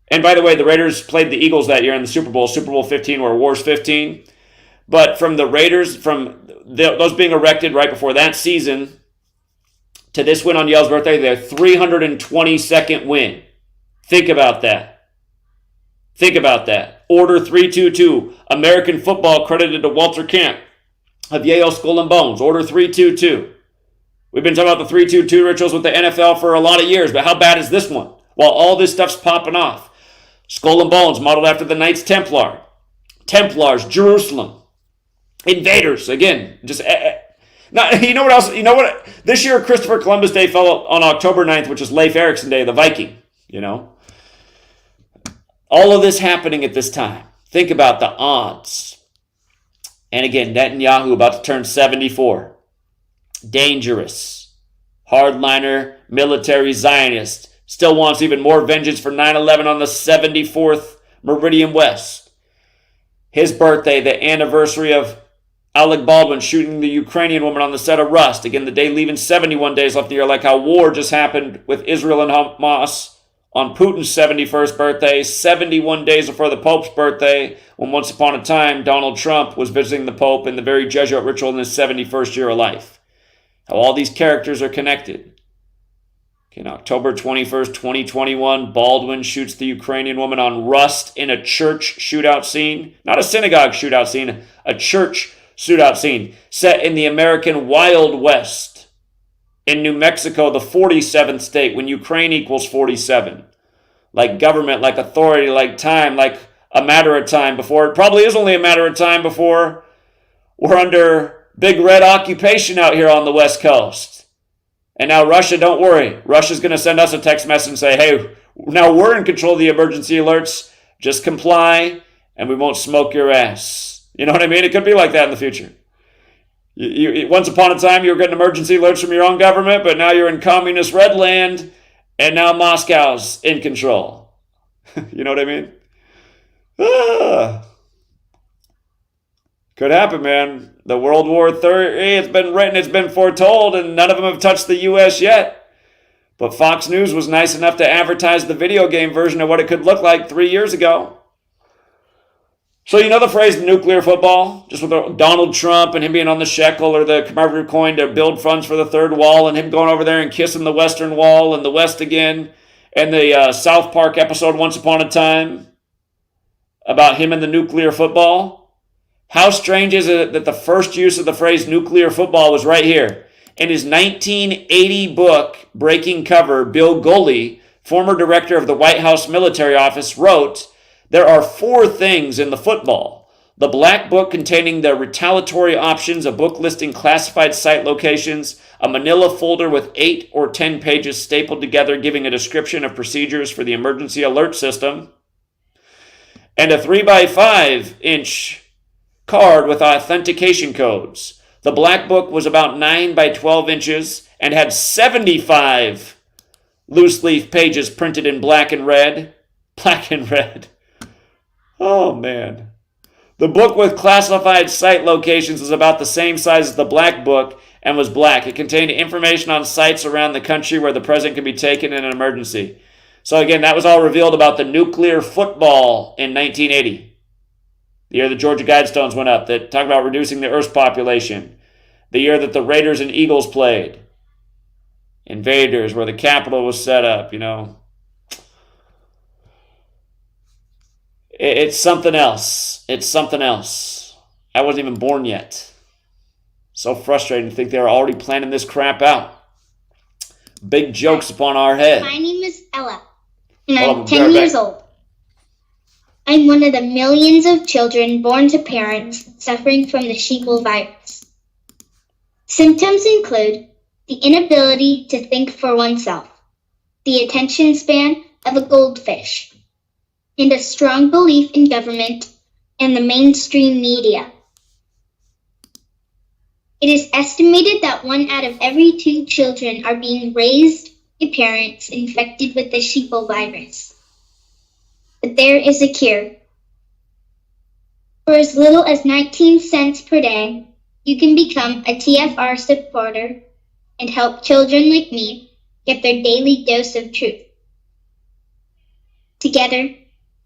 And by the way, the Raiders played the Eagles that year in the Super Bowl 15, where Wars 15. But from the Raiders, those being erected right before that season to this win on Yale's birthday, their 322nd win. Think about that. Think about that. Order 322, American football credited to Walter Camp of Yale Skull and Bones. Order 322. We've been talking about the 322 rituals with the NFL for a lot of years, but how bad is this one? While all this stuff's popping off. Skull and Bones, modeled after the Knights Templar. Templars, Jerusalem. Invaders, again, just... Now, you know what else? You know what? This year, Christopher Columbus Day fell on October 9th, which is Leif Erikson Day, the Viking, you know? All of this happening at this time. Think about the odds. And again, Netanyahu about to turn 74. Dangerous. Hardliner, military Zionist. Still wants even more vengeance for 9/11 on the 74th Meridian West. His birthday, the anniversary of Alec Baldwin shooting the Ukrainian woman on the set of Rust. Again, the day leaving 71 days left in the year, like how war just happened with Israel and Hamas on Putin's 71st birthday, 71 days before the Pope's birthday, when once upon a time Donald Trump was visiting the Pope in the very Jesuit ritual in his 71st year of life. How all these characters are connected. Okay, October 21st, 2021, Baldwin shoots the Ukrainian woman on Rust in a church shootout scene. Not a synagogue shootout scene, a church shootout scene set in the American Wild West in New Mexico, the 47th state, when Ukraine equals 47. Like government, like authority, like time, like a matter of time before. It probably is only a matter of time before we're under big red occupation out here on the West Coast. And now Russia, don't worry. Russia's going to send us a text message and say, hey, now we're in control of the emergency alerts. Just comply and we won't smoke your ass. You know what I mean? It could be like that in the future. Once upon a time, you were getting emergency alerts from your own government, but now you're in communist red land, and now Moscow's in control. You know what I mean? Could happen, man. The World War III, it's been written, it's been foretold, and none of them have touched the U.S. yet. But Fox News was nice enough to advertise the video game version of what it could look like 3 years ago. So you know the phrase nuclear football? Just with Donald Trump and him being on the shekel or the commemorative coin to build funds for the third wall, and him going over there and kissing the western wall and the west again, and the South Park episode Once Upon a Time about him and the nuclear football. How strange is it that the first use of the phrase nuclear football was right here? In his 1980 book, Breaking Cover, Bill Goley, former director of the White House Military Office, wrote, "There are 4 things in the football. The black book containing the retaliatory options, a book listing classified site locations, a manila folder with 8 or 10 pages stapled together giving a description of procedures for the emergency alert system, and a 3x5-inch card with authentication codes. The black book was about 9 by 12 inches and had 75 loose leaf pages printed in black and red. Black and red. Oh, man. The book with classified site locations is about the same size as the black book and was black. It contained information on sites around the country where the president could be taken in an emergency." So again, that was all revealed about the nuclear football in 1980. The year the Georgia Guidestones went up, that talked about reducing the Earth's population. The year that the Raiders and Eagles played. Invaders, where the Capitol was set up, you know. It's something else. It's something else. I wasn't even born yet. So frustrating to think they were already planning this crap out. Big jokes upon our head. My name is Ella, and I'm 10 years old. I'm one of the millions of children born to parents suffering from the sheeple virus. Symptoms include the inability to think for oneself, the attention span of a goldfish, and a strong belief in government and the mainstream media. It is estimated that 1 out of every 2 children are being raised by parents infected with the sheeple virus. But there is a cure. For as little as 19 cents per day, you can become a TFR supporter and help children like me get their daily dose of truth. Together,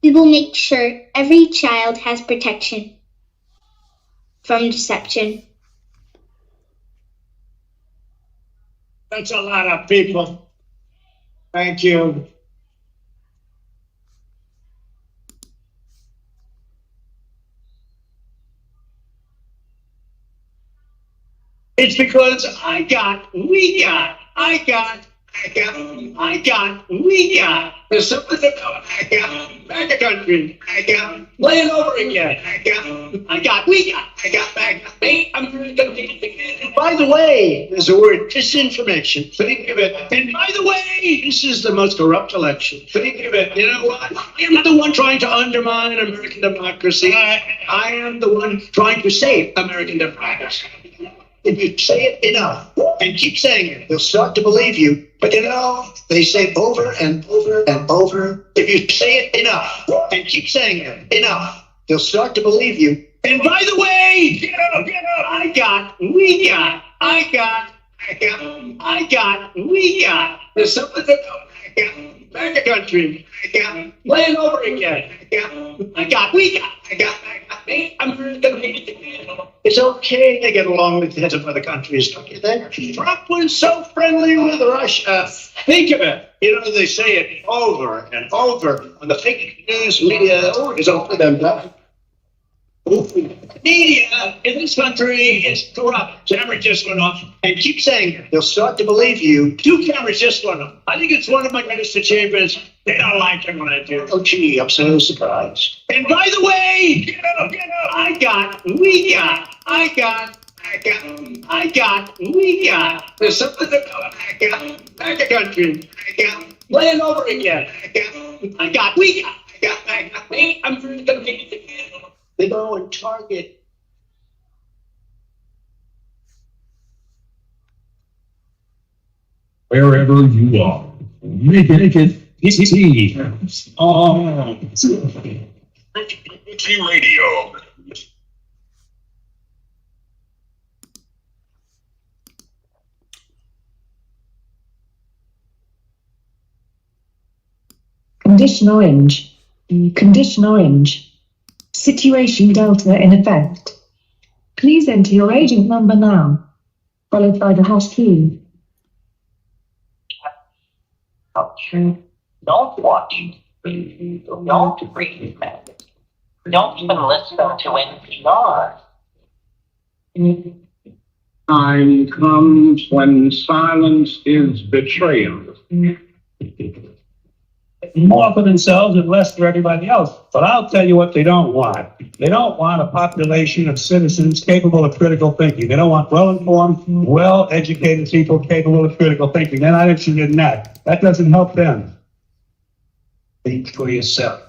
we will make sure every child has protection from deception. That's a lot of people. Thank you. It's because we got. There's something about back a country. Play it over again. Me, American. By the way, there's a word disinformation. Think of it. And by the way, this is the most corrupt election. Think of it. You know what? I am not the one trying to undermine American democracy. I am the one trying to save American democracy. If you say it enough and keep saying it, they'll start to believe you. But you know, they say over and over and over. If you say it enough and keep saying it enough, they'll start to believe you. And by the way, get up. We got. There's something about back a country. Play it over again. Me, American. It's okay to get along with the heads of other countries, don't you think? Trump was so friendly with Russia. Think of it. You know, they say it over and over on the fake news media. Oh, it's all for them. Media in this country is corrupt. Camera just went off. And keep saying it. They'll start to believe you. 2 cameras just went off. I think it's one of my greatest achievements. They don't like it when I do. Oh, gee, I'm so surprised. And by the way, get up. We got. There's something about back a country. Play it over again. Me, American. They go and target. Wherever you are, make it easy. Radio. Condition orange. Condition orange. Situation Delta in effect. Please enter your agent number now, followed by the hash key. Don't watch. Don't read magazines. Don't even listen to NPR. Time comes when silence is betrayal. More for themselves and less for everybody else. But I'll tell you what they don't want. They don't want a population of citizens capable of critical thinking. They don't want well-informed, well-educated people capable of critical thinking. They're not interested in that. That doesn't help them. Think for yourself.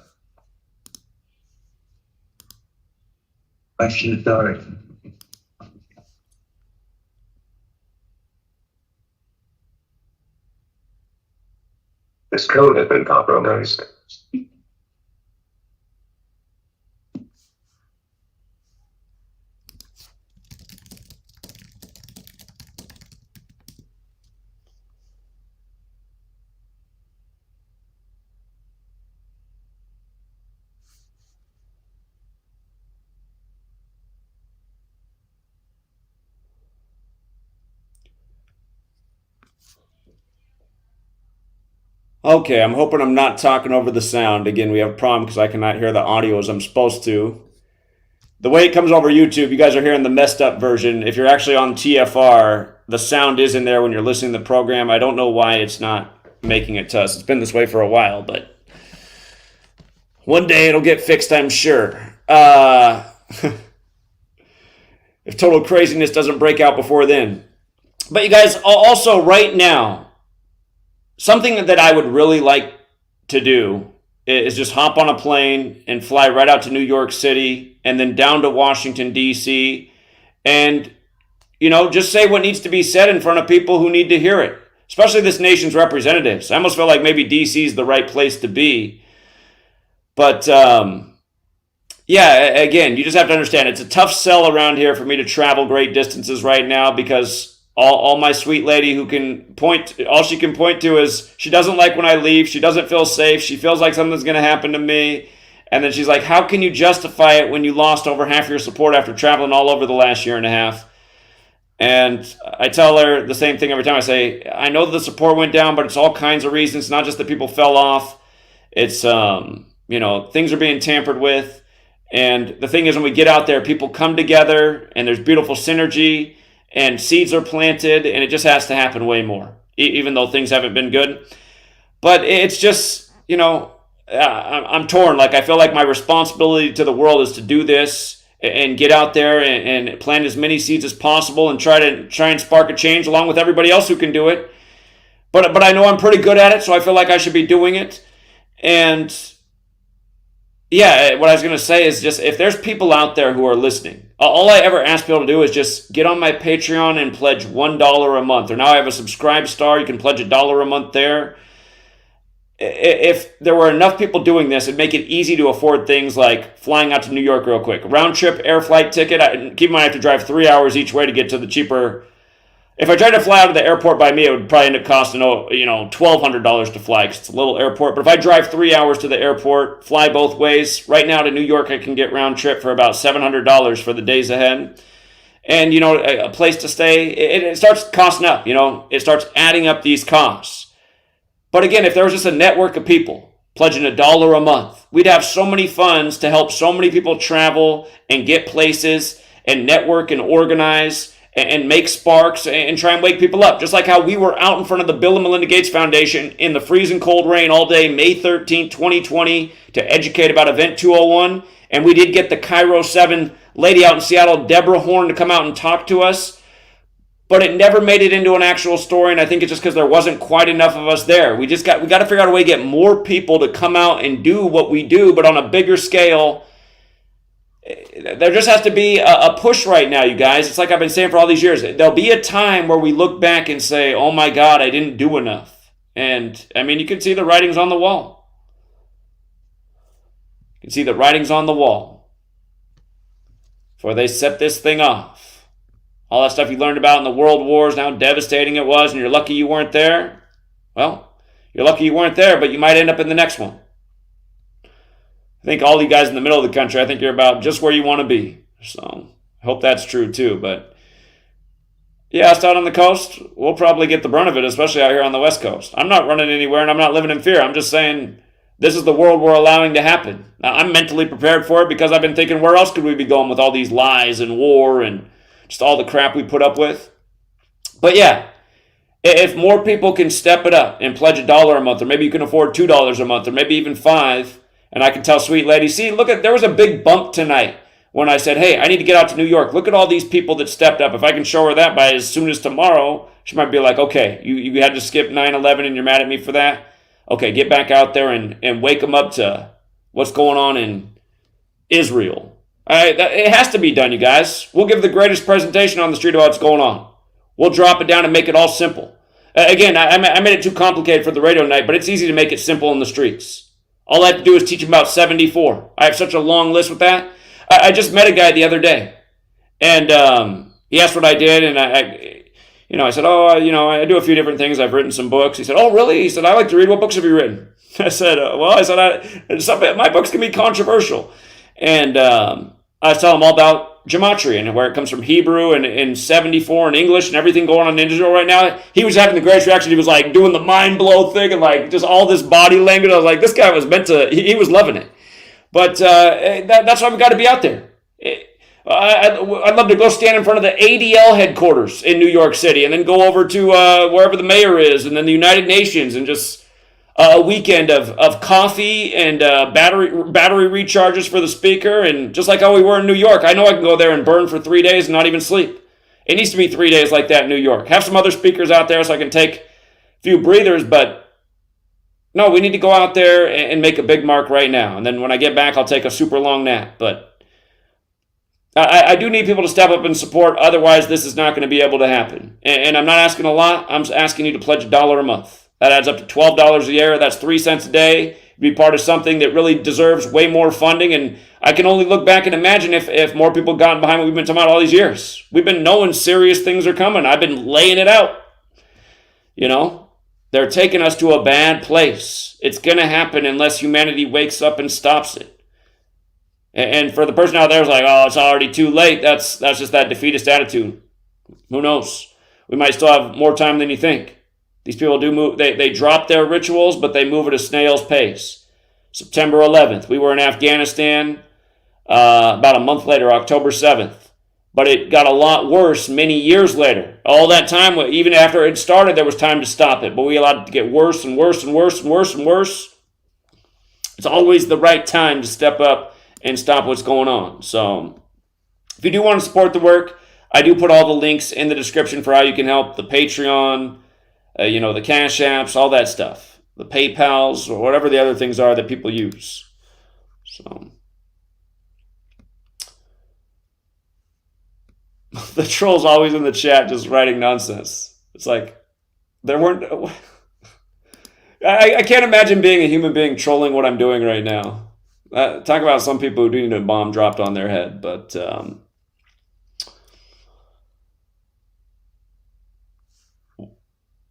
Question authority. This code has been compromised. Okay, I'm hoping I'm not talking over the sound. Again, we have a problem because I cannot hear the audio as I'm supposed to. The way it comes over YouTube, you guys are hearing the messed up version. If you're actually on TFR, the sound is in there when you're listening to the program. I don't know why it's not making it to us. It's been this way for a while, but one day it'll get fixed, I'm sure. If total craziness doesn't break out before then. But you guys, also right now, something that I would really like to do is just hop on a plane and fly right out to New York City and then down to Washington, D.C. and, just say what needs to be said in front of people who need to hear it, especially this nation's representatives. I almost feel like maybe D.C. is the right place to be. But, again, you just have to understand it's a tough sell around here for me to travel great distances right now because all my sweet lady all she can point to is she doesn't like when I leave. She doesn't feel safe. She feels like something's going to happen to me. And then she's like, how can you justify it when you lost over half your support after traveling all over the last year and a half? And I tell her the same thing every time. I say, I know the support went down, but it's all kinds of reasons, not just that people fell off. It's, things are being tampered with. And the thing is, when we get out there, people come together and there's beautiful synergy and seeds are planted, and it just has to happen way more, even though things haven't been good. But it's just, I'm torn. Like, I feel like my responsibility to the world is to do this and get out there and plant as many seeds as possible and try and spark a change along with everybody else who can do it. But I know I'm pretty good at it, so I feel like I should be doing it. And what I was going to say is just if there's people out there who are listening, all I ever ask people to do is just get on my Patreon and pledge $1 a month. Or now I have a Subscribe Star. You can pledge $1 a month there. If there were enough people doing this, it'd make it easy to afford things like flying out to New York real quick. Round trip air flight ticket. Keep in mind I have to drive 3 hours each way to get to the cheaper. If I tried to fly out of the airport by me, it would probably end up costing, $1,200 to fly because it's a little airport. But if I drive 3 hours to the airport, fly both ways, right now to New York, I can get round trip for about $700 for the days ahead. And, a place to stay, it starts costing up, it starts adding up these costs. But again, if there was just a network of people pledging $1 a month, we'd have so many funds to help so many people travel and get places and network and organize and make sparks and try and wake people up. Just like how we were out in front of the Bill and Melinda Gates Foundation in the freezing cold rain all day, May 13th, 2020, to educate about Event 201. And we did get the Cairo 7 lady out in Seattle, Deborah Horn, to come out and talk to us. But it never made it into an actual story, and I think it's just because there wasn't quite enough of us there. We got to figure out a way to get more people to come out and do what we do, but on a bigger scale. There just has to be a push right now, you guys. It's like I've been saying for all these years. There'll be a time where we look back and say, oh my God, I didn't do enough. And, you can see the writings on the wall. You can see the writings on the wall. For they set this thing off. All that stuff you learned about in the world wars and how devastating it was, and you're lucky you weren't there. Well, you're lucky you weren't there, but you might end up in the next one. I think all you guys in the middle of the country, I think you're about just where you want to be. So I hope that's true too. But us out on the coast, we'll probably get the brunt of it, especially out here on the West Coast. I'm not running anywhere and I'm not living in fear. I'm just saying this is the world we're allowing to happen. Now, I'm mentally prepared for it because I've been thinking, where else could we be going with all these lies and war and just all the crap we put up with? But if more people can step it up and pledge $1 a month, or maybe you can afford $2 a month, or maybe even $5, and I can tell sweet lady, see, there was a big bump tonight when I said, hey, I need to get out to New York. Look at all these people that stepped up. If I can show her that by as soon as tomorrow, she might be like, okay, you had to skip 9/11 and you're mad at me for that? Okay, get back out there and wake them up to what's going on in Israel. All right, it has to be done, you guys. We'll give the greatest presentation on the street about what's going on. We'll drop it down and make it all simple. Again, I made it too complicated for the radio night, but it's easy to make it simple in the streets. All I have to do is teach them about 74. I have such a long list with that. I just met a guy the other day, and he asked what I did, and I said, I do a few different things. I've written some books. He said, oh, really? He said, I like to read. What books have you written? I said, my books can be controversial. And I was telling him all about Gematria and where it comes from Hebrew and 74 in English and everything going on in Israel right now. He was having the greatest reaction. He was like doing the mind blow thing and like just all this body language. I was like, this guy was he was loving it. But that's why we got to be out there. I'd love to go stand in front of the ADL headquarters in New York City and then go over to wherever the mayor is and then the United Nations and just a weekend of coffee and battery recharges for the speaker. And just like how we were in New York, I know I can go there and burn for 3 days and not even sleep. It needs to be 3 days like that in New York. Have some other speakers out there so I can take a few breathers, but No, we need to go out there and make a big mark right now. And then when I get back, I'll take a super long nap. But I do need people to step up and support. Otherwise, this is not going to be able to happen. And I'm not asking a lot. I'm asking you to pledge $1 a month. That adds up to $12 a year. That's 3 cents a day. Be part of something that really deserves way more funding. And I can only look back and imagine if more people got behind what we've been talking about all these years. We've been knowing serious things are coming. I've been laying it out. You know, they're taking us to a bad place. It's going to happen unless humanity wakes up and stops it. And for the person out there who's like, oh, it's already too late, that's just that defeatist attitude. Who knows? We might still have more time than you think. These people do move. They drop their rituals, but they move at a snail's pace. September 11th, we were in Afghanistan about a month later, October 7th. But it got a lot worse many years later. All that time, even after it started, there was time to stop it. But we allowed it to get worse and worse and worse and worse and worse. It's always the right time to step up and stop what's going on. So if you do want to support the work, I do put all the links in the description for how you can help. The Patreon, the Cash Apps, all that stuff. The PayPals, or whatever the other things are that people use. So the troll's always in the chat just writing nonsense. It's like, there weren't... I can't imagine being a human being trolling what I'm doing right now. Talk about some people who do need a bomb dropped on their head, but...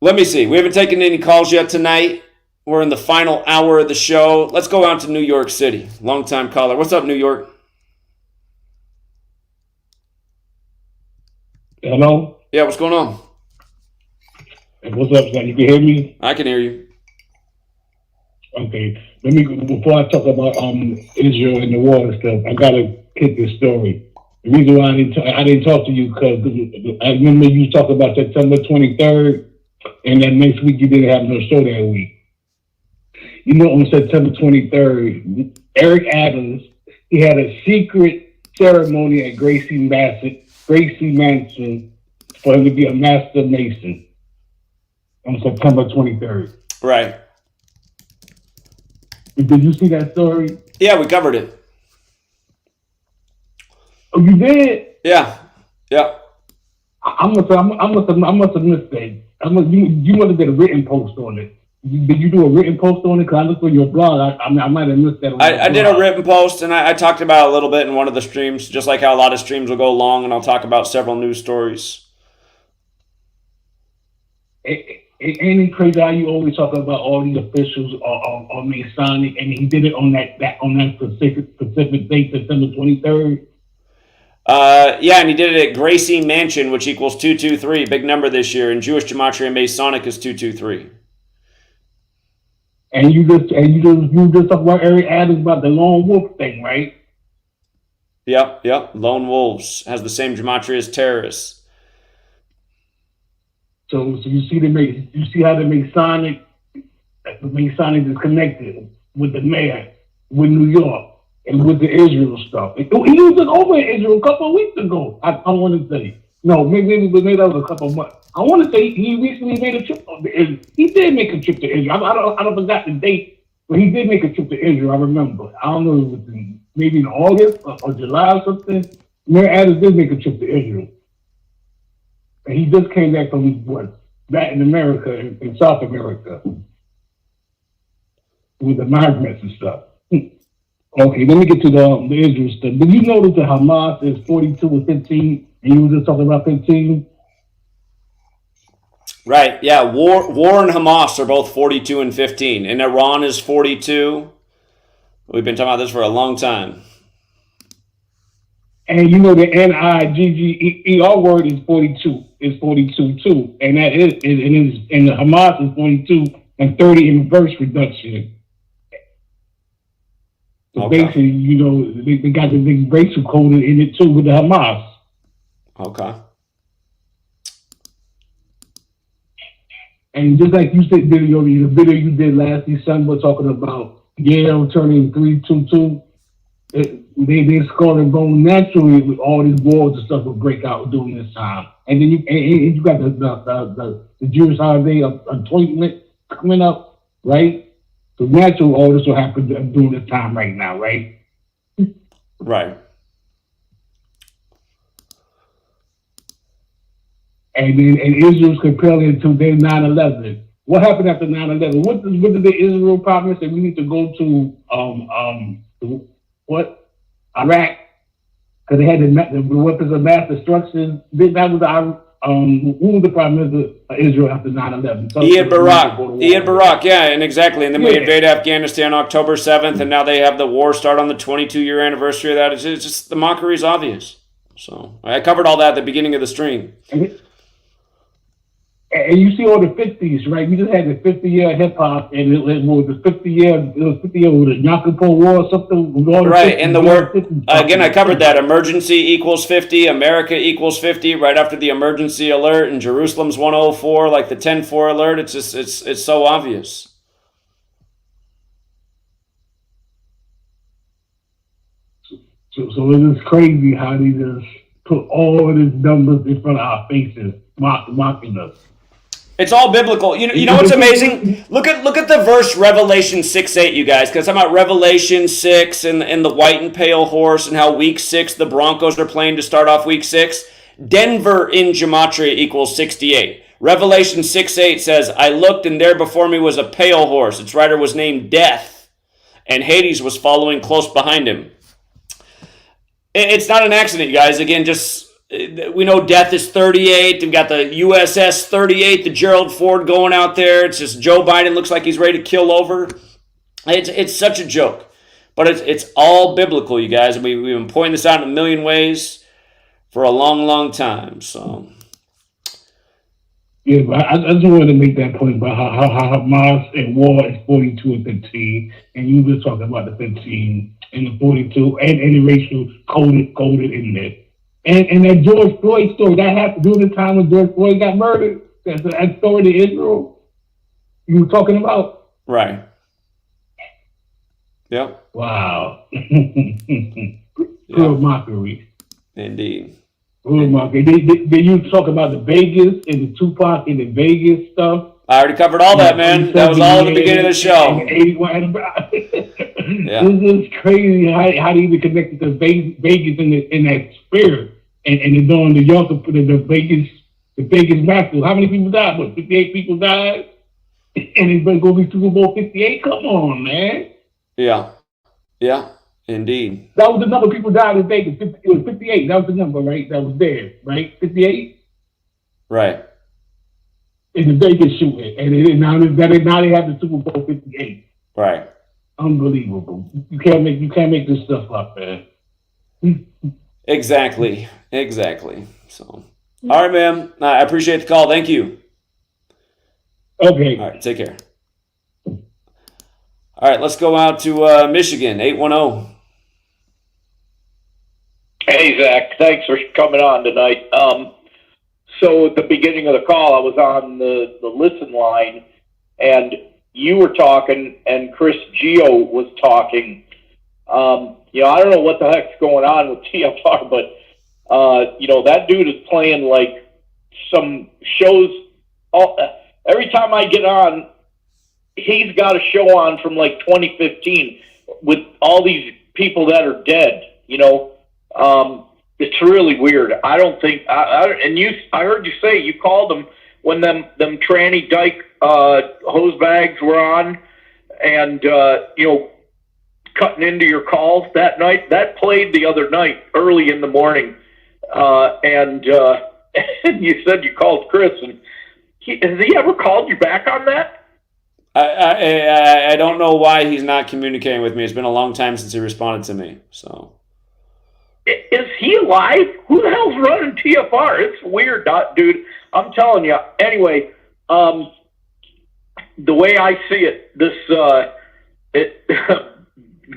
let me see. We haven't taken any calls yet tonight. We're in the final hour of the show. Let's go out to New York City. Long-time caller. What's up, New York? Hello? Yeah, what's going on? What's up, son? You can hear me? I can hear you. Okay. Before I talk about Israel and the war and stuff, I gotta kick this story. The reason why I didn't talk to you because I remember you talked about September 23rd, and then next week you didn't have no show that week. You know, on September 23rd, Eric Adams, he had a secret ceremony at Gracie Mansion for him to be a master mason on September 23rd. Right. Did you see that story? Yeah, we covered it. Oh, you did? Yeah. I must have missed that. You must have did a written post on it. Did you do a written post on it? Because I looked on your blog. I might have missed that. I did a written post, and I talked about it a little bit in one of the streams, just like how a lot of streams will go long, and I'll talk about several news stories. Ain't it crazy how you always talk about all these officials are Masonic, and he did it on that specific date, September 23rd? Yeah, and he did it at Gracie Mansion, which equals 223, big number this year. In Jewish Gematria, Masonic is 223. And you just talked about Eric Adams about the lone wolf thing, right? Yep. Lone wolves has the same Gematria as terrorists. So you see how the Masonic is connected with the mayor, with New York, and with the Israel stuff. He was just over in Israel a couple of weeks ago. I want to say. No, maybe that was a couple of months. I want to say he recently made a trip to Israel. He did make a trip to Israel. I don't forgot the date, but he did make a trip to Israel. I remember. I don't know if it was maybe in August or July or something. Mayor Adams did make a trip to Israel. And he just came back from Latin America and South America with the migrants and stuff. Okay, let me get to the Israel stuff. Did you notice that Hamas is 42 and 15, and you were just talking about 15? Right, yeah. War and Hamas are both 42 and 15, and Iran is 42. We've been talking about this for a long time. And you know the NIGGER word is 42. Is 42 too, and that is and the Hamas is 42 and 30 in reverse reduction. So okay. Basically, they got the big racial code in it too with the Hamas. Okay. And just like you said, the video you did last December talking about Yale turning 3-2-2. They scored and going naturally with all these wars and stuff will break out during this time. And then you got the Jewish holiday of atonement coming up, right? So naturally, all this will happen during this time right now, right? Right. And Israel's comparing it to their 9/11. What happened after 9/11? What did the Israel promise that we need to go to Iraq? Because they had the weapons of mass destruction. That was who was the prime minister of Israel after 9/11? Ehud Barak, yeah, and exactly. And then we invade Afghanistan October 7th, and now they have the war start on the 22-year anniversary of that. It's just the mockery is obvious. So I covered all that at the beginning of the stream. And you see all the 50s, right? We just had the 50-year hip hop, and it was the 50-year with the Yom Kippur War or something. Right, and the word, again, I covered that. Emergency equals 50, America equals 50, right after the emergency alert, and Jerusalem's 104, like the 10-4 alert. It's just, it's so obvious. So it is crazy how they just put all of these numbers in front of our faces, mocking us. It's all biblical. You know what's amazing? Look at the verse Revelation 6:8, you guys, because I'm about Revelation 6 and the white and pale horse and how week 6 the Broncos are playing to start off week 6. Denver in Gematria equals 68. Revelation 6:8 says, I looked and there before me was a pale horse. Its rider was named Death, and Hades was following close behind him. It's not an accident, you guys. Again, just... we know Death is 38. We've got the USS 38, the Gerald Ford going out there. It's just Joe Biden looks like he's ready to kill over. It's such a joke. But it's all biblical, you guys. And we've been pointing this out in a million ways for a long, long time. So, yeah, but I just wanted to make that point about how Hamas and war is 42 and 15. And you were talking about the 15 and the 42 and interracial coded in there. And that George Floyd story, that happened during the time when George Floyd got murdered. That story to Israel you were talking about? Right. Yep. Wow. Real mockery. Indeed. Real mockery. Did you talk about the Vegas and the Tupac and the Vegas stuff? I already covered all that, man. That was all at the beginning of the show. Yeah. This is crazy how they even connected to Vegas in that spirit. And then during the Vegas Masters, how many people died? What, 58 people died? And it's going to be Super Bowl 58? Come on, man. Yeah. Yeah, indeed. That was the number of people died in Vegas. It was 58. That was the number, right? That was there, right? 58? Right. In the Vegas shooting. And now they have the Super Bowl 58. Right. Unbelievable. You can't make this stuff up, man. Exactly. So, all right, man. I appreciate the call. Thank you. Okay. All right. Take care. All right. Let's go out to Michigan, 810. Hey, Zach. Thanks for coming on tonight. So at the beginning of the call, I was on the listen line, and you were talking, and Chris Geo was talking. I don't know what the heck's going on with TFR, but, that dude is playing like some shows. Every time I get on, he's got a show on from like 2015 with all these people that are dead, It's really weird. I don't think, I heard you say you called them when them tranny dyke hose bags were on, and cutting into your calls that night. That played the other night early in the morning, and you said you called Chris, and has he ever called you back on that? I don't know why he's not communicating with me. It's been a long time since he responded to me. So, is he alive? Who the hell's running TFR? It's weird, dude. I'm telling you. Anyway, the way I see it,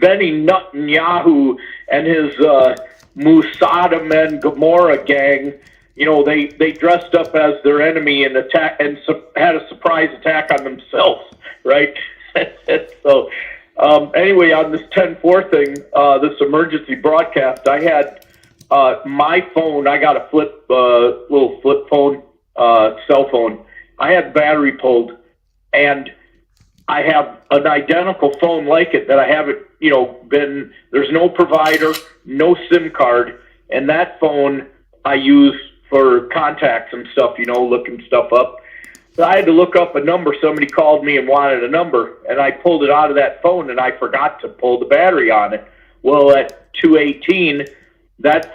Benny Netanyahu and his Musadim and Gomorrah gang, they dressed up as their enemy and had a surprise attack on themselves, right? So, anyway, on this 10-4 thing, this emergency broadcast, I had my phone. I got a little flip phone, cell phone. I had battery pulled, and I have an identical phone like it that I haven't, there's no provider, no SIM card, and that phone I use for contacts and stuff, looking stuff up. So I had to look up a number. Somebody called me and wanted a number, and I pulled it out of that phone, and I forgot to pull the battery on it. Well, at 2:18, that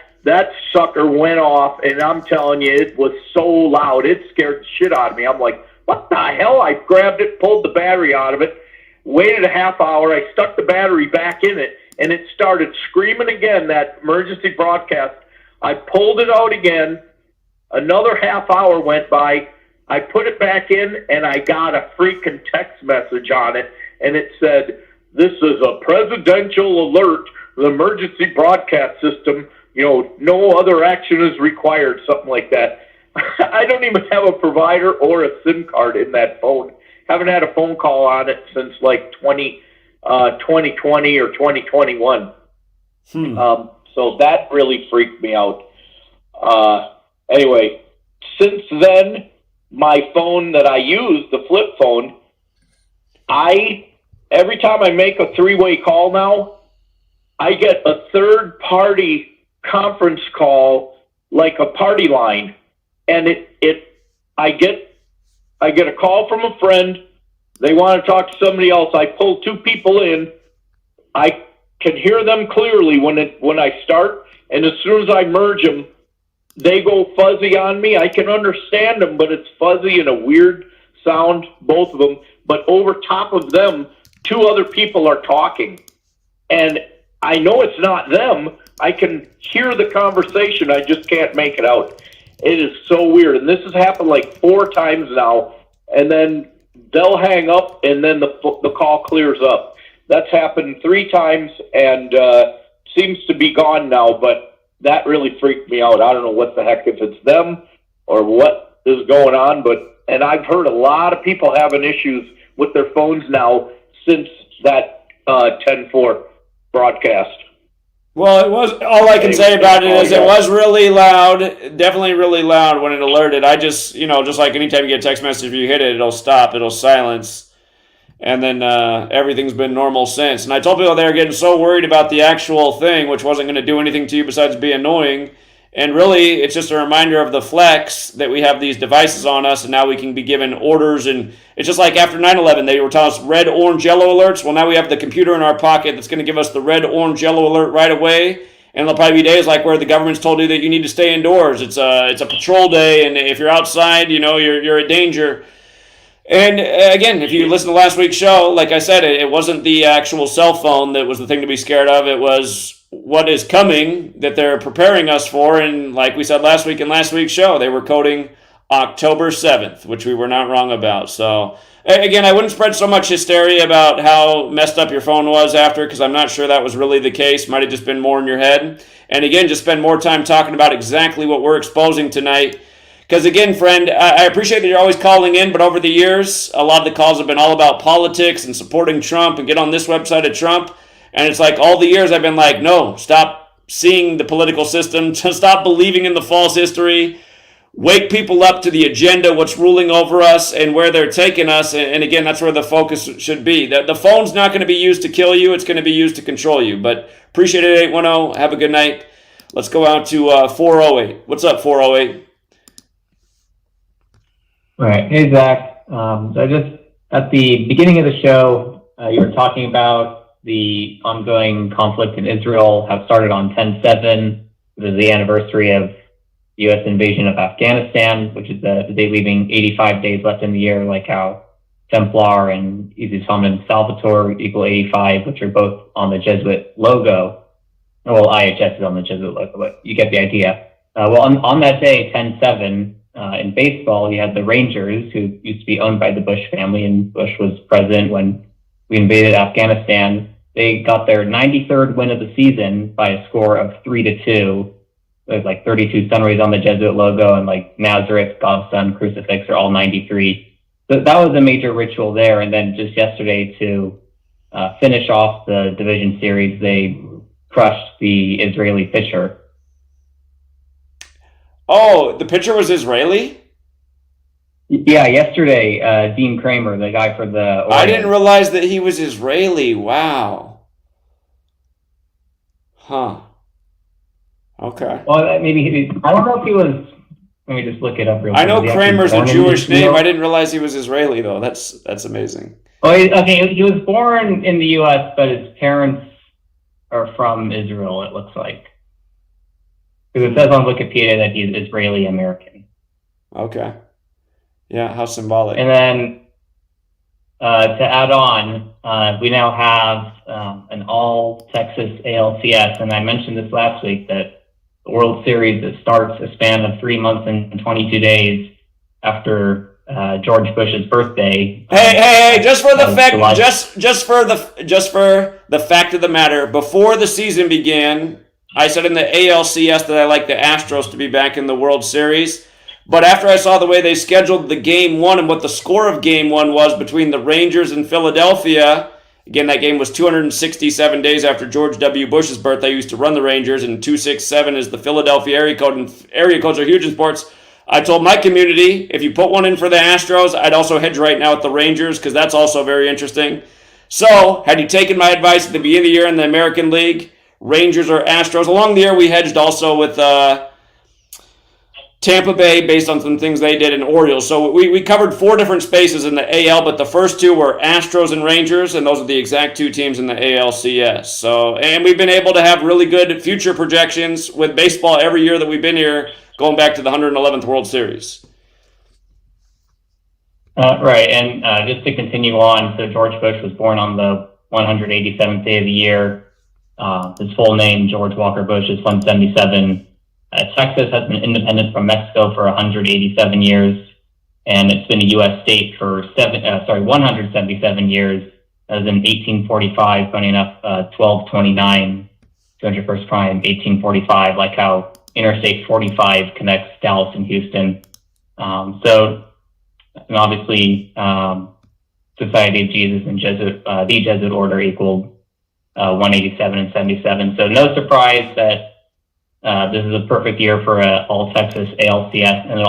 sucker went off, and I'm telling you, it was so loud, it scared the shit out of me. I'm like, what the hell? I grabbed it, pulled the battery out of it, waited a half hour, I stuck the battery back in it, and it started screaming again, that emergency broadcast. I pulled it out again, another half hour went by, I put it back in, and I got a freaking text message on it, and it said, "This is a presidential alert, the emergency broadcast system, no other action is required," something like that. I don't even have a provider or a SIM card in that phone. Haven't had a phone call on it since like 2020 or 2021. So that really freaked me out. Anyway, since then, my phone that I use, the flip phone, every time I make a three-way call now, I get a third-party conference call, like a party line, and I get a call from a friend. They want to talk to somebody else. I pull two people in. I can hear them clearly when I start, and as soon as I merge them, they go fuzzy on me. I can understand them, but it's fuzzy and a weird sound, both of them. But over top of them, two other people are talking, and I know it's not them. I can hear the conversation. I just can't make it out. It is so weird. And this has happened like 4 times now. And then they'll hang up, and then the call clears up. That's happened 3 times, and seems to be gone now. But that really freaked me out. I don't know what the heck, if it's them or what is going on. And I've heard a lot of people having issues with their phones now since that 10-4 broadcast. Well, it was, all I can say about it is it was really loud, definitely really loud when it alerted. I just, just like anytime you get a text message, if you hit it, it'll stop, it'll silence. And then everything's been normal since. And I told people they were getting so worried about the actual thing, which wasn't going to do anything to you besides be annoying. And really, it's just a reminder of the flex that we have these devices on us, and now we can be given orders. And it's just like after 9/11, they were telling us red, orange, yellow alerts. Well, now we have the computer in our pocket that's going to give us the red, orange, yellow alert right away. And there'll probably be days like where the government's told you that you need to stay indoors. It's a patrol day, and if you're outside, you're a danger. And again, if you listen to last week's show, like I said, it wasn't the actual cell phone that was the thing to be scared of. It was what is coming that they're preparing us for. And like we said last week in last week's show, they were coding October 7th, which we were not wrong about. So again, I wouldn't spread so much hysteria about how messed up your phone was after, because I'm not sure that was really the case. Might have just been more in your head. And again, just spend more time talking about exactly what we're exposing tonight. Because again, friend, I appreciate that you're always calling in, but over the years, a lot of the calls have been all about politics and supporting Trump and get on this website of Trump. And it's like all the years I've been like, no, stop seeing the political system, stop believing in the false history, wake people up to the agenda, what's ruling over us and where they're taking us. And again, that's where the focus should be. The phone's not going to be used to kill you. It's going to be used to control you. But appreciate it, 810. Have a good night. Let's go out to 408. What's up, 408? All right. Hey, Zach. So just at the beginning of the show, you were talking about the ongoing conflict in Israel have started on 10/7. This is the anniversary of the U.S. invasion of Afghanistan, which is the day leaving 85 days left in the year, like how Templar and Isis Hominum Salvator equal 85, which are both on the Jesuit logo. Well, IHS is on the Jesuit logo, but you get the idea. Well, on that day, 10/7, in baseball, you had the Rangers, who used to be owned by the Bush family, and Bush was president when we invaded Afghanistan. They got their 93rd win of the season by a score of 3-2. There's like 32 sun rays on the Jesuit logo, and like Nazareth, God's Son, Crucifix are all 93. So that was a major ritual there. And then just yesterday, to finish off the division series, they crushed the Israeli pitcher. Oh, the pitcher was Israeli? Yeah, yesterday, Dean Kramer, the guy for the Orioles. I didn't realize that he was Israeli. Wow. Huh. Okay. Well, maybe I don't know if he was. Let me just look it up real quick. I know Kramer's a born in Jewish name. Israel? I didn't realize he was Israeli, though. That's amazing. Well, okay, he was born in the U.S., but his parents are from Israel, it looks like. Because it says on Wikipedia that he's Israeli American. Okay. Yeah, how symbolic. And then to add on, we now have an all Texas ALCS, and I mentioned this last week that the World Series that starts a span of 3 months and 22 days after George Bush's birthday. Hey! Just for the fact, just for the fact of the matter, before the season began, I said in the ALCS that I like the Astros to be back in the World Series. But after I saw the way they scheduled the Game 1 and what the score of Game 1 was between the Rangers and Philadelphia, again, that game was 267 days after George W. Bush's birthday. I used to run the Rangers, and 267 is the Philadelphia area code, and area codes are huge in sports. I told my community, if you put one in for the Astros, I'd also hedge right now with the Rangers, because that's also very interesting. So, had you taken my advice at the beginning of the year in the American League, Rangers or Astros, along the year we hedged also with Tampa Bay based on some things they did, in Orioles. So we covered 4 different spaces in the AL, but the first 2 were Astros and Rangers, and those are the exact 2 teams in the ALCS. So, and we've been able to have really good future projections with baseball every year that we've been here, going back to the 111th World Series. Right, and just to continue on, so George Bush was born on the 187th day of the year. His full name, George Walker Bush, is 177. Texas has been independent from Mexico for 187 years, and it's been a U.S. state for 177 years. That was in 1845, funny enough, 1229, 201st prime, 1845, like how Interstate 45 connects Dallas and Houston. And obviously, Society of Jesus and the Jesuit Order equaled 187 and 77. So no surprise that this is a perfect year for an all-Texas ALCS, and the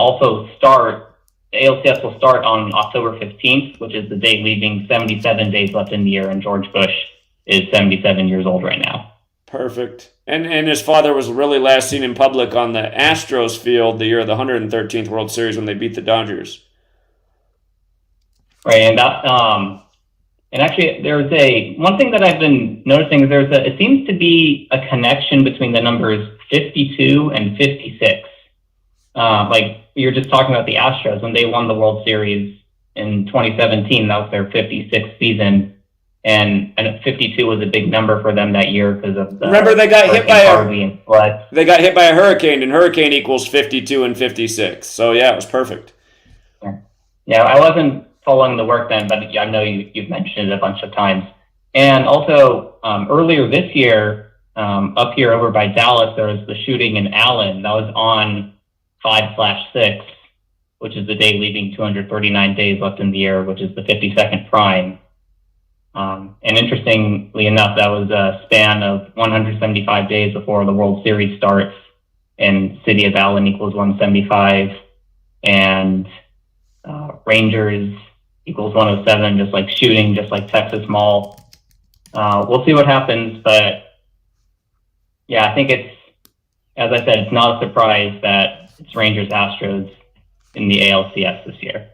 ALCS will start on October 15th, which is the day leaving 77 days left in the year, and George Bush is 77 years old right now. Perfect. And his father was really last seen in public on the Astros field the year of the 113th World Series when they beat the Dodgers. Right, and that, and actually, there's one thing that I've been noticing is it seems to be a connection between the numbers 52 and 56. Like you were just talking about the Astros when they won the World Series in 2017, that was their 56th season. And 52 was a big number for them that year because of the. Remember, they got hit by a hurricane, and hurricane equals 52 and 56. So yeah, it was perfect. Yeah, I wasn't following the work then, but I know you've mentioned it a bunch of times. And also earlier this year, up here over by Dallas, there was the shooting in Allen that was on 5/6, which is the day leaving 239 days left in the year, which is the 52nd prime. And interestingly enough, that was a span of 175 days before the World Series starts, and City of Allen equals 175, and Rangers equals 107, just like shooting, just like Texas Mall. We'll see what happens, but yeah, I think it's, as I said, it's not a surprise that it's Rangers Astros in the ALCS this year.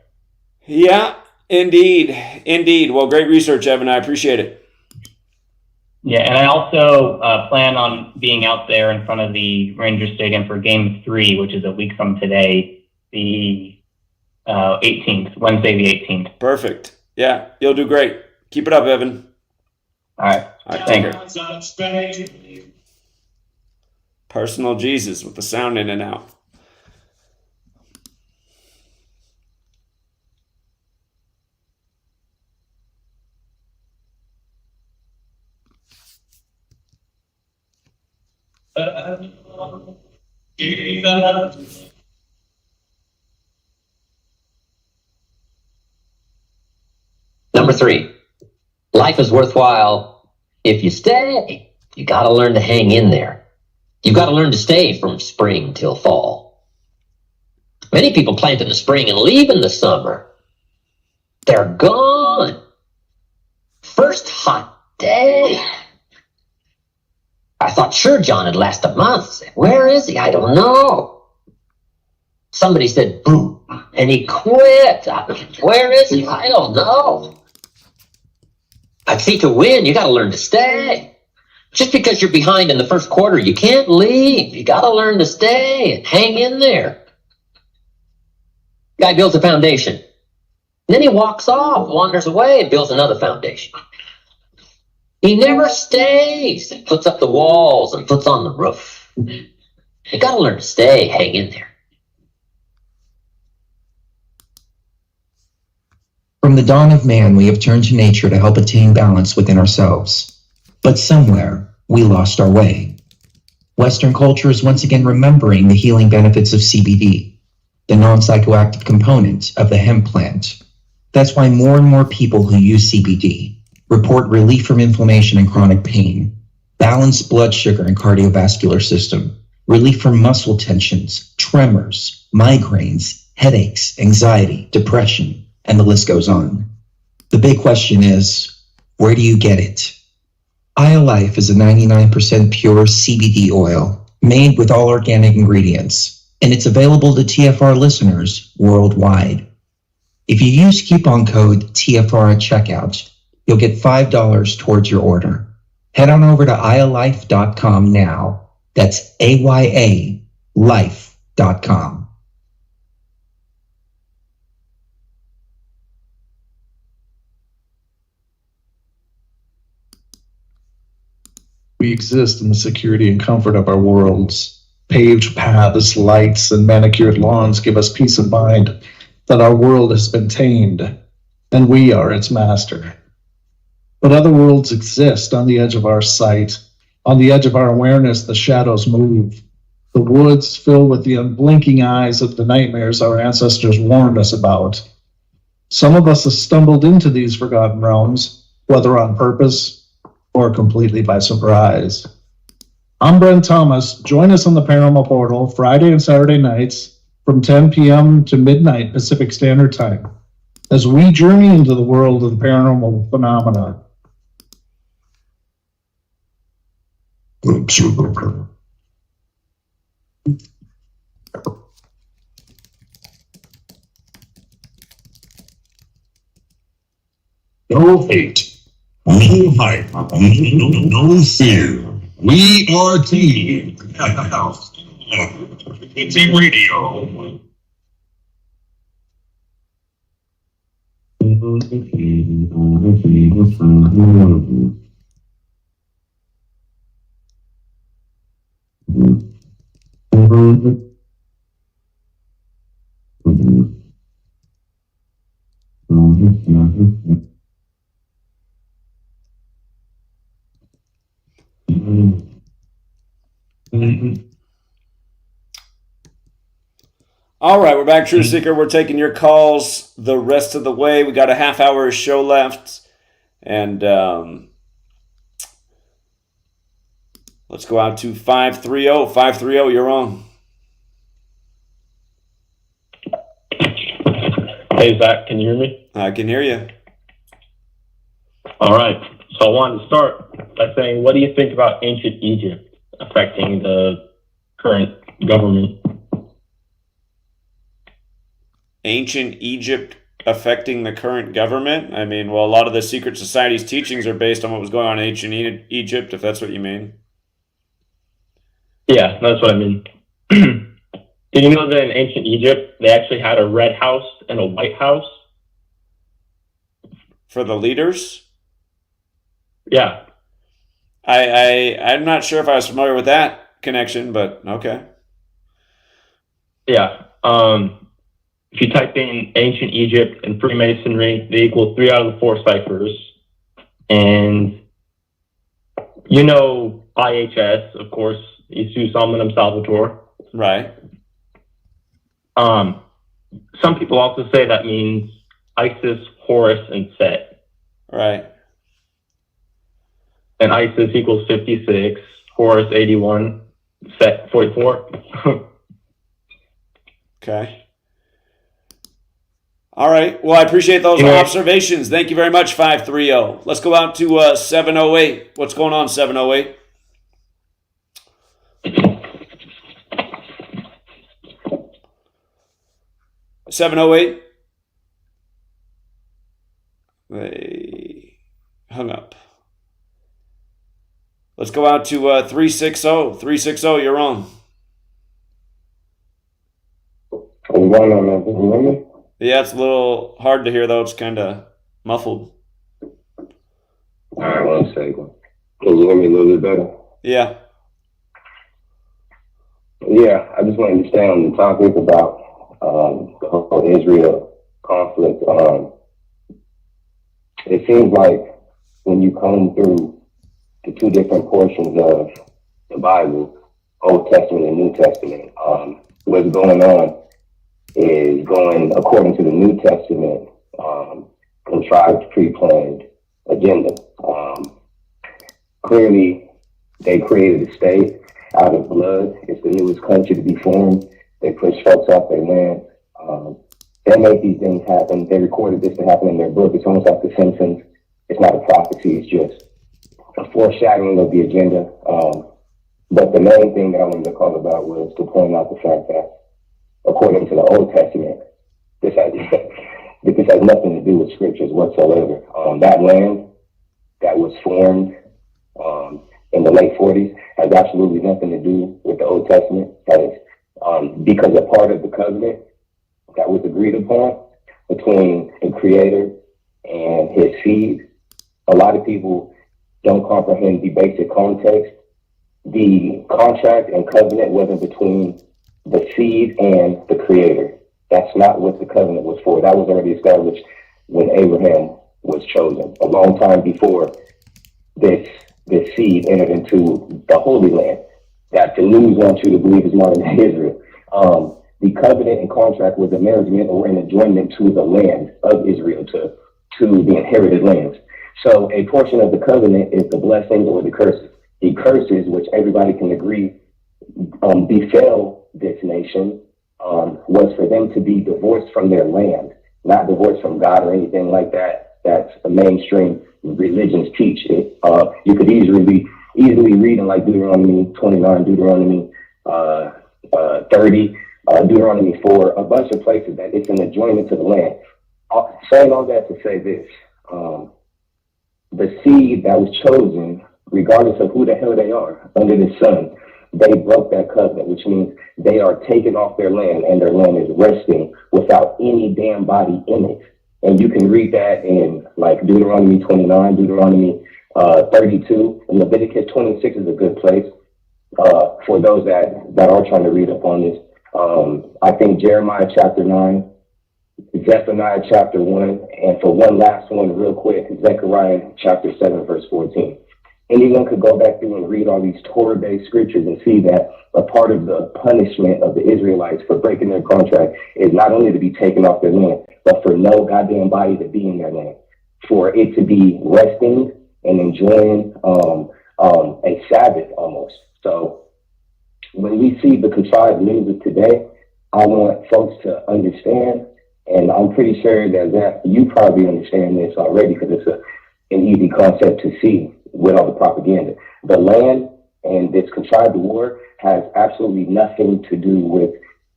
Yeah. Indeed. Well, great research, Evan. I appreciate it. Yeah, and I also plan on being out there in front of the Rangers Stadium for Game 3, which is a week from today, the 18th, Wednesday the 18th. Perfect. Yeah, you'll do great. Keep it up, Evan. All right. Thanks. Personal Jesus with the sound in and out. Number 3, life is worthwhile if you stay. You got to learn to hang in there. You got to learn to stay from spring till fall. Many people plant in the spring and leave in the summer. They're gone. First hot day. I thought sure John had lasted a month. Where is he? I don't know. Somebody said boo, and he quit. Where is he? I don't know. But see, to win, you got to learn to stay. Just because you're behind in the first quarter, you can't leave. You got to learn to stay and hang in there. Guy builds a foundation. Then he walks off, wanders away, and builds another foundation. He never stays. He puts up the walls and puts on the roof. You got to learn to stay, hang in there. From the dawn of man, we have turned to nature to help attain balance within ourselves. But somewhere, we lost our way. Western culture is once again remembering the healing benefits of CBD, the non-psychoactive component of the hemp plant. That's why more and more people who use CBD report relief from inflammation and chronic pain, balanced blood sugar and cardiovascular system, relief from muscle tensions, tremors, migraines, headaches, anxiety, depression, and the list goes on. The big question is, where do you get it? Life is a 99% pure CBD oil made with all organic ingredients, and it's available to TFR listeners worldwide. If you use coupon code TFR at checkout, you'll get $5 towards your order. Head on over to ialife.com now. That's AYA life.com. We exist in the security and comfort of our worlds. Paved paths, lights, and manicured lawns give us peace of mind that our world has been tamed, and we are its master. But other worlds exist on the edge of our sight. On the edge of our awareness, the shadows move. The woods fill with the unblinking eyes of the nightmares our ancestors warned us about. Some of us have stumbled into these forgotten realms, whether on purpose or completely by surprise. I'm Brent Thomas. Join us on the Paranormal Portal Friday and Saturday nights from 10 p.m. to midnight Pacific Standard Time as we journey into the world of the paranormal phenomena. No hate. No hype, no fear. We are Team Radio. All right, we're back, Truth Seeker. We're taking your calls the rest of the way. We got a half-hour show left, and let's go out to 530. 530, you're on. Hey, Zach, can you hear me? I can hear you. All right. So I wanted to start by saying, what do you think about ancient Egypt affecting the current government? Ancient Egypt affecting the current government? I mean, well, a lot of the secret society's teachings are based on what was going on in ancient Egypt, if that's what you mean. Yeah, that's what I mean. Did you know that in ancient Egypt, they actually had a red house and a white house? For the leaders? Yeah. I'm not sure if I was familiar with that connection, but okay. Yeah. If you type in ancient Egypt and Freemasonry, they equal 3 out of the 4 ciphers. And you know IHS, of course, Jesus Salmonum Salvator. Right. Some people also say that means Isis, Horus, and Set. Right. And Isis equals 56, Horus 81, Set 44. Okay. All right. Well, I appreciate those observations. Thank you very much, 530. Let's go out to 708. What's going on, 708? They hung up. Let's go out to 360. 360, you're on. Yeah, it's a little hard to hear, though. It's kind of muffled. All right, 1 second. Can you hear me a little bit better? Yeah. Yeah, I just want to understand on the topic about the whole Israel conflict. It seems like when you come through the two different portions of the Bible, Old Testament and New Testament, what's going on is going according to the New Testament, contrived, pre-planned agenda. Clearly, they created a state out of blood. It's the newest country to be formed. They push folks off their land. They make these things happen. They recorded this to happen in their book. It's almost like The Simpsons. It's not a prophecy. It's just a foreshadowing of the agenda. But the main thing that I wanted to call about was to point out the fact that according to the Old Testament, this has nothing to do with scriptures whatsoever. That land that was formed in the late 40s has absolutely nothing to do with the Old Testament. That is because a part of the covenant that was agreed upon between a creator and his seed. A lot of people don't comprehend the basic context. The contract and covenant wasn't between the seed and the creator. That's not what the covenant was for. That was already established when Abraham was chosen, a long time before this seed entered into the Holy Land that the news wants you to believe is modern day Israel. The covenant and contract was a marriage or an adjournment to the land of Israel, to the inherited lands. So a portion of the covenant is the blessings or the curses. The curses, which everybody can agree befell this nation, was for them to be divorced from their land, not divorced from God or anything like that. That's the mainstream religions teach it. You could easily read in like Deuteronomy 29, Deuteronomy 30, Deuteronomy 4, a bunch of places that it's an adjournment to the land. Saying all that to say this, the seed that was chosen, regardless of who the hell they are under the sun, they broke that covenant, which means they are taken off their land and their land is resting without any damn body in it. And you can read that in like Deuteronomy 29, Deuteronomy 32, and Leviticus 26 is a good place for those that are trying to read up on this. I think Jeremiah chapter 9, Zephaniah chapter 1, and for one last one real quick, Zechariah chapter 7, verse 14. Anyone could go back through and read all these Torah-based scriptures and see that a part of the punishment of the Israelites for breaking their contract is not only to be taken off their land, but for no goddamn body to be in their land, for it to be resting and enjoying a Sabbath almost. So when we see the contrived news of today, I want folks to understand, and I'm pretty sure that you probably understand this already because it's an easy concept to see with all the propaganda. The land and this contrived war has absolutely nothing to do with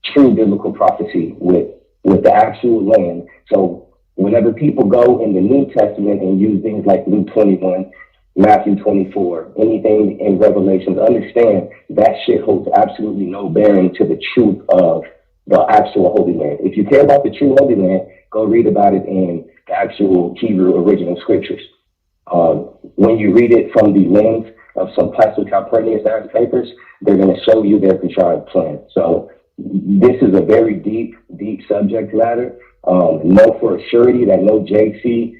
true biblical prophecy, with the actual land. So whenever people go in the New Testament and use things like Luke 21, Matthew 24, anything in Revelations, understand that shit holds absolutely no bearing to the truth of the actual Holy Land. If you care about the true Holy Land, go read about it in the actual Hebrew original scriptures. When you read it from the lens of some Pastor Calpurnius ass papers, they're going to show you their contrived plan. So this is a very deep subject matter. Know for a surety that no JC,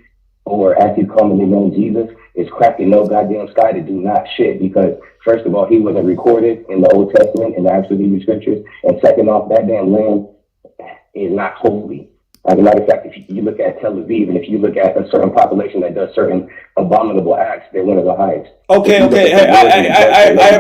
or as he's commonly known, Jesus, is cracking no goddamn sky to do not shit, because first of all, he wasn't recorded in the Old Testament in the actual Hebrew scriptures, and second off, that damn land is not holy. As a matter of fact, if you look at Tel Aviv, and if you look at a certain population that does certain abominable acts, they're one of the highest. Okay. I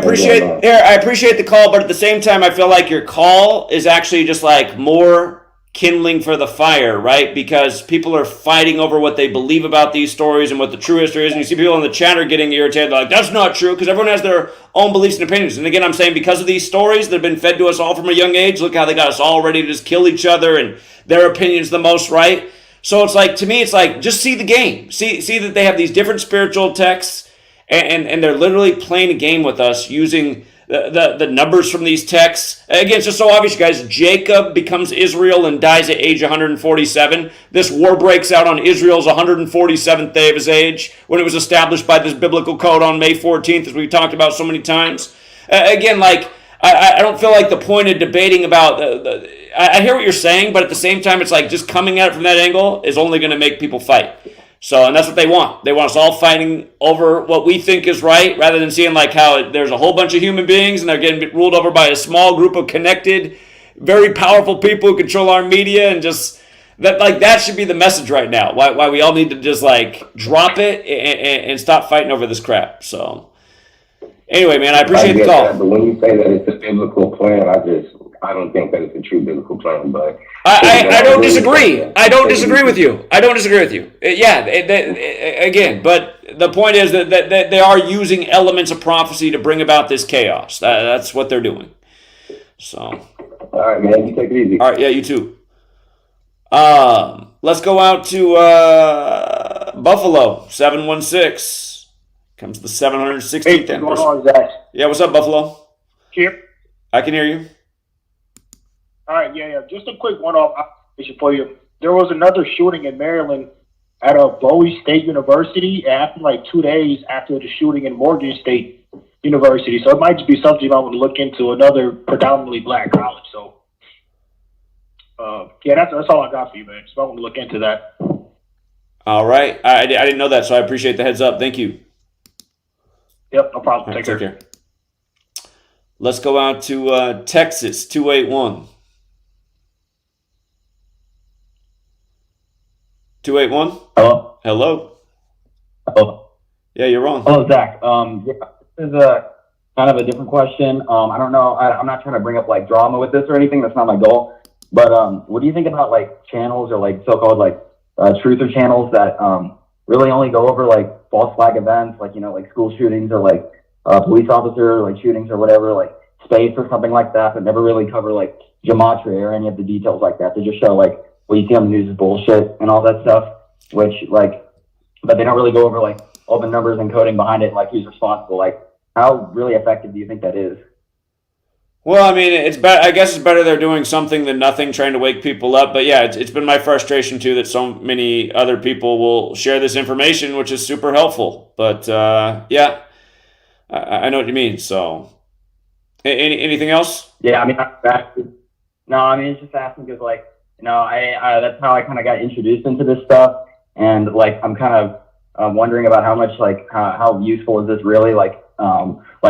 appreciate the call, but at the same time, I feel like your call is actually just like more kindling for the fire, right? Because people are fighting over what they believe about these stories and what the true history is. And you see people in the chat are getting irritated. They're like, that's not true, because everyone has their own beliefs and opinions. And again, I'm saying because of these stories that have been fed to us all from a young age, look how they got us all ready to just kill each other and their opinion's the most right. So it's like, to me, it's like, just see the game. See that they have these different spiritual texts and they're literally playing a game with us using the numbers from these texts. Again, it's just so obvious, guys. Jacob becomes Israel and dies at age 147. This war breaks out on Israel's 147th day of his age, when it was established by this biblical code on May 14th, as we've talked about so many times. Again, like, I don't feel like the point of debating about I hear what you're saying, but at the same time, it's like just coming at it from that angle is only going to make people fight. So, and that's what they want. They want us all fighting over what we think is right, rather than seeing like how there's a whole bunch of human beings and they're getting ruled over by a small group of connected, very powerful people who control our media, and just that, like, that should be the message right now. Why we all need to just like drop it and stop fighting over this crap. So, anyway, man, I appreciate the call. That, but when you say that it's a biblical plan, I don't think that it's a true biblical plan. But I don't disagree. I don't disagree with you. I don't disagree with you. Yeah, again, but the point is that they are using elements of prophecy to bring about this chaos. That's what they're doing. So, all right, man, you take it easy. All right, yeah, you too. Let's go out to Buffalo 716. Comes the 716th. Hey, what's going on, Zach? Yeah, what's up, Buffalo? Here. I can hear you. All right, yeah. Just a quick one-off observation for you. There was another shooting in Maryland at a Bowie State University. It happened like 2 days after the shooting in Morgan State University. So it might just be something you might want to look into, another predominantly black college. So, yeah, that's all I got for you, man. Just want to look into that. All right. I didn't know that, so I appreciate the heads up. Thank you. Yep, no problem. Right, take care. Let's go out to Texas 281. 281? Hello? Hello? Hello? Yeah, you're wrong. Hello, Zach. Yeah, this is a kind of a different question. I don't know. I'm not trying to bring up like drama with this or anything. That's not my goal. But what do you think about like channels or like so-called like truther channels that really only go over like false flag events, like, you know, like school shootings or like police officer like shootings or whatever, like space or something like that, but never really cover like Gematria or any of the details like that. They just show like what you see on the news is bullshit and all that stuff, which like, but they don't really go over like all the numbers and coding behind it, like who's responsible. Like, how really effective do you think that is? Well, I mean, it's better. I guess it's better they're doing something than nothing, trying to wake people up. But yeah, it's been my frustration too that so many other people will share this information, which is super helpful. But yeah, I know what you mean. So, anything else? Yeah, I mean, no, I mean, it's just asking because, like, you know, I that's how I kind of got introduced into this stuff, and like, I'm kind of wondering about how much, like, how useful is this really, like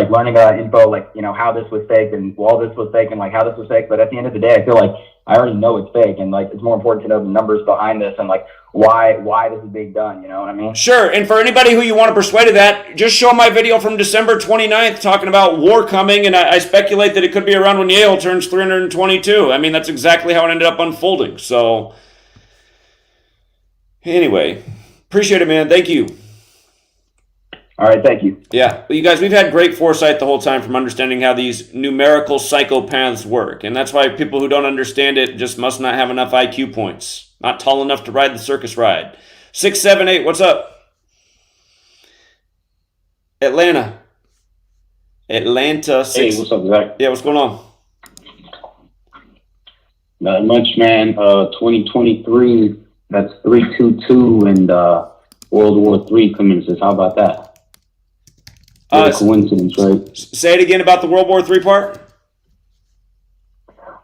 learning about info, like, you know, how this was fake and all this was fake and like how this was fake. But at the end of the day, I feel like I already know it's fake, and like it's more important to know the numbers behind this and like why this is being done. You know what I mean? Sure. And for anybody who you want to persuade of that, just show my video from December 29th talking about war coming, and I speculate that it could be around when Yale turns 322. I mean, that's exactly how it ended up unfolding. So anyway, appreciate it, man. Thank you. All right, thank you. Yeah, well, you guys, we've had great foresight the whole time from understanding how these numerical psychopaths work. And that's why people who don't understand it just must not have enough IQ points. Not tall enough to ride the circus ride. 678, what's up? Atlanta 6. Hey, what's up, Zach? Yeah, what's going on? Not much, man. 2023, that's 322, and World War III commences. How about that? What a coincidence, right? Say it again about the World War III part.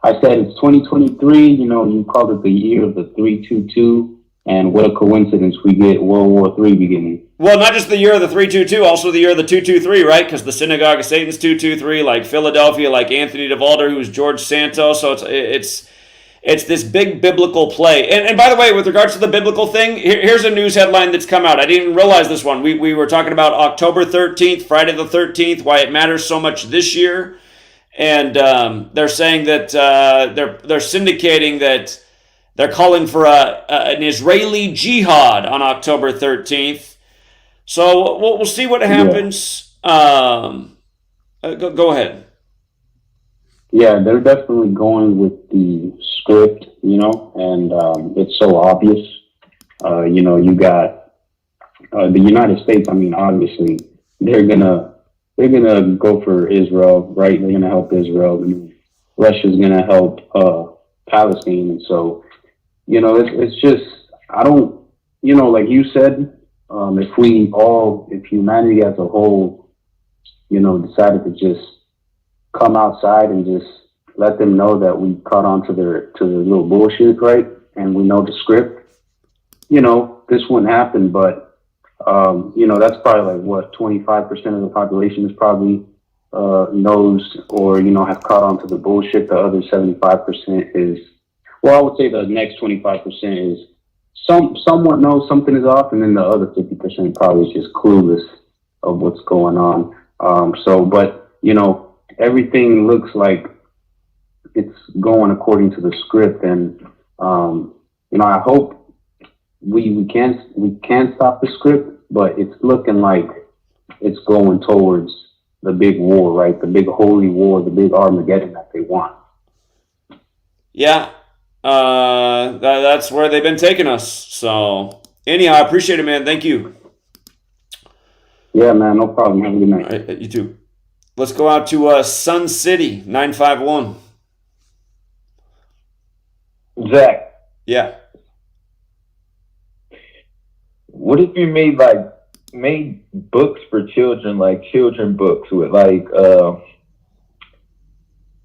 I said it's 2023. You know, you called it the year of the 322, and what a coincidence, we get World War III beginning. Well, not just the year of the 322, also the year of the 223, right? Because the Synagogue of Satan's 223, like Philadelphia, like Anthony DeValder, who's George Santos. So it's this big biblical play. And by the way, with regards to the biblical thing, here's a news headline that's come out. I didn't even realize this one. We were talking about October 13th, Friday the 13th, why it matters so much this year. And they're saying that they're syndicating that They're calling for an Israeli jihad on October 13th. So we'll see what happens. Go ahead. Yeah, they're definitely going with the script, and it's so obvious. You got the United States. I mean, obviously, they're gonna go for Israel, right? They're gonna help Israel. And Russia's gonna help Palestine, and so it's just I don't, like you said, if humanity as a whole, decided to just come outside and just let them know that we caught on to their little bullshit, right? And we know the script, this wouldn't happen. But that's probably like what 25% of the population is probably knows or has caught on to the bullshit. The other 75% is, well, I would say the next 25% is somewhat knows something is off, and then the other 50% probably is just clueless of what's going on. But everything looks like it's going according to the script, and I hope we can stop the script, but it's looking like it's going towards the big war, right? The big holy war, the big Armageddon that they want. Yeah, that's where they've been taking us. So anyhow, I appreciate it, man. Thank you. Yeah, man, no problem. Have a good night. All right, you too. Let's go out to Sun City 951. Zach, Yeah. what if you made books for children, like children books with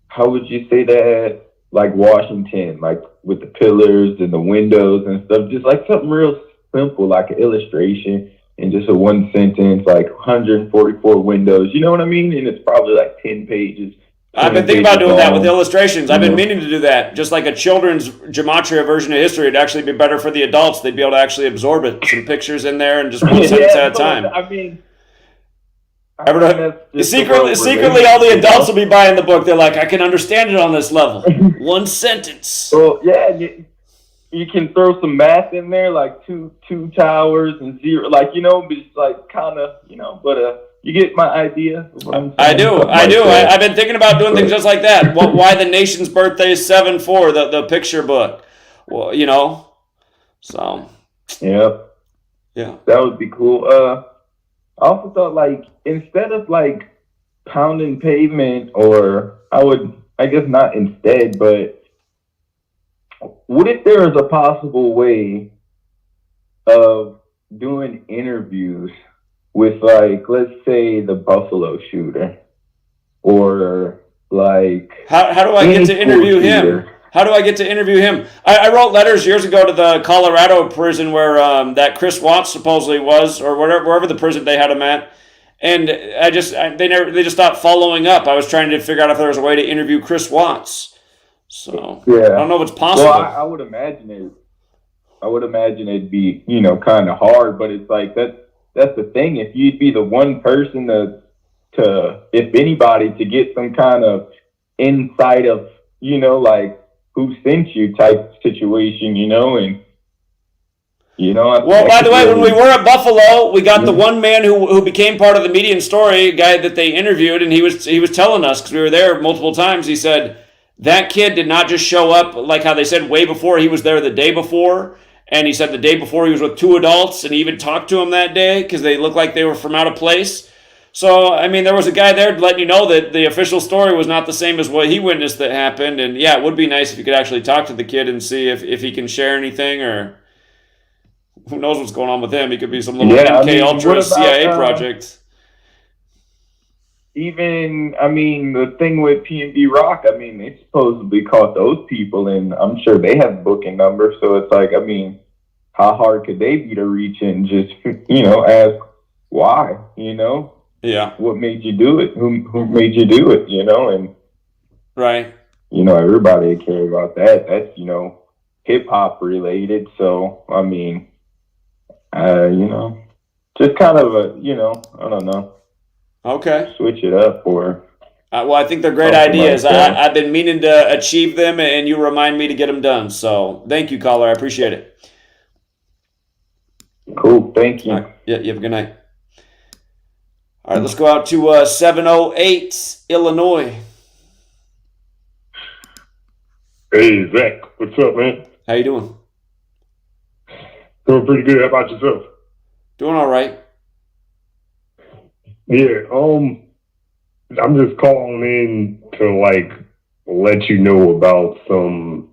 how would you say that? Like Washington, like with the pillars and the windows and stuff, just like something real simple, like an illustration and just a one sentence, like 144 windows, you know what I mean? And it's probably like 10 pages. I've been thinking about doing that with illustrations. I've been meaning to do that. Just like a children's Gematria version of history, it'd actually be better for the adults. They'd be able to actually absorb it. Some pictures in there and just one sentence at a time. I mean, secretly, all the adults will be buying the book. They're like, I can understand it on this level. One sentence. Well, yeah, you can throw some math in there, like two towers and zero, but it's like kind of, but you get my idea. I do. I've been thinking about doing things just like that. Why the nation's birthday is 7/4, the picture book. Well, so. Yeah. Yeah. That would be cool. I also thought, instead of, pounding pavement, or I guess not instead, but what if there is a possible way of doing interviews with, let's say, the Buffalo shooter, or how do I get to interview him? How do I get to interview him? I wrote letters years ago to the Colorado prison where that Chris Watts supposedly was, or wherever the prison they had him at, and they just stopped following up. I was trying to figure out if there was a way to interview Chris Watts. So yeah. I don't know if it's possible. Well, I would imagine it'd be kind of hard, but it's like that's the thing. If you'd be the one person to if anybody to get some kind of insight of who sent you type situation, and well, by the way, when we were at Buffalo, we got the one man who became part of the median story, a guy that they interviewed, and he was telling us, because we were there multiple times, he said that kid did not just show up like how they said way before. He was there the day before, and he said the day before he was with two adults, and he even talked to him that day because they looked like they were from out of place. So, I mean, there was a guy there letting you know that the official story was not the same as what he witnessed that happened. And yeah, it would be nice if you could actually talk to the kid and see if he can share anything, or who knows what's going on with him. He could be some little MK Ultra CIA project. Even, the thing with P&B Rock, they supposedly caught those people, and I'm sure they have booking numbers. So it's like, how hard could they be to reach and just, ask why, Yeah. What made you do it? Who made you do it? And right. Everybody care about that. That's hip hop related. So just kind of a I don't know. Okay. Switch it up, or Well, I think they're great ideas. I've been meaning to achieve them, and you remind me to get them done. So thank you, caller. I appreciate it. Cool. Thank you. All right. Yeah, you have a good night. All right, let's go out to 708 Illinois. Hey, Zach. What's up, man? How you doing? Doing pretty good. How about yourself? Doing all right. Yeah, I'm just calling in to let you know about some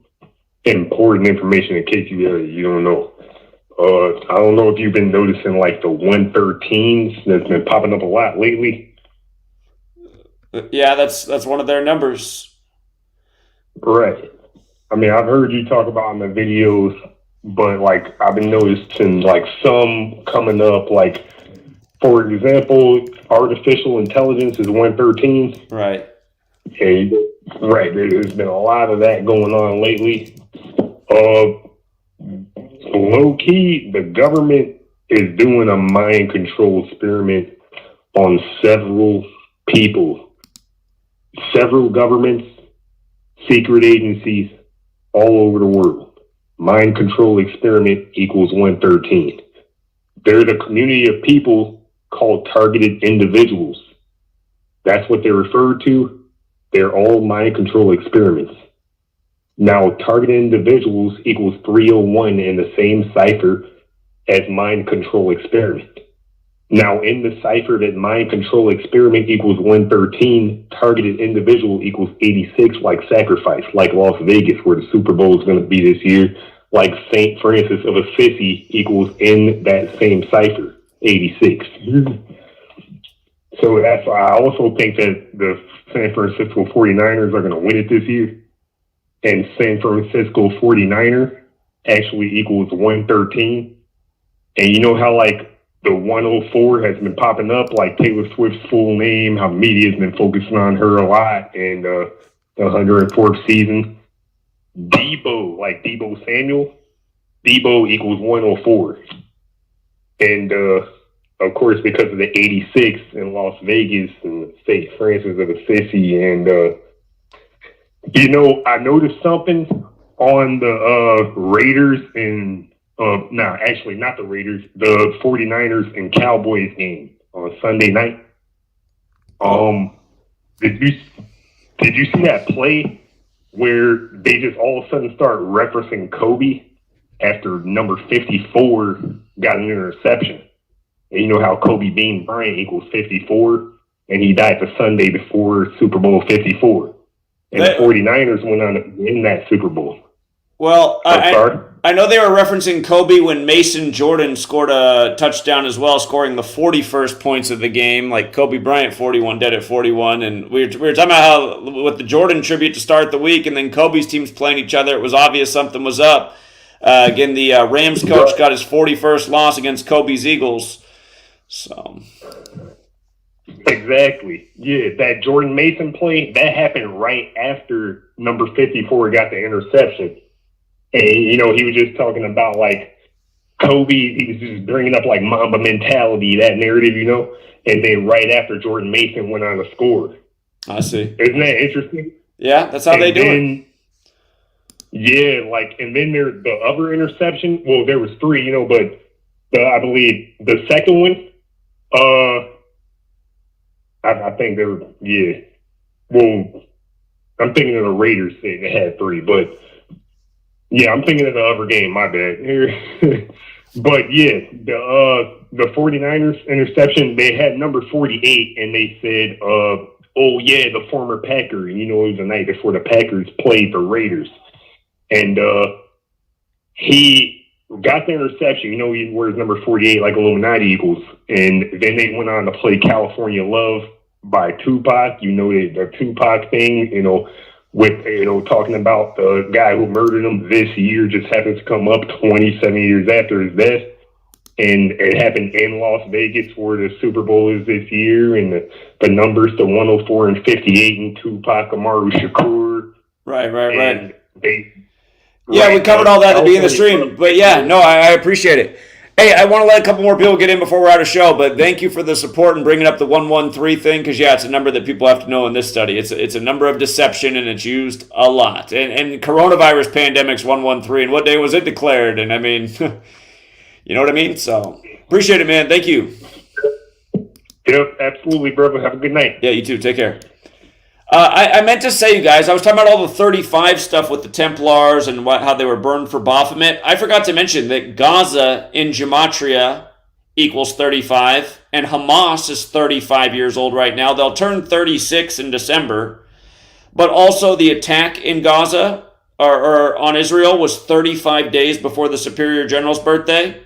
important information in case you don't know. I don't know if you've been noticing the 113s that's been popping up a lot lately. Yeah, that's one of their numbers. Right. I mean, I've heard you talk about in the videos, but I've been noticing some coming up, for example, artificial intelligence is 113. Right. Okay. Right. There's been a lot of that going on lately. Low key, the government is doing a mind control experiment on several people, several governments, secret agencies all over the world. Mind control experiment equals 113. There's a community of people called targeted individuals. That's what they're referred to. They're all mind control experiments. Now, targeted individuals equals 301 in the same cipher as mind control experiment. Now, in the cipher that mind control experiment equals 113, targeted individual equals 86, like sacrifice, like Las Vegas, where the Super Bowl is going to be this year, like St. Francis of Assisi equals in that same cipher, 86. So that's why I also think that the San Francisco 49ers are going to win it this year. And San Francisco 49er actually equals 113. And you know how the 104 has been popping up, like Taylor Swift's full name, how media has been focusing on her a lot, and the 104th season. Debo, like Debo Samuel, Debo equals 104. And of course, because of the 86 in Las Vegas and St. Francis of Assisi, and I noticed something on the Raiders and no, actually not the Raiders, the 49ers and Cowboys game on Sunday night. Did you see that play where they just all of a sudden start referencing Kobe after number 54 got an interception? And you know how Kobe Bean Bryant equals 54, and he died the Sunday before Super Bowl 54. And the 49ers went on to win that Super Bowl. Well, I know they were referencing Kobe when Mason Jordan scored a touchdown as well, scoring the 41st points of the game. Like Kobe Bryant, 41, dead at 41. And we were talking about how with the Jordan tribute to start the week, and then Kobe's teams playing each other, it was obvious something was up. Again, the Rams coach got his 41st loss against Kobe's Eagles. So... Exactly. Yeah, that Jordan Mason play, that happened right after number 54 got the interception. And, he was just talking about, Kobe, he was just bringing up, Mamba mentality, that narrative, and then right after Jordan Mason went on to score. I see. Isn't that interesting? Yeah, that's how they do it. Yeah, and then there's the other interception. Well, there was three, but I believe the second one, I think they were, yeah. Well, I'm thinking of the Raiders thing. They had three, but yeah, I'm thinking of the other game. My bad. But yeah, the 49ers interception, they had number 48, and they said, oh yeah, the former Packer. And it was the night before the Packers played the Raiders, and he got the interception. He wears number 48 like Illuminati Eagles. And then they went on to play California Love by Tupac. The Tupac thing, with, talking about the guy who murdered him this year just happens to come up 27 years after his death. And it happened in Las Vegas where the Super Bowl is this year. And the numbers to 104 and 58 and Tupac Amaru Shakur. Right. They... Yeah, we covered all that at the beginning of the stream. But yeah, no, I appreciate it. Hey, I want to let a couple more people get in before we're out of show, but thank you for the support and bringing up the 113 thing, because, yeah, it's a number that people have to know in this study. It's a number of deception, and it's used a lot. And coronavirus pandemic's 113, and what day was it declared? And, I mean, you know what I mean? So, appreciate it, man. Thank you. Yep, absolutely, brother. Have a good night. Yeah, you too. Take care. I meant to say, you guys, I was talking about all the 35 stuff with the Templars and how they were burned for Baphomet. I forgot to mention that Gaza in Gematria equals 35, and Hamas is 35 years old right now. They'll turn 36 in December. But also the attack in Gaza or on Israel was 35 days before the Superior General's birthday.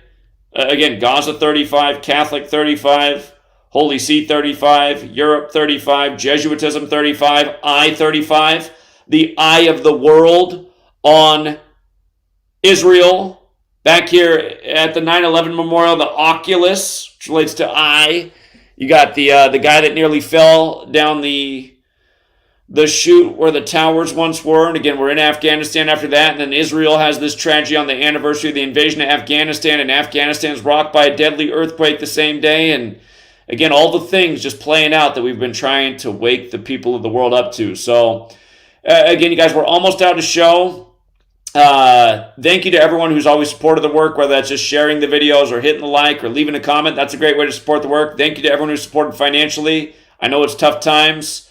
Again, Gaza 35, Catholic 35, Holy See 35, Europe 35, Jesuitism 35, I 35, the eye of the world on Israel. Back here at the 9/11 memorial, the Oculus, which relates to I. You got the guy that nearly fell down the chute where the towers once were. And again, we're in Afghanistan after that. And then Israel has this tragedy on the anniversary of the invasion of Afghanistan. And Afghanistan is rocked by a deadly earthquake the same day. And again, all the things just playing out that we've been trying to wake the people of the world up to. So, again, you guys, we're almost out of show. Thank you to everyone who's always supported the work, whether that's just sharing the videos or hitting the like or leaving a comment. That's a great way to support the work. Thank you to everyone who's supported financially. I know it's tough times.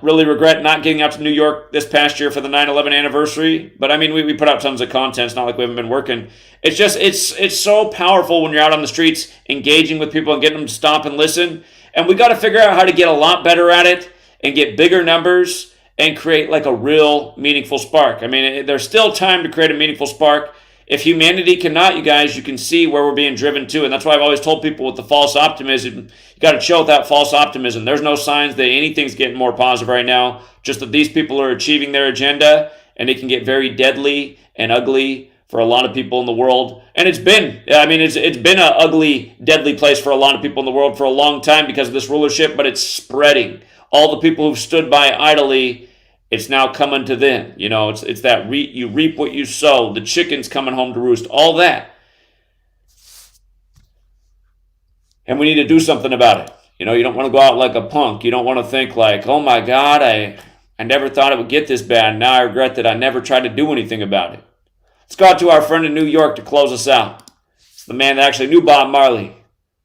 Really regret not getting out to New York this past year for the 9/11 anniversary. But I mean, we put out tons of content. It's not like we haven't been working. It's just, it's so powerful when you're out on the streets engaging with people and getting them to stop and listen. And we got to figure out how to get a lot better at it and get bigger numbers and create like a real meaningful spark. I mean, there's still time to create a meaningful spark. If humanity cannot, you guys, you can see where we're being driven to. And that's why I've always told people with the false optimism, you got to chill with that false optimism. There's no signs that anything's getting more positive right now. Just that these people are achieving their agenda, and it can get very deadly and ugly for a lot of people in the world. And it's been an ugly, deadly place for a lot of people in the world for a long time because of this rulership, but it's spreading. All the people who've stood by idly, it's now coming to them. You know, it's that you reap what you sow. The chicken's coming home to roost. All that. And we need to do something about it. You know, you don't want to go out like a punk. You don't want to think like, oh my God, I never thought it would get this bad. Now I regret that I never tried to do anything about it. Let's go out to our friend in New York to close us out. It's the man that actually knew Bob Marley.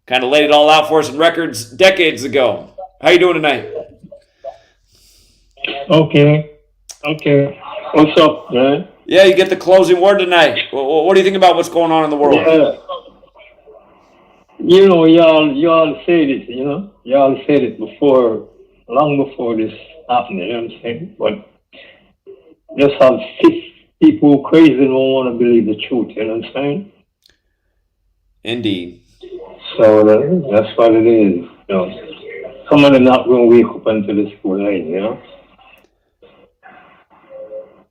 Kind of laid it all out for us in records decades ago. How you doing tonight? Okay. What's up, man? Yeah, you get the closing word tonight. What do you think about what's going on in the world? Yeah. You know, y'all said it, you know? Y'all said it before, long before this happened, you know what I'm saying? But just have people crazy and won't want to believe the truth, you know what I'm saying? Indeed. So that's what it is, you know? Some of them not going to wake up until this full line, you know?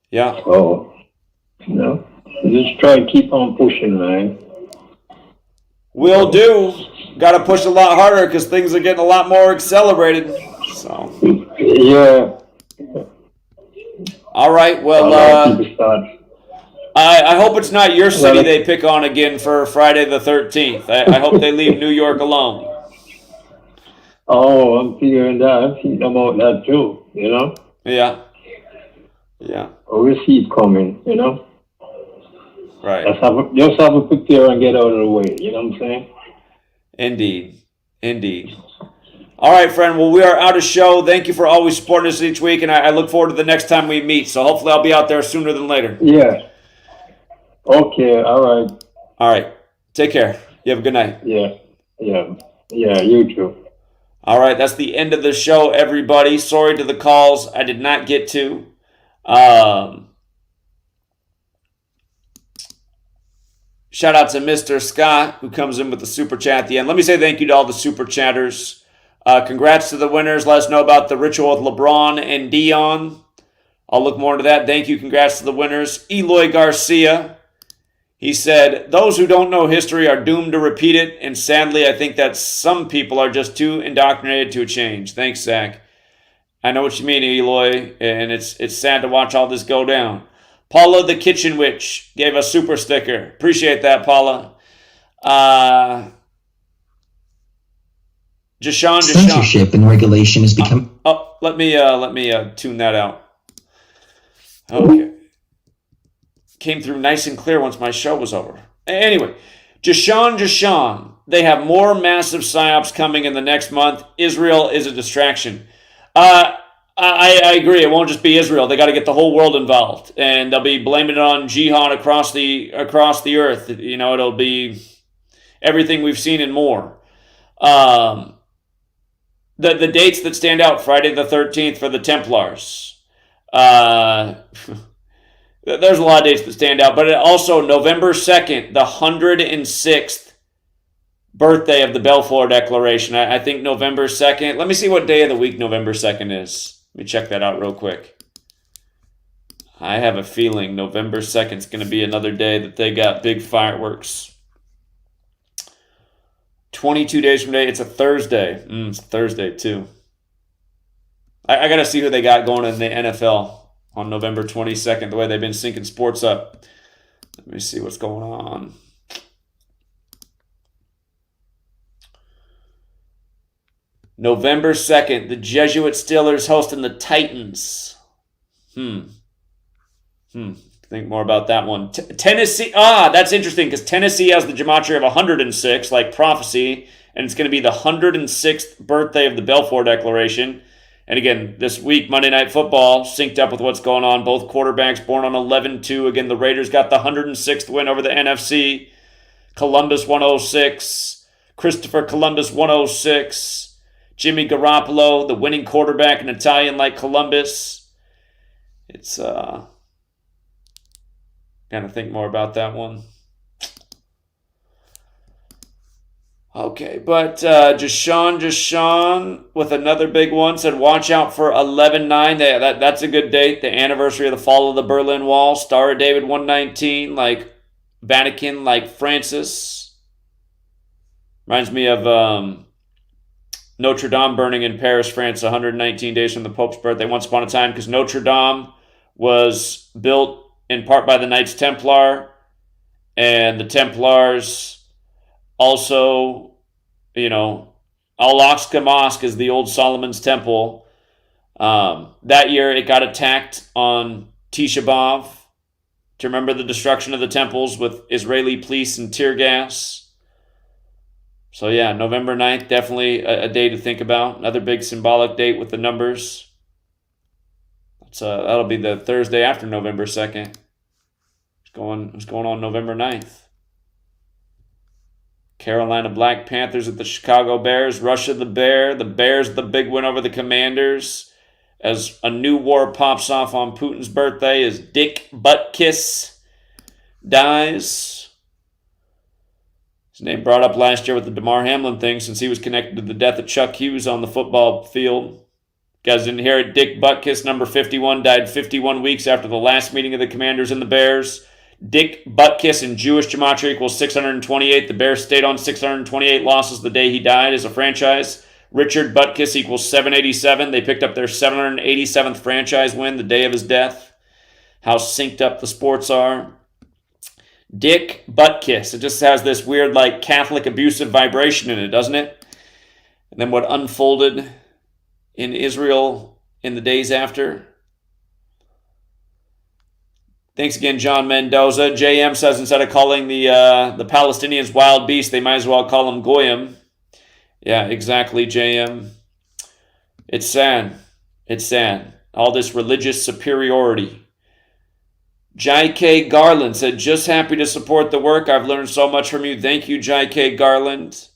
Yeah. So, you know, just try and keep on pushing, man. Will do. Got to push a lot harder because things are getting a lot more accelerated. So. Yeah. All right. Well, I hope it's not your city they pick on again for Friday the 13th. I hope they leave New York alone. Oh, I'm figuring that. I'm thinking about that too, you know? Yeah. Yeah. We'll see it coming, you know? Right. Just have a prepare and get out of the way, you know what I'm saying? Indeed. All right, friend. Well, we are out of show. Thank you for always supporting us each week, and I look forward to the next time we meet. So hopefully I'll be out there sooner than later. Yeah. Okay, all right. Take care. You have a good night. Yeah, you too. All right, that's the end of the show, everybody. Sorry to the calls I did not get to. Shout out to Mr. Scott, who comes in with the super chat at the end. Let me say thank you to all the super chatters. Congrats to the winners. Let us know about the ritual with LeBron and Dion. I'll look more into that. Thank you. Congrats to the winners. Eloy Garcia. He said, those who don't know history are doomed to repeat it, and sadly, I think that some people are just too indoctrinated to change. Thanks, Zach. I know what you mean, Eloy, and it's sad to watch all this go down. Paula the Kitchen Witch gave us super sticker. Appreciate that, Paula. Jashawn. Censorship and regulation has become. Let me tune that out. Okay. Came through nice and clear once my show was over. Anyway, Jashawn. They have more massive psyops coming in the next month. Israel is a distraction. I agree. It won't just be Israel. They got to get the whole world involved, and they'll be blaming it on jihad across the earth. You know, it'll be everything we've seen and more. The dates that stand out: Friday the 13th for the Templars. There's a lot of dates that stand out, but also November 2nd, the 106th birthday of the Balfour Declaration. I think November 2nd. Let me see what day of the week November 2nd is. Let me check that out real quick. I have a feeling November 2nd is going to be another day that they got big fireworks. 22 days from today. It's a Thursday. It's a Thursday, too. I got to see who they got going in the NFL on November 22nd, the way they've been syncing sports up. Let me see what's going on. November 2nd, the Jesuit Steelers hosting the Titans. Think more about that one. Tennessee. That's interesting because Tennessee has the gematria of 106, like prophecy, and it's going to be the 106th birthday of the Balfour Declaration. And again, this week, Monday Night Football, synced up with what's going on. Both quarterbacks born on 11-2. Again, the Raiders got the 106th win over the NFC. Columbus 106. Christopher Columbus 106. Jimmy Garoppolo, the winning quarterback, an Italian like Columbus. It's, gotta think more about that one. Okay, but Jashawn with another big one said, watch out for 11/9. That's a good date. The anniversary of the fall of the Berlin Wall. Star of David 119, like Vatican, like Francis. Reminds me of Notre Dame burning in Paris, France, 119 days from the Pope's birthday. Once upon a time, because Notre Dame was built in part by the Knights Templar, and the Templars also, Al-Aqsa Mosque is the old Solomon's Temple. That year, it got attacked on Tisha B'Av to remember the destruction of the temples with Israeli police and tear gas. So yeah, November 9th, definitely a day to think about. Another big symbolic date with the numbers. That'll be the Thursday after November 2nd. What's going on November 9th? Carolina Black Panthers at the Chicago Bears. Russia the Bear. The Bears the big win over the Commanders. As a new war pops off on Putin's birthday as Dick Buttkiss dies. His name brought up last year with the DeMar Hamlin thing since he was connected to the death of Chuck Hughes on the football field. You guys didn't hear it? Dick Buttkiss, number 51, died 51 weeks after the last meeting of the Commanders and the Bears. Dick Buttkiss in Jewish gematria equals 628. The Bears stayed on 628 losses the day he died as a franchise. Richard Buttkiss equals 787. They picked up their 787th franchise win the day of his death. How synced up the sports are. Dick Buttkiss. It just has this weird, like, Catholic abusive vibration in it, doesn't it? And then what unfolded in Israel in the days after. Thanks again, John Mendoza. JM says instead of calling the Palestinians wild beasts, they might as well call them goyim. Yeah, exactly, JM. It's sad. It's sad. All this religious superiority. J.K. Garland said, just happy to support the work. I've learned so much from you. Thank you, J.K. Garland.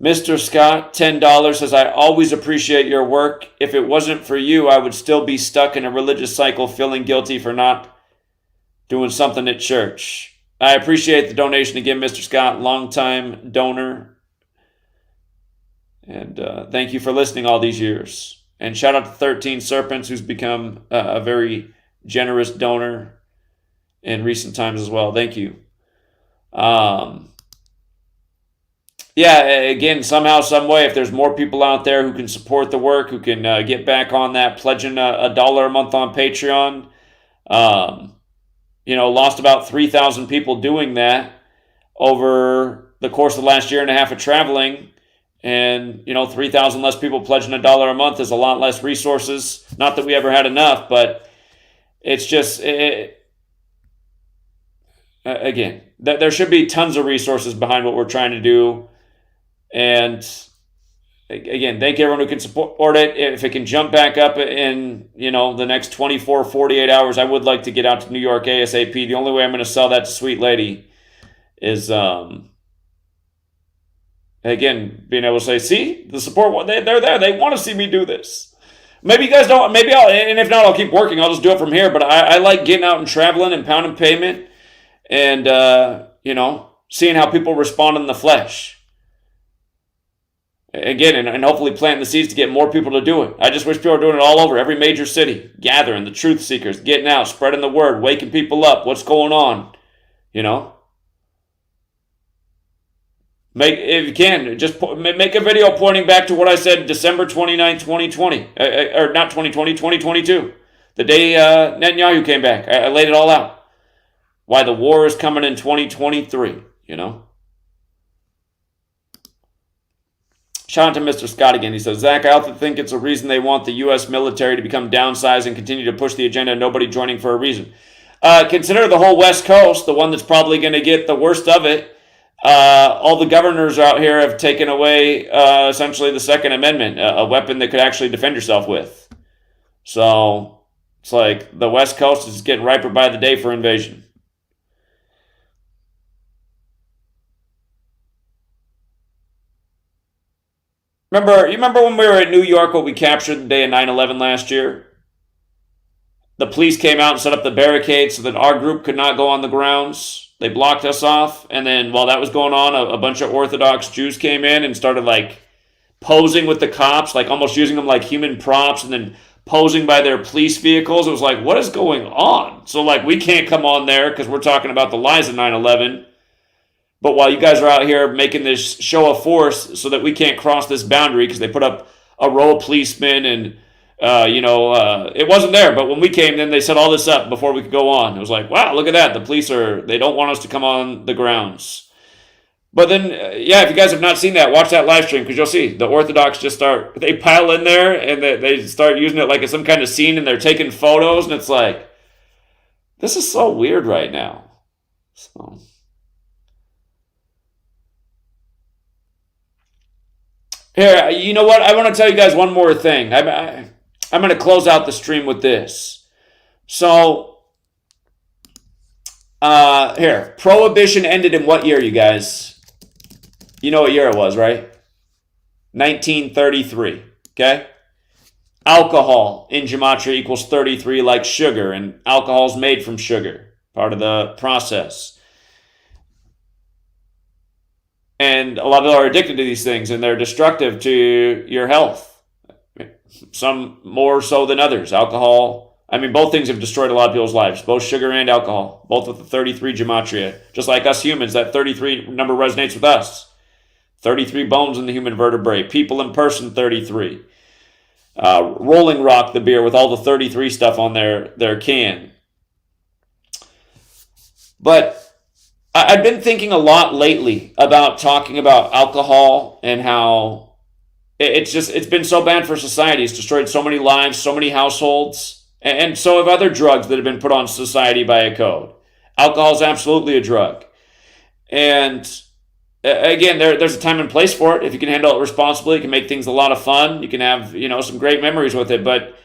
Mr. Scott, $10, says, I always appreciate your work. If it wasn't for you, I would still be stuck in a religious cycle feeling guilty for not doing something at church. I appreciate the donation again, Mr. Scott, longtime donor. And thank you for listening all these years. And shout out to 13 Serpents, who's become a very generous donor in recent times as well. Thank you. Yeah, again, somehow, some way, if there's more people out there who can support the work, who can get back on that, pledging $1 a month on Patreon. Lost about 3,000 people doing that. over the course of the last year and a half of traveling. And, 3,000 less people pledging $1 a month is a lot less resources. Not that we ever had enough, but it's just, again, there should be tons of resources behind what we're trying to do. And again, thank everyone who can support it. If it can jump back up in, the next 24, 48 hours, I would like to get out to New York ASAP. The only way I'm going to sell that to Sweet Lady is, again, being able to say, see, the support, they're there. They want to see me do this. Maybe you guys don't, maybe and if not, I'll keep working. I'll just do it from here. But I like getting out and traveling and pounding pavement and, seeing how people respond in the flesh. Again, and hopefully planting the seeds to get more people to do it. I just wish people were doing it all over, every major city, gathering the truth seekers, getting out, spreading the word, waking people up. What's going on? If you can, just make a video pointing back to what I said December 29, 2020. Or not 2020, 2022. The day Netanyahu came back. I laid it all out. Why the war is coming in 2023, Shout out to Mr. Scott again. He says, Zach, I also think it's a reason they want the U.S. military to become downsized and continue to push the agenda, nobody joining for a reason. Consider the whole West Coast, the one that's probably going to get the worst of it. All the governors out here have taken away essentially the Second Amendment, a weapon that could actually defend yourself with. So it's like the West Coast is getting riper by the day for invasion. You remember when we were in New York, what we captured the day of 9/11 last year? The police came out and set up the barricades so that our group could not go on the grounds. They blocked us off. And then while that was going on, a bunch of Orthodox Jews came in and started posing with the cops, almost using them like human props and then posing by their police vehicles. It was like, what is going on? So we can't come on there because we're talking about the lies of 9/11. But while you guys are out here making this show of force so that we can't cross this boundary because they put up a row of policemen and, it wasn't there. But when we came, then they set all this up before we could go on. It was like, wow, look at that. The police they don't want us to come on the grounds. But then, if you guys have not seen that, watch that live stream because you'll see the Orthodox they pile in there and they start using it like it's some kind of scene and they're taking photos. And it's like, this is so weird right now. So... Here, you know what? I want to tell you guys one more thing. I'm going to close out the stream with this. So, here. Prohibition ended in what year, you guys? You know what year it was, right? 1933, okay? Alcohol in Gematria equals 33 like sugar, and alcohol is made from sugar, part of the process. And a lot of people are addicted to these things, and they're destructive to your health. Some more so than others. Alcohol, both things have destroyed a lot of people's lives, both sugar and alcohol, both with the 33 Gematria. Just like us humans, that 33 number resonates with us. 33 bones in the human vertebrae. People in person, 33. Rolling Rock, the beer, with all the 33 stuff on their can. But I've been thinking a lot lately about talking about alcohol and how it's been so bad for society. It's destroyed so many lives, so many households, and so have other drugs that have been put on society by a code. Alcohol is absolutely a drug. And again, there's a time and place for it. If you can handle it responsibly, it can make things a lot of fun. You can have, some great memories with it. But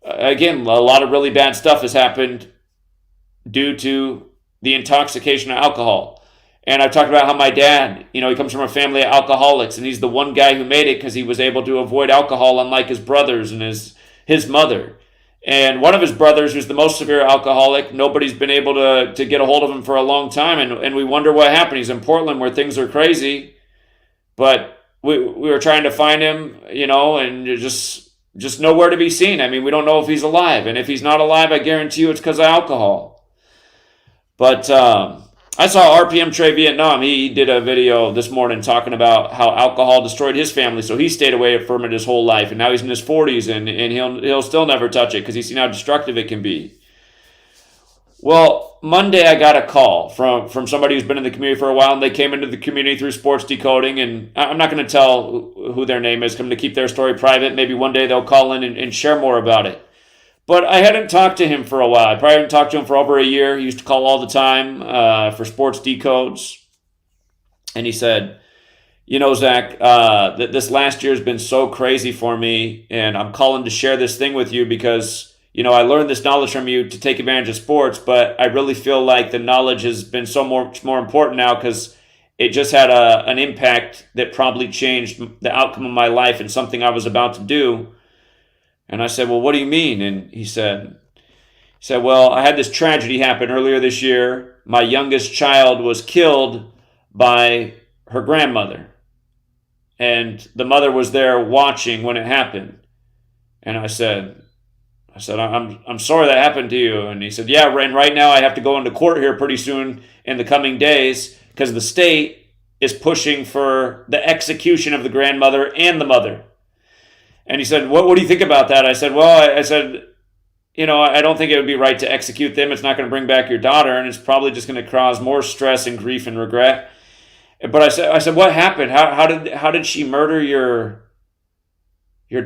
again, a lot of really bad stuff has happened due to the intoxication of alcohol. And I've talked about how my dad, he comes from a family of alcoholics, and he's the one guy who made it because he was able to avoid alcohol, unlike his brothers and his mother. And one of his brothers, who's the most severe alcoholic, nobody's been able to get a hold of him for a long time, and we wonder what happened. He's in Portland where things are crazy, but we were trying to find him, and just nowhere to be seen. We don't know if he's alive, and if he's not alive, I guarantee you it's because of alcohol. But I saw RPM Trey Vietnam. He did a video this morning talking about how alcohol destroyed his family, so he stayed away from it his whole life, and now he's in his 40s, and he'll still never touch it because he's seen how destructive it can be. Well, Monday I got a call from somebody who's been in the community for a while, and they came into the community through sports decoding, and I'm not going to tell who their name is. I'm going to keep their story private. Maybe one day they'll call in and share more about it. But I hadn't talked to him for a while. I probably hadn't talked to him for over a year. He used to call all the time for sports decodes. And he said, you know, Zach, this last year has been so crazy for me, and I'm calling to share this thing with you because, you know, I learned this knowledge from you to take advantage of sports, but I really feel like the knowledge has been so much more important now because it just had an impact that probably changed the outcome of my life and something I was about to do. And I said, well, what do you mean? And he said, well, I had this tragedy happen earlier this year. My youngest child was killed by her grandmother. And the mother was there watching when it happened. And I said, I'm sorry that happened to you. And he said, yeah, and right now I have to go into court here pretty soon in the coming days because the state is pushing for the execution of the grandmother and the mother. And he said, what do you think about that? I said, well, you know, I don't think it would be right to execute them. It's not going to bring back your daughter, and it's probably just going to cause more stress and grief and regret. But I said, what happened? How did she murder your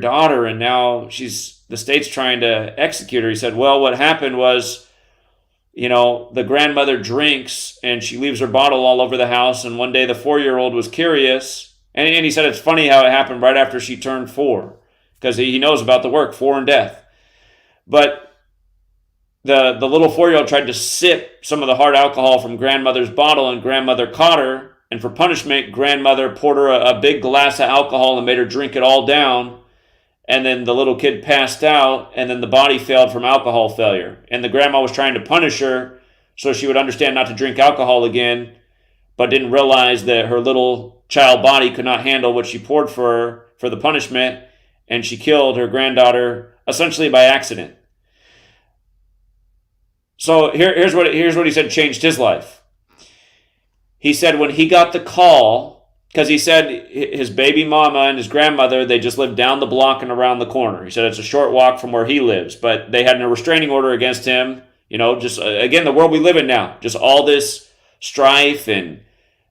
daughter, and now the state's trying to execute her? He said, well, what happened was, you know, the grandmother drinks and she leaves her bottle all over the house, and one day the 4-year-old was curious, and he said it's funny how it happened right after she turned 4. Because he knows about the work, 4 and death. But the little 4-year-old tried to sip some of the hard alcohol from grandmother's bottle, and grandmother caught her. And for punishment, grandmother poured her a big glass of alcohol and made her drink it all down. And then the little kid passed out, and then the body failed from alcohol failure. And the grandma was trying to punish her so she would understand not to drink alcohol again, but didn't realize that her little child body could not handle what she poured for the punishment. And she killed her granddaughter essentially by accident. So here's what he said changed his life. He said when he got the call, because he said his baby mama and his grandmother, they just lived down the block and around the corner. He said it's a short walk from where he lives, but they had a restraining order against him. You know, just again, the world we live in now, just all this strife, and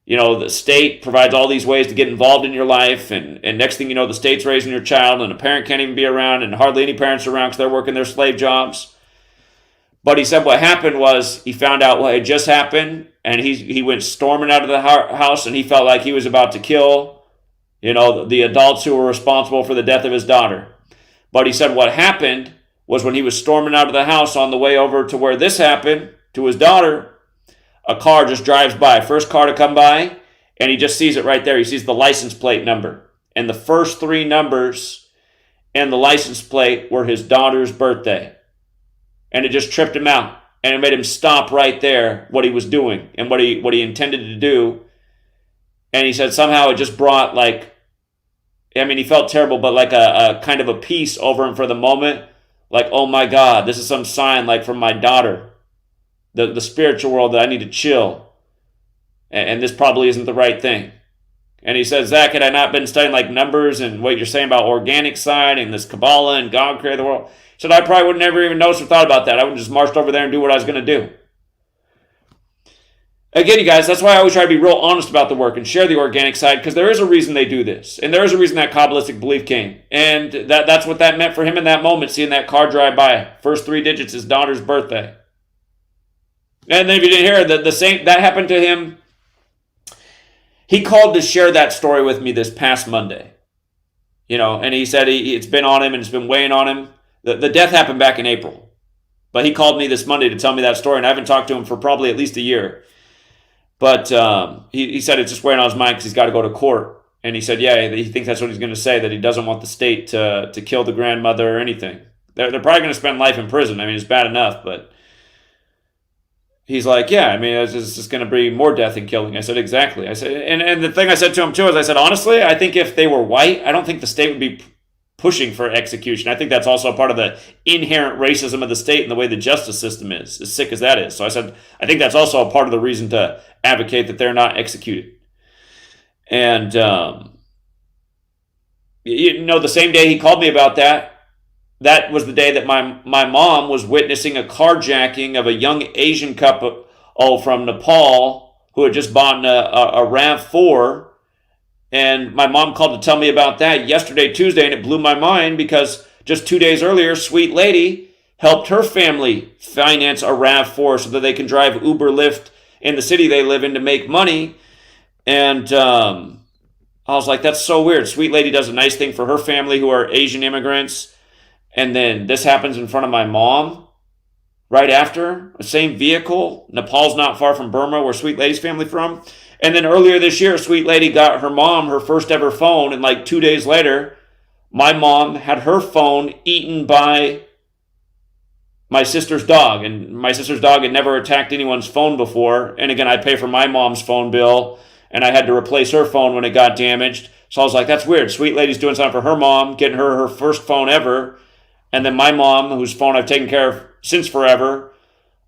you know, the state provides all these ways to get involved in your life, and next thing you know, the state's raising your child, and a parent can't even be around, and hardly any parents are around because they're working their slave jobs. But he said what happened was he found out what had just happened, and he went storming out of the house, and he felt like he was about to kill, you know, the adults who were responsible for the death of his daughter. But he said what happened was when he was storming out of the house on the way over to where this happened to his daughter, a car just drives by, first car to come by, and he just sees it right there. He sees the license plate number. And the first 3 numbers and the license plate were his daughter's birthday. And it just tripped him out. And it made him stop right there what he was doing and what he intended to do. And he said somehow it just brought he felt terrible, but like a kind of a peace over him for the moment. Like, oh my God, this is some sign like from my daughter. The spiritual world that I need to chill. And this probably isn't the right thing. And he said, Zach, had I not been studying like numbers and what you're saying about organic side and this Kabbalah and God created the world, he said, I probably would never even noticed or thought about that. I would just marched over there and do what I was going to do. Again, you guys, that's why I always try to be real honest about the work and share the organic side, because there is a reason they do this. And there is a reason that Kabbalistic belief came. And that's what that meant for him in that moment, seeing that car drive by. First 3 digits, his daughter's birthday. And then if you didn't hear it, the same that happened to him. He called to share that story with me this past Monday. You know, and he said it's been on him and it's been weighing on him. The death happened back in April. But he called me this Monday to tell me that story, and I haven't talked to him for probably at least a year. But he said it's just weighing on his mind because he's got to go to court. And he said, yeah, he thinks that's what he's going to say, that he doesn't want the state to kill the grandmother or anything. They're probably going to spend life in prison. I mean, it's bad enough, but he's like, yeah, I mean, it's just going to bring more death and killing. I said, exactly. I said, and the thing I said to him too is I said, honestly, I think if they were white, I don't think the state would be pushing for execution. I think that's also a part of the inherent racism of the state and the way the justice system is, as sick as that is. So I said, I think that's also a part of the reason to advocate that they're not executed. And, you know, the same day he called me about that, that was the day that my mom was witnessing a carjacking of a young Asian couple from Nepal who had just bought a RAV4. And my mom called to tell me about that yesterday, Tuesday, and it blew my mind because just 2 days earlier, Sweet Lady helped her family finance a RAV4 so that they can drive Uber Lyft in the city they live in to make money. And I was like, that's so weird. Sweet Lady does a nice thing for her family who are Asian immigrants. And then this happens in front of my mom right after. The same vehicle. Nepal's not far from Burma, where Sweet Lady's family from. And then earlier this year, Sweet Lady got her mom her first ever phone. And like 2 days later, my mom had her phone eaten by my sister's dog. And my sister's dog had never attacked anyone's phone before. And again, I pay for my mom's phone bill. And I had to replace her phone when it got damaged. So I was like, that's weird. Sweet Lady's doing something for her mom, getting her first phone ever. And then my mom, whose phone I've taken care of since forever,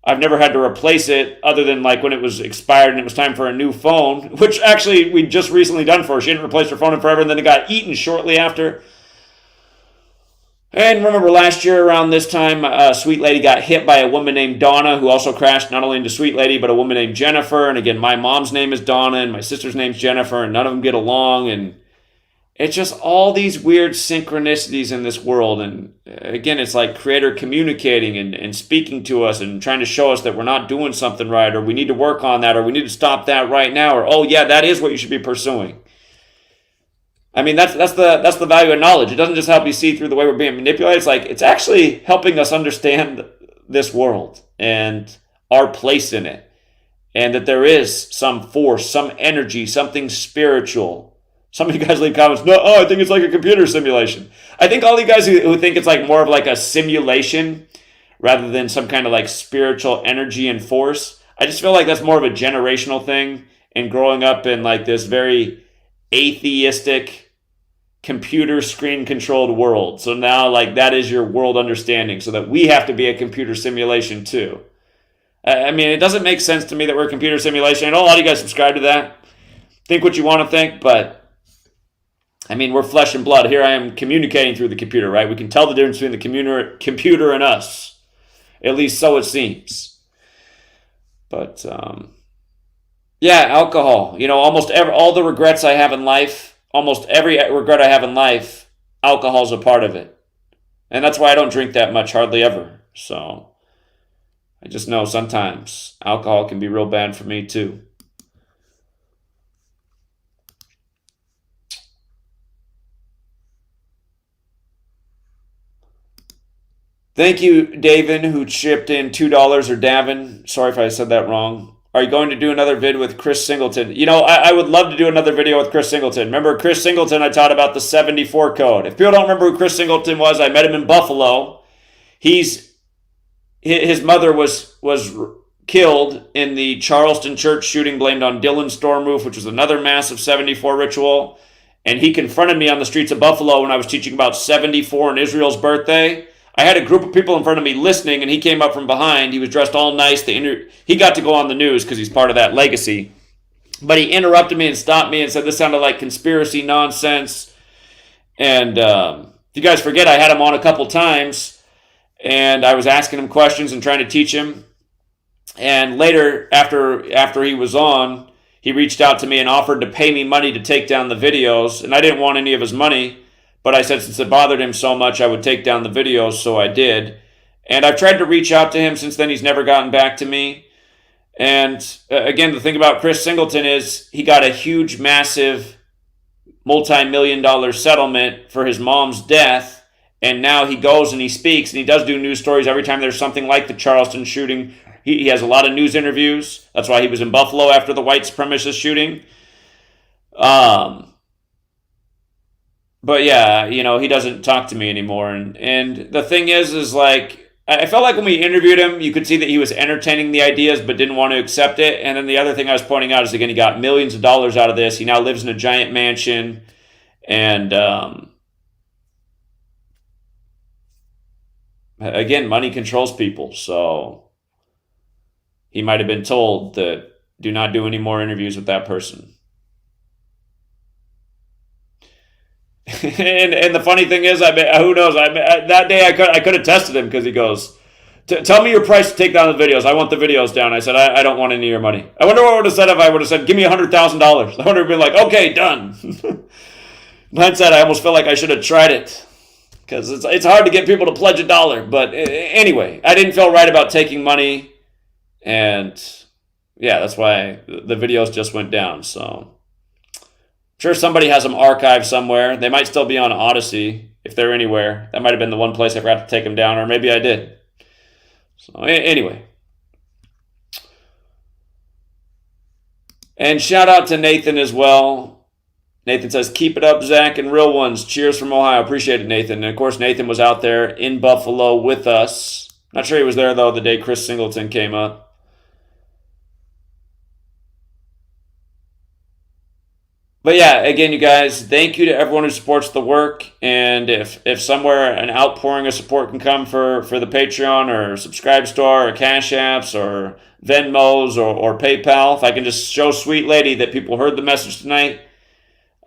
I've never had to replace it other than like when it was expired and it was time for a new phone, which actually we just recently done for her. She didn't replace her phone in forever, and then it got eaten shortly after. And remember last year around this time, Sweet Lady got hit by a woman named Donna, who also crashed not only into Sweet Lady, but a woman named Jennifer. And again, my mom's name is Donna, and my sister's name's Jennifer, and none of them get along. And it's just all these weird synchronicities in this world. And again, it's like Creator communicating and speaking to us and trying to show us that we're not doing something right, or we need to work on that, or we need to stop that right now, or, oh yeah, that is what you should be pursuing. I mean, that's the value of knowledge. It doesn't just help you see through the way we're being manipulated. It's like, it's actually helping us understand this world and our place in it. And that there is some force, some energy, something spiritual. Some of you guys leave comments, no, I think it's like a computer simulation. I think all you guys who think it's like more of like a simulation rather than some kind of like spiritual energy and force, I just feel like that's more of a generational thing and growing up in like this very atheistic computer screen controlled world. So now like that is your world understanding, so that we have to be a computer simulation too. I mean, it doesn't make sense to me that we're a computer simulation. I know a lot of you guys subscribe to that. Think what you want to think, but I mean, we're flesh and blood. Here I am communicating through the computer, right? We can tell the difference between the computer and us. At least so it seems. But, yeah, alcohol. You know, all the regrets I have in life, almost every regret I have in life, alcohol's a part of it. And that's why I don't drink that much, hardly ever. So, I just know sometimes alcohol can be real bad for me too. Thank you, Davin, who chipped in $2, or Davin. Sorry if I said that wrong. Are you going to do another vid with Chris Singleton? You know, I would love to do another video with Chris Singleton. Remember Chris Singleton, I taught about the 74 code. If people don't remember who Chris Singleton was, I met him in Buffalo. His mother was killed in the Charleston church shooting blamed on Dylan Stormroof, which was another massive 74 ritual. And he confronted me on the streets of Buffalo when I was teaching about 74 and Israel's birthday. I had a group of people in front of me listening, and he came up from behind. He was dressed all nice. He got to go on the news because he's part of that legacy. But he interrupted me and stopped me and said this sounded like conspiracy nonsense. And if you guys forget, I had him on a couple times, and I was asking him questions and trying to teach him. And later, after he was on, he reached out to me and offered to pay me money to take down the videos. And I didn't want any of his money. But I said since it bothered him so much, I would take down the videos, so I did. And I've tried to reach out to him since then. He's never gotten back to me. And again, the thing about Chris Singleton is he got a huge, massive, multi-million-dollar settlement for his mom's death. And now he goes and he speaks, and he does do news stories every time there's something like the Charleston shooting. He has a lot of news interviews. That's why he was in Buffalo after the white supremacist shooting. But yeah, you know, he doesn't talk to me anymore. And the thing is like, I felt like when we interviewed him, you could see that he was entertaining the ideas but didn't want to accept it. And then the other thing I was pointing out is, again, he got millions of dollars out of this. He now lives in a giant mansion. And again, money controls people. So he might have been told that do not do any more interviews with that person. and the funny thing is, who knows? That day I could have tested him because he goes, "Tell me your price to take down the videos. I want the videos down." I said, "I don't want any of your money." I wonder what I would have said if I would have said, "Give me $100,000." I would have been like, "Okay, done." In hindsight, I almost feel like I should have tried it because it's hard to get people to pledge $1. But anyway, I didn't feel right about taking money, and yeah, that's why the videos just went down. So I'm sure somebody has them archived somewhere. They might still be on Odyssey if they're anywhere. That might have been the one place I forgot to take them down, or maybe I did. So anyway. And shout out to Nathan as well. Nathan says, "Keep it up, Zach, and real ones. Cheers from Ohio." Appreciate it, Nathan. And of course, Nathan was out there in Buffalo with us. Not sure he was there, though, the day Chris Singleton came up. But yeah, again, you guys, thank you to everyone who supports the work. And if somewhere an outpouring of support can come for the Patreon or Subscribe Store or Cash Apps or Venmos or PayPal, if I can just show Sweet Lady that people heard the message tonight,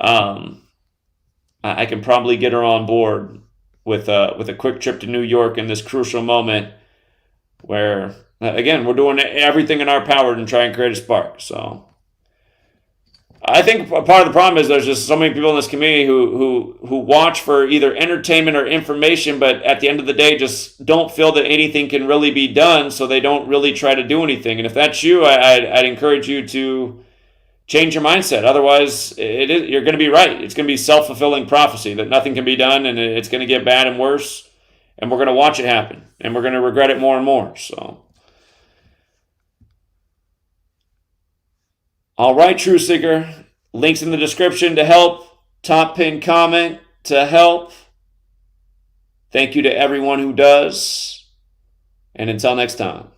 I can probably get her on board with a quick trip to New York in this crucial moment where, again, we're doing everything in our power to try and create a spark. So I think part of the problem is there's just so many people in this community who watch for either entertainment or information, but at the end of the day just don't feel that anything can really be done, so they don't really try to do anything. And if that's you, I'd encourage you to change your mindset. Otherwise, you're going to be right. It's going to be self-fulfilling prophecy that nothing can be done, and it's going to get bad and worse, and we're going to watch it happen, and we're going to regret it more and more. So, all right, True Seeker. Links in the description to help. Top pin comment to help. Thank you to everyone who does. And until next time.